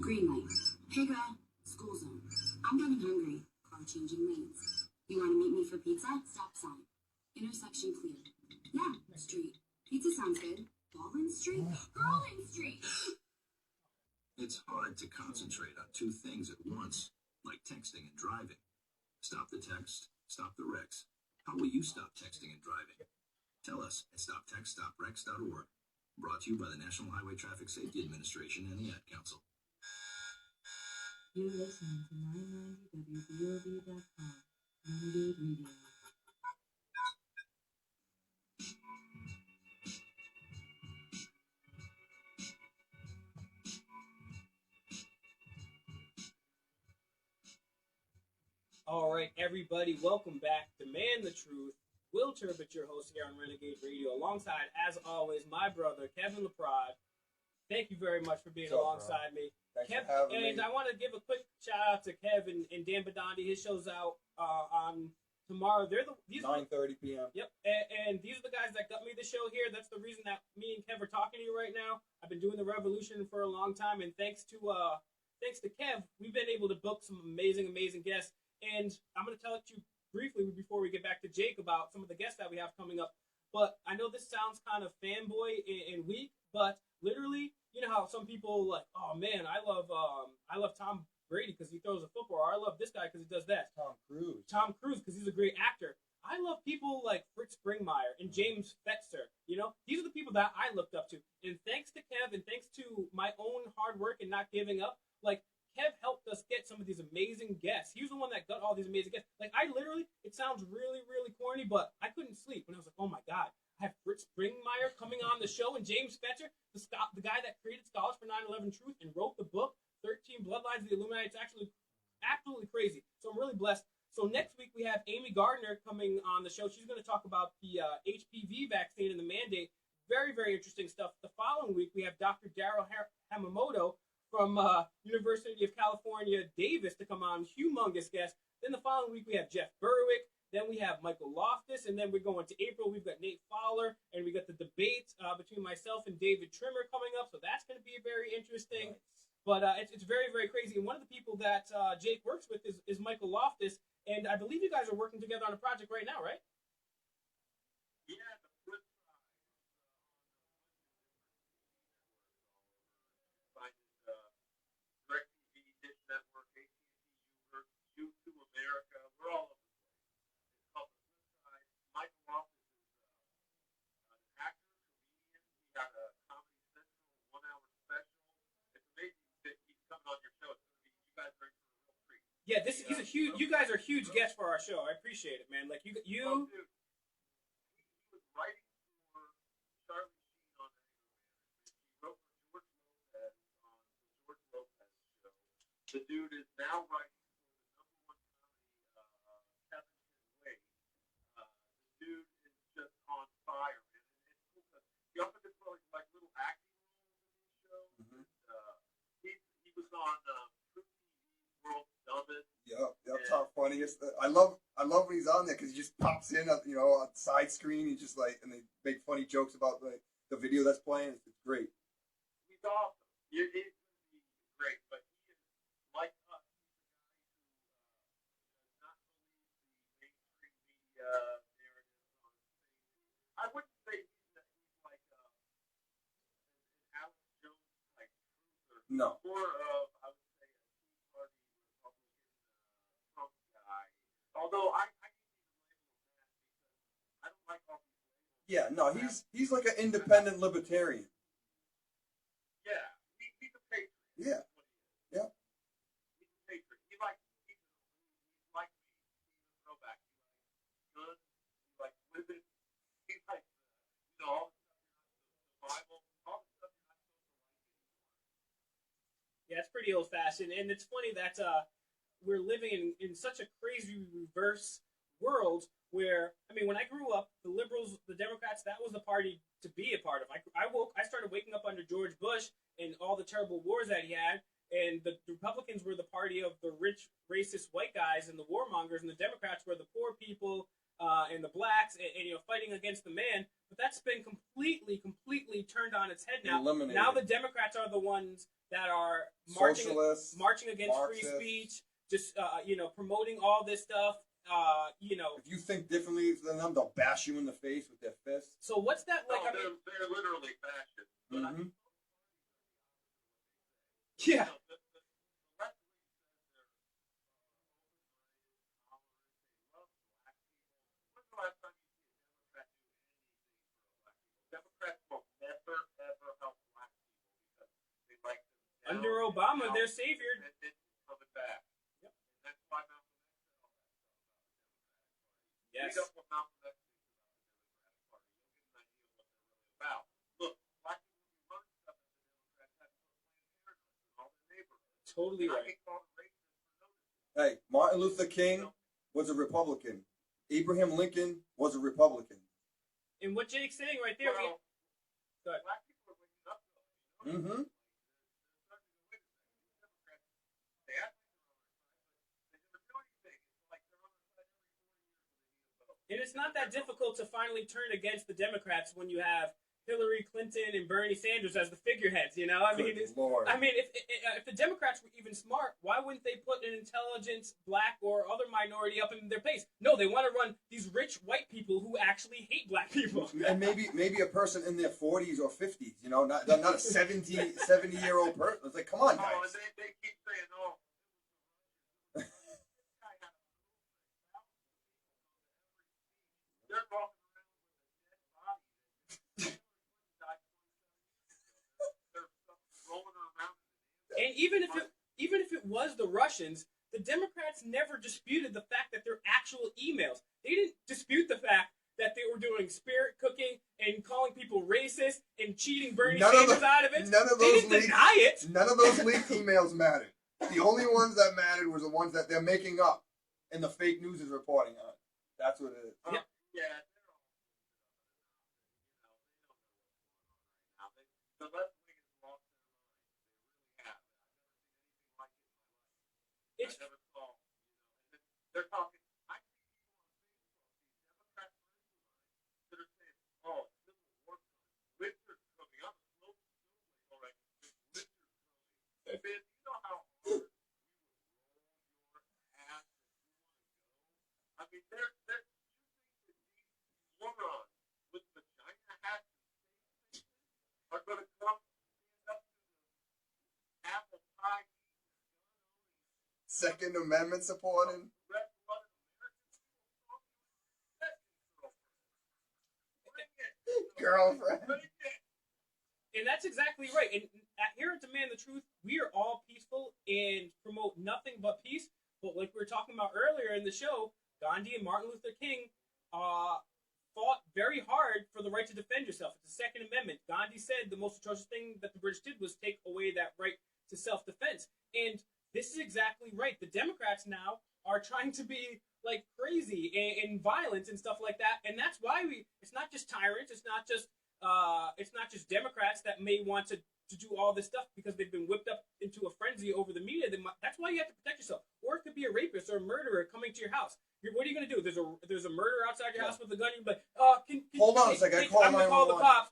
Speaker 6: Green light. Hey, Grad. School zone. I'm getting hungry. Car changing lanes. You want to meet me for pizza? Stop sign. Intersection clear. Yeah, street. Pizza sounds good. Baldwin Street? Baldwin Street!
Speaker 2: It's hard to concentrate on two things at once, like texting and driving. Stop the text, stop the wrecks. How will you stop texting and driving? Tell us at stoptextstopwrecks.org. Brought to you by the National Highway Traffic Safety Administration and the Ad Council.
Speaker 6: You're listening to 990WBOB.com. Renegade Radio.
Speaker 3: All right, everybody, welcome back to Man the Truth. Will Turbot, your host here on Renegade Radio, alongside, as always, my brother, Kevin LaPrade. Thank you very much for being alongside me.
Speaker 4: Thanks
Speaker 3: Kev,
Speaker 4: for having
Speaker 3: and
Speaker 4: me.
Speaker 3: I want to give a quick shout out to Kev and Dan Badandi. His show's out on tomorrow. These
Speaker 4: 9:30 p.m.
Speaker 3: Yep, and these are the guys that got me the show here. That's the reason that me and Kev are talking to you right now. I've been doing the Revolution for a long time, and thanks to Kev, we've been able to book some amazing guests. And I'm going to tell you briefly before we get back to Jake about some of the guests that we have coming up. But I know this sounds kind of fanboy and weak, but literally, you know how some people like, oh man, I love Tom Brady because he throws a football, or I love this guy because he does that.
Speaker 4: Tom Cruise
Speaker 3: because he's a great actor. I love people like Fritz Springmeier and James Fetzer. You know, these are the people that I looked up to. And thanks to Kev and thanks to my own hard work and not giving up, like, Kev helped us get some of these amazing guests. He was the one that got all these amazing guests. Like, I literally, it sounds really corny, but I couldn't sleep when I was like, oh my God, I have Fritz Springmeier coming on the show and James Fetzer, the guy that created Scholars for 9/11 Truth and wrote the book, 13 Bloodlines of the Illuminati. It's actually absolutely crazy. So I'm really blessed. So next week we have Amy Gardner coming on the show. She's going to talk about the HPV vaccine and the mandate. Very interesting stuff. The following week we have Dr. Daryl Hamamoto from University of California, Davis, to come on, humongous guest. Then the following week, we have Jeff Berwick. Then we have Michael Loftus. And then we're going to April. We've got Nate Fowler. And we got the debate between myself and David Trimmer coming up. So that's going to be very interesting. Nice. But it's very crazy. And one of the people that Jake works with is Michael Loftus. And I believe you guys are working together on a project right now, right?
Speaker 5: Yeah, the flip side DirecTV, Dish Network, AT&T, YouTube America, we're all over the place. It's called The Flip Side. Michael Loftus is an actor, comedian. He got a Comedy Central 1-hour special. It's amazing that he's coming on your show. It's going to be, you guys are in for a real treat.
Speaker 3: Yeah, he's a huge. You guys are huge guests for our show. I appreciate it, man. Like you.
Speaker 5: Well, dude, he was writing for Charlie Sheen on Anger Management. He wrote for George Lopez on the George Lopez show. The dude is now writing for the #1 comedy, Kevin Way. The dude is just on fire, man. And it's cool because he often gets like little acting roles in these shows.
Speaker 4: Mhm.
Speaker 5: And, he was on True TV's World's Dumbest.
Speaker 4: Yep, top funniest. I love when he's on there because he just pops in, on the side screen. He just and they make funny jokes about the video that's playing. It's great.
Speaker 5: He's awesome. He's going to be great, but he is like us. He's a guy who does not believe the mainstream media narratives on things. I wouldn't say he's like an Alex Jones type truther.
Speaker 4: No.
Speaker 5: More of, I would say, a Tea Party Republican Trump guy. Although I can't even label him that because I don't like all these labels.
Speaker 4: Yeah, no, he's like an independent libertarian.
Speaker 5: Yeah, he's a patriot.
Speaker 4: Yeah.
Speaker 5: That's what he is.
Speaker 4: Yeah.
Speaker 5: He's a patriot. He's like me. He's a throwback. He likes guns. He likes women. He likes, all the stuff you're not, the Bible, all the stuff you're not supposed to like anymore.
Speaker 3: Yeah, it's pretty old fashioned, and it's funny that we're living in such a crazy reverse world where, I mean, when I grew up, the liberals, the Democrats, that was the party to be a part of. I started waking up under George Bush and all the terrible wars that he had, and the Republicans were the party of the rich, racist white guys and the warmongers, and the Democrats were the poor people and the blacks, and fighting against the man. But that's been completely turned on its head now.
Speaker 4: Eliminated.
Speaker 3: Now the Democrats are the ones that are
Speaker 4: Socialists,
Speaker 3: marching against
Speaker 4: Marxists.
Speaker 3: free speech, just promoting all this stuff.
Speaker 4: If you think differently than them, they'll bash you in the face with their fists.
Speaker 3: So what's that like?
Speaker 5: No, they're literally fascist. But I mean,
Speaker 3: Yeah.
Speaker 5: the left wing says they're love black people. When's the last time you see a Democrat do anything for black people? Democrats will never ever help black people because they like them down
Speaker 3: Under
Speaker 5: and
Speaker 3: Obama,
Speaker 5: out
Speaker 3: their savior.
Speaker 5: and then coming back.
Speaker 3: Yep.
Speaker 5: And that's why Malcolm X said all that stuff about the Democratic Party.
Speaker 3: Yes.
Speaker 5: Read up what Malcolm X thinks about the Democratic Party. You'll get an idea of what they're really about. Look, black people do learn stuff that the Democrats had to put Planned Parenthood in all their neighborhoods.
Speaker 3: Totally
Speaker 5: And I
Speaker 3: right.
Speaker 5: get called a racist for noticing.
Speaker 4: Hey, Martin Luther King was a Republican. Abraham Lincoln was a Republican.
Speaker 3: And what Jake's saying right there,
Speaker 5: Well,
Speaker 3: Go ahead.
Speaker 5: black people are waking up though. You know?
Speaker 4: Mm-hmm.
Speaker 5: They're starting to go, wait a second, these Democrats, they act like they're on our side, but they never do anything. It's like they're on our side every 4 years when they need a vote.
Speaker 3: and it's not that difficult to finally turn against the Democrats when you have Hillary Clinton and Bernie Sanders as the figureheads. I mean,
Speaker 4: Good Lord.
Speaker 3: if the Democrats were even smart, why wouldn't they put an intelligent black or other minority up in their place? No, they want to run these rich white people who actually hate black people.
Speaker 4: And maybe a person in their 40s or 50s, not a 70-year-old person. It's like, come on,
Speaker 5: Oh, and
Speaker 4: guys.
Speaker 5: they keep saying, oh, this guy had a they're walking around with a dead body. They're rolling around.
Speaker 3: And even if it was the Russians, the Democrats never disputed the fact that they're actual emails. They didn't dispute the fact that they were doing spirit cooking and calling people racist and cheating Bernie Sanders out of it.
Speaker 4: None of
Speaker 3: They
Speaker 4: those
Speaker 3: didn't
Speaker 4: leaks,
Speaker 3: deny it.
Speaker 4: None of those leaked emails mattered. The only ones that mattered was the ones that they're making up and the fake news is reporting on. That's what it is.
Speaker 3: Yeah.
Speaker 5: Yeah, they're all, they don't know what's going on right now. The left wing has lost their minds. They really have. I've never seen anything like it in my life. I never saw, they're talking. I see people on Facebook, these Democrat friends of mine, that are saying, oh, Civil War coming. Winter's coming. I'm a slow all right. Winter's coming. Man, you know how hard we would roll your ass if you want to go? I mean, you think that these morons with vagina hats and face are going to come stand up to the apple pie
Speaker 4: Second Amendment supporting.
Speaker 5: red-blooded American people?
Speaker 4: Girlfriend.
Speaker 5: Bring it.
Speaker 3: And that's exactly right. And here at Demand the Truth, we are all peaceful and promote nothing but peace. But like we were talking about earlier in the show, Gandhi and Martin Luther King fought very hard for the right to defend yourself. It's the Second Amendment. Gandhi said the most atrocious thing that the British did was take away that right to self-defense. And this is exactly right. The Democrats now are trying to be like crazy and violent and stuff like that. And that's why it's not just tyrants. It's not just Democrats that may want to do all this stuff because they've been whipped up into a frenzy over the media. That's why you have to protect yourself. Or it could be a rapist or a murderer coming to your house. What are you going to do? There's a murderer outside your house with a gun. You're like,
Speaker 4: Hold on a second.
Speaker 3: I'm going to call the cops.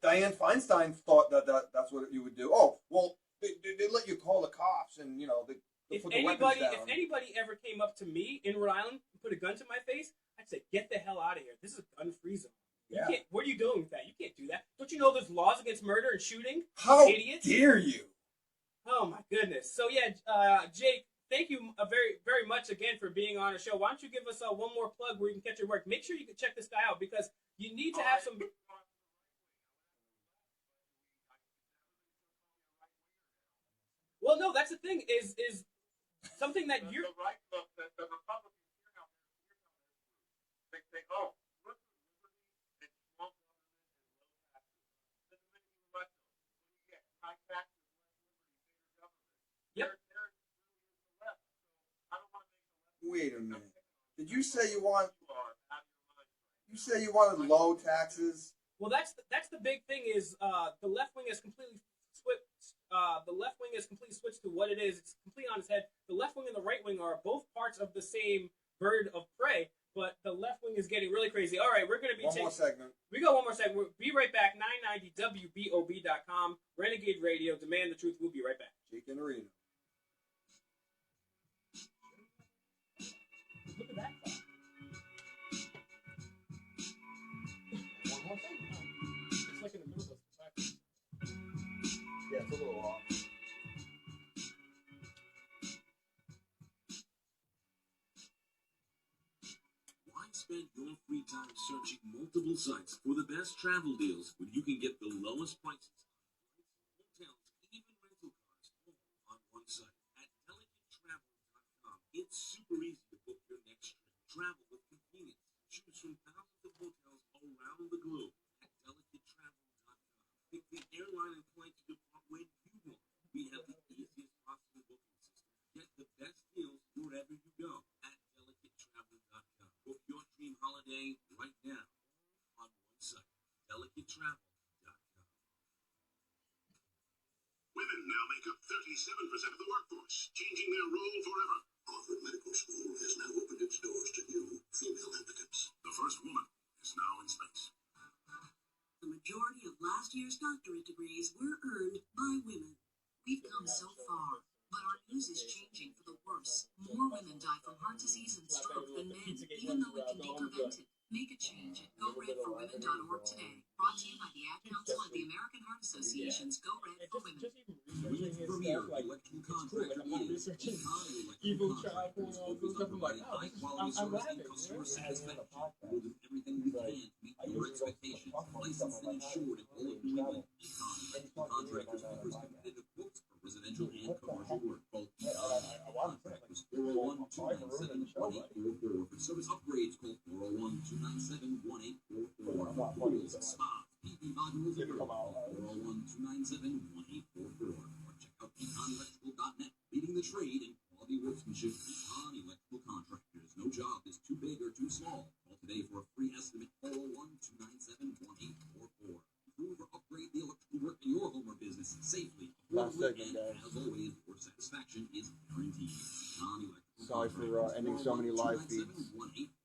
Speaker 4: Dianne Feinstein thought that's what you would do. Oh, well, they let you call the cops and, they put the weapons down.
Speaker 3: If anybody ever came up to me in Rhode Island and put a gun to my face, I'd say, get the hell out of here. This is a gun-free zone.
Speaker 4: Yeah.
Speaker 3: What are you doing with that? You can't do that. Don't you know there's laws against murder and shooting?
Speaker 4: How
Speaker 3: Idiots?
Speaker 4: dare you?
Speaker 3: Oh, my goodness. So, yeah, Jake, thank you very, very much again for being on our show. Why don't you give us one more plug where you can catch your work? Make sure you can check this guy out because you need to have some... Well, no, that's the thing is something that you're...
Speaker 5: The right, the Republicans here now, they say, oh, liberty and small government and low taxes. Then the minute you elect them, what do you get? High taxes, less liberty, bigger government.
Speaker 3: Yep.
Speaker 5: There really is the left. So I don't want to make the left.
Speaker 4: Wait a minute. Did you say you want?
Speaker 5: You are out of your mind.
Speaker 4: You say you wanted low taxes?
Speaker 3: Well, that's the big thing is the left wing has completely the left wing is completely switched to what it is. It's completely on its head. The left wing and the right wing are both parts of the same bird of prey, but the left wing is getting really crazy. All right, we're going to be
Speaker 4: One more segment.
Speaker 3: We got one more segment. We'll be right back. 990WBOB.com, Renegade Radio, Demand the Truth. We'll be right back.
Speaker 4: Iannarino.
Speaker 3: Look at that clock. One more thing. It's like in the middle of the cycle.
Speaker 4: Yeah, it's a little off.
Speaker 2: Why spend your free time searching multiple sites for the best travel deals when you can get the lowest prices on hotels, even rental cars, all on one site? At delicatetravel.com, it's super easy to book your next trip. Travel with convenience. Choose from thousands of hotels around the globe. At delicatetravel.com, pick the airline and flight to depart when you want. We have the easiest possible booking system. Get the best deals wherever you go. At delicatetravel.com. Book your dream holiday right now on one site. Delicatetravel.com.
Speaker 9: Women now make up 37% of the workforce, changing their role forever. Harvard Medical School has now opened its doors to new female applicants. The first woman is now in space.
Speaker 6: The majority of last year's doctorate degrees were earned by women. We've come so far, but our news is changing for the worse. More women die from heart disease and stroke than men, even though it can be prevented. Make a change at GoRedForWomen.org today. Brought to you by the Ad Council and the American Heart Association's Go Red for Women.
Speaker 2: Premier electrical contractor is
Speaker 8: Evil child,
Speaker 2: providing high quality service and customer satisfaction. We'll do everything we can to meet your expectations. Licensed and insured in all of New England. Econ Contractors offers competitive quotes for residential and commercial work. Call Contractors 401-297-1844. For service upgrades, call 401-297-1844. Pools, spas, PV modules, and more. 401-297-1844. Or check out econelectrical.net. Leading the trade in quality workmanship. Econ Electrical Contractors. No job is too big or too small. Call today for a free estimate. 401-297-1844. Improve or upgrade the electrical work in your home or business safely, affordably, and as always, your satisfaction is guaranteed. Non-electrical.
Speaker 4: Sorry for ending so many live feeds.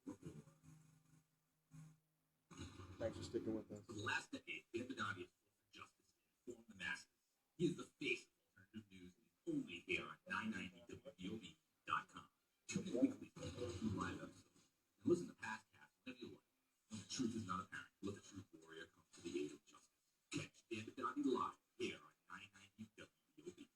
Speaker 2: 401-297-1844.
Speaker 4: Thanks for sticking with us.
Speaker 1: For the last decade, Dahboo7 has fought for justice and informed the masses. He is the face of alternative news and is only here on 990WBOB.com. Tune in weekly for two live episodes. And listen to past casts whenever you like. When the truth is not apparent, let the truth warrior come to the aid of justice. Catch Dahboo7 live here on 990WBOB.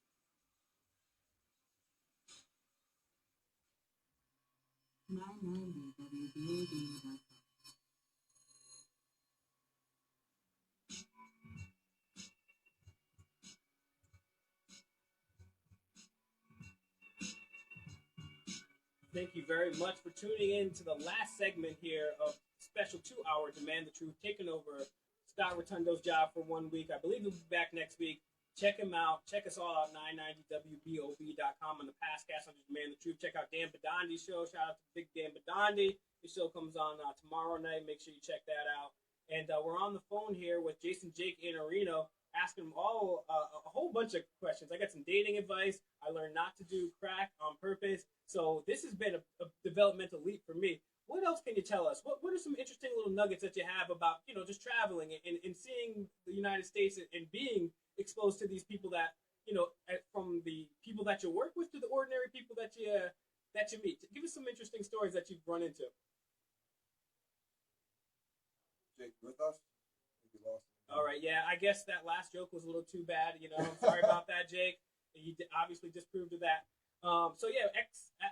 Speaker 3: Thank you very much for tuning in to the last segment here of special 2-hour Demand the Truth, taking over Scott Rotundo's job for 1 week. I believe he'll be back next week. Check him out. Check us all out, 990WBOB.com on the past cast on Demand the Truth. Check out Dan Badondi's show. Shout out to Big Dan Badondi. His show comes on tomorrow night. Make sure you check that out. And we're on the phone here with Jason Jake Iannarino, asking him all a whole bunch of questions. I got some dating advice. I learned not to do crack on purpose. So this has been a developmental leap for me. What else can you tell us? What are some interesting little nuggets that you have about, just traveling and seeing the United States and being exposed to these people that, from the people that you work with to the ordinary people that you meet? Give us some interesting stories that you've run into.
Speaker 4: Jake, with us? I think we lost him.
Speaker 3: All right, yeah, I guess that last joke was a little too bad. I'm sorry about that, Jake. You obviously disproved of that.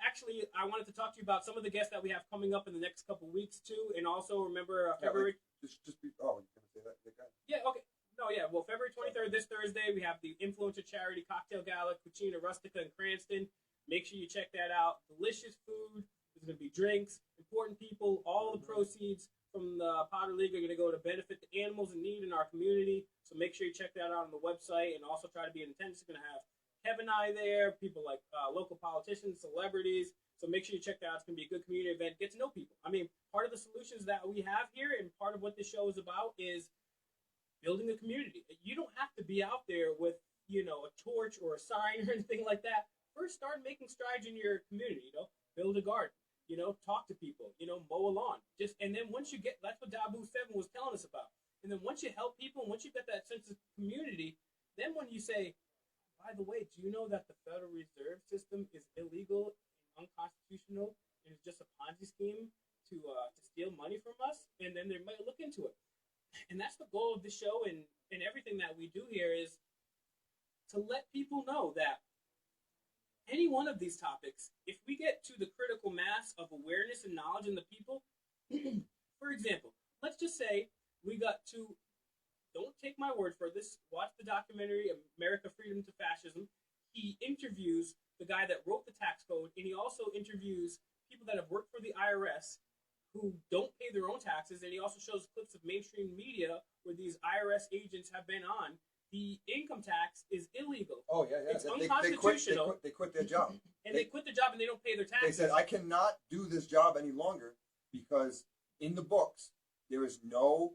Speaker 3: Actually, I wanted to talk to you about some of the guests that we have coming up in the next couple weeks too, and also remember February.
Speaker 4: You're gonna say that again?
Speaker 3: Yeah. Okay. No. Yeah. Well, February 23rd, this Thursday, we have the Influencer Charity Cocktail Gala, Cucina Rustica in Cranston. Make sure you check that out. Delicious food. There's going to be drinks. Important people. All the proceeds from the Potter League are going to go to benefit the animals in need in our community. So make sure you check that out on the website, and also try to be in attendance. We're going to have Kevin and I there, people like local politicians, celebrities. So make sure you check that out. It's going to be a good community event. Get to know people. I mean, part of the solutions that we have here and part of what this show is about is building a community. You don't have to be out there with a torch or a sign or anything like that. First, start making strides in your community. Build a garden. Talk to people. Mow a lawn. And then once you get, that's what Dahboo7 was telling us about. And then once you help people, and once you get that sense of community, then when you say, by the way, do you know that the Federal Reserve System is illegal and unconstitutional and it's just a Ponzi scheme to steal money from us? And then they might look into it. And that's the goal of the show and everything that we do here is to let people know that any one of these topics, if we get to the critical mass of awareness and knowledge in the people, for example, let's just say we got to, don't take my word for this, watch the documentary America Freedom to Fascism. He interviews the guy that wrote the tax code, and he also interviews people that have worked for the IRS who don't pay their own taxes, and he also shows clips of mainstream media where these IRS agents have been on. The income tax is illegal.
Speaker 4: Oh, yeah.
Speaker 3: It's unconstitutional.
Speaker 4: They quit their job.
Speaker 3: And they quit their job and they don't pay their taxes.
Speaker 4: They said, I cannot do this job any longer because in the books, there is no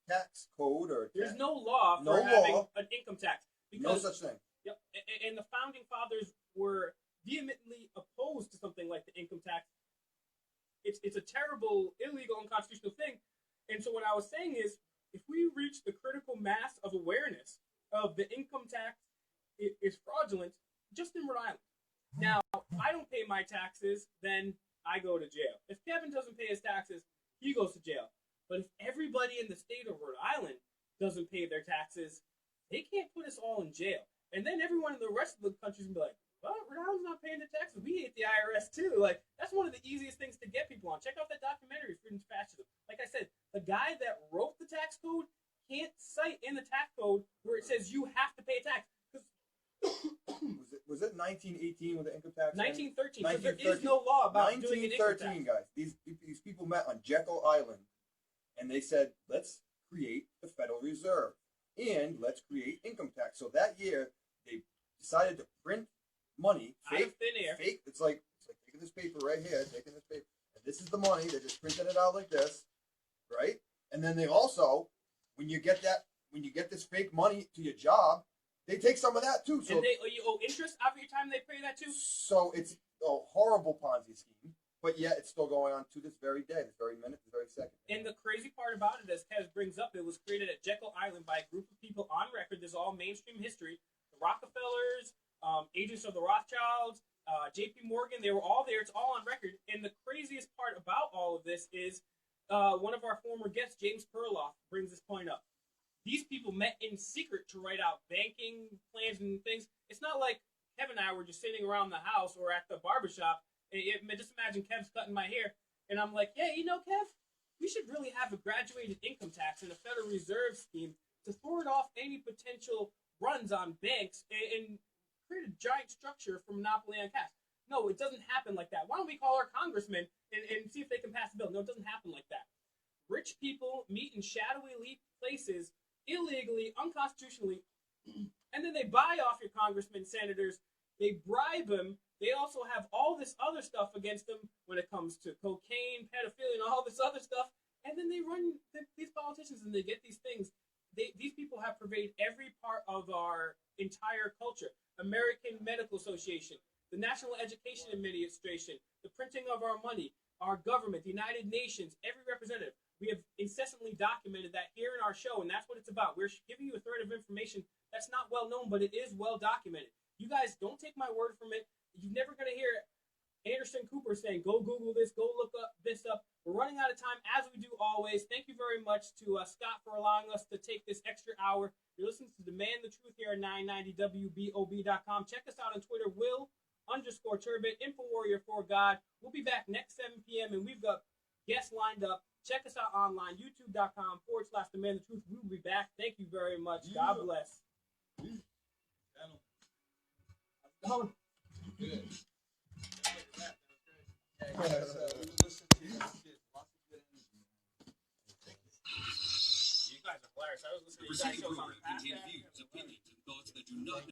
Speaker 4: tax code or
Speaker 3: there's no law for having an income tax.
Speaker 4: No such thing.
Speaker 3: Yep. And the founding fathers were vehemently opposed to something like the income tax. It's a terrible, illegal, unconstitutional thing. And so what I was saying is, if we reach the critical mass of awareness of the income tax is fraudulent, just in Rhode Island. Now, if I don't pay my taxes, then I go to jail. If Kevin doesn't pay his taxes, he goes to jail. But if everybody in the state of Rhode Island doesn't pay their taxes, they can't put us all in jail. And then everyone in the rest of the country is going to be like, well, Rhode Island's not paying the taxes. We hate the IRS too. Like, that's one of the easiest things to get people on. Check out that documentary, Freedom to Fascism. Like I said, the guy that wrote the tax code can't cite in the tax code where it says you have to pay a tax.
Speaker 4: Was it 1918 with the income tax?
Speaker 3: 1913. Because there is no law about doing an income tax.
Speaker 4: 1913, guys. These people met on Jekyll Island, and they said, let's create the Federal Reserve, and let's create income tax. So that year, they decided to print money.
Speaker 3: Out of thin air.
Speaker 4: Fake. It's like taking this paper right here, taking this paper, and this is the money. They just printed it out like this, right? And then they also, when you get this fake money to your job, they take some of that too. So
Speaker 3: and you owe interest every time they pay that too.
Speaker 4: So it's a horrible Ponzi scheme, but yet it's still going on to this very day, this very minute, this very second.
Speaker 3: And the crazy part about it, as Kez brings up, it was created at Jekyll Island by a group of people on record. This is all mainstream history. The Rockefellers, agents of the Rothschilds, J.P. Morgan, they were all there. It's all on record. And the craziest part about all of this is one of our former guests, James Perloff, brings this point up. These people met in secret to write out banking plans and things. It's not like Kevin and I were just sitting around the house or at the barbershop. Just imagine Kev's cutting my hair. And I'm like, yeah, Kev, we should really have a graduated income tax and a Federal Reserve scheme to thwart off any potential runs on banks and create a giant structure for monopoly on cash. No, it doesn't happen like that. Why don't we call our congressmen and see if they can pass a bill? No, it doesn't happen like that. Rich people meet in shadowy places illegally, unconstitutionally, and then they buy off your congressmen, senators. They bribe them. They also have all this other stuff against them when it comes to cocaine, pedophilia, and all this other stuff. And then they run these politicians and they get these things. These people have pervaded every part of our entire culture. American Medical Association, the National Education Administration, the printing of our money, our government, the United Nations, every representative. We have incessantly documented that here in our show, and that's what it's about. We're giving you a thread of information that's not well known, but it is well documented. You guys don't take my word from it. You're never going to hear Anderson Cooper saying, go Google this, go look up this up. We're running out of time, as we do always. Thank you very much to Scott for allowing us to take this extra hour. You're listening to Demand the Truth here at 990WBOB.com. Check us out on Twitter, Will_Turbot, InfoWarrior4God. We'll be back next 7 p.m., and we've got guests lined up. Check us out online, youtube.com/Demand the Truth. We'll be back. Thank you very much. God bless. How's it going?
Speaker 8: Good.
Speaker 3: You guys are hilarious. I was listening to you guys
Speaker 2: The preceding
Speaker 3: shows on
Speaker 2: program
Speaker 3: the past.
Speaker 2: contained views, opinions, and thoughts that do not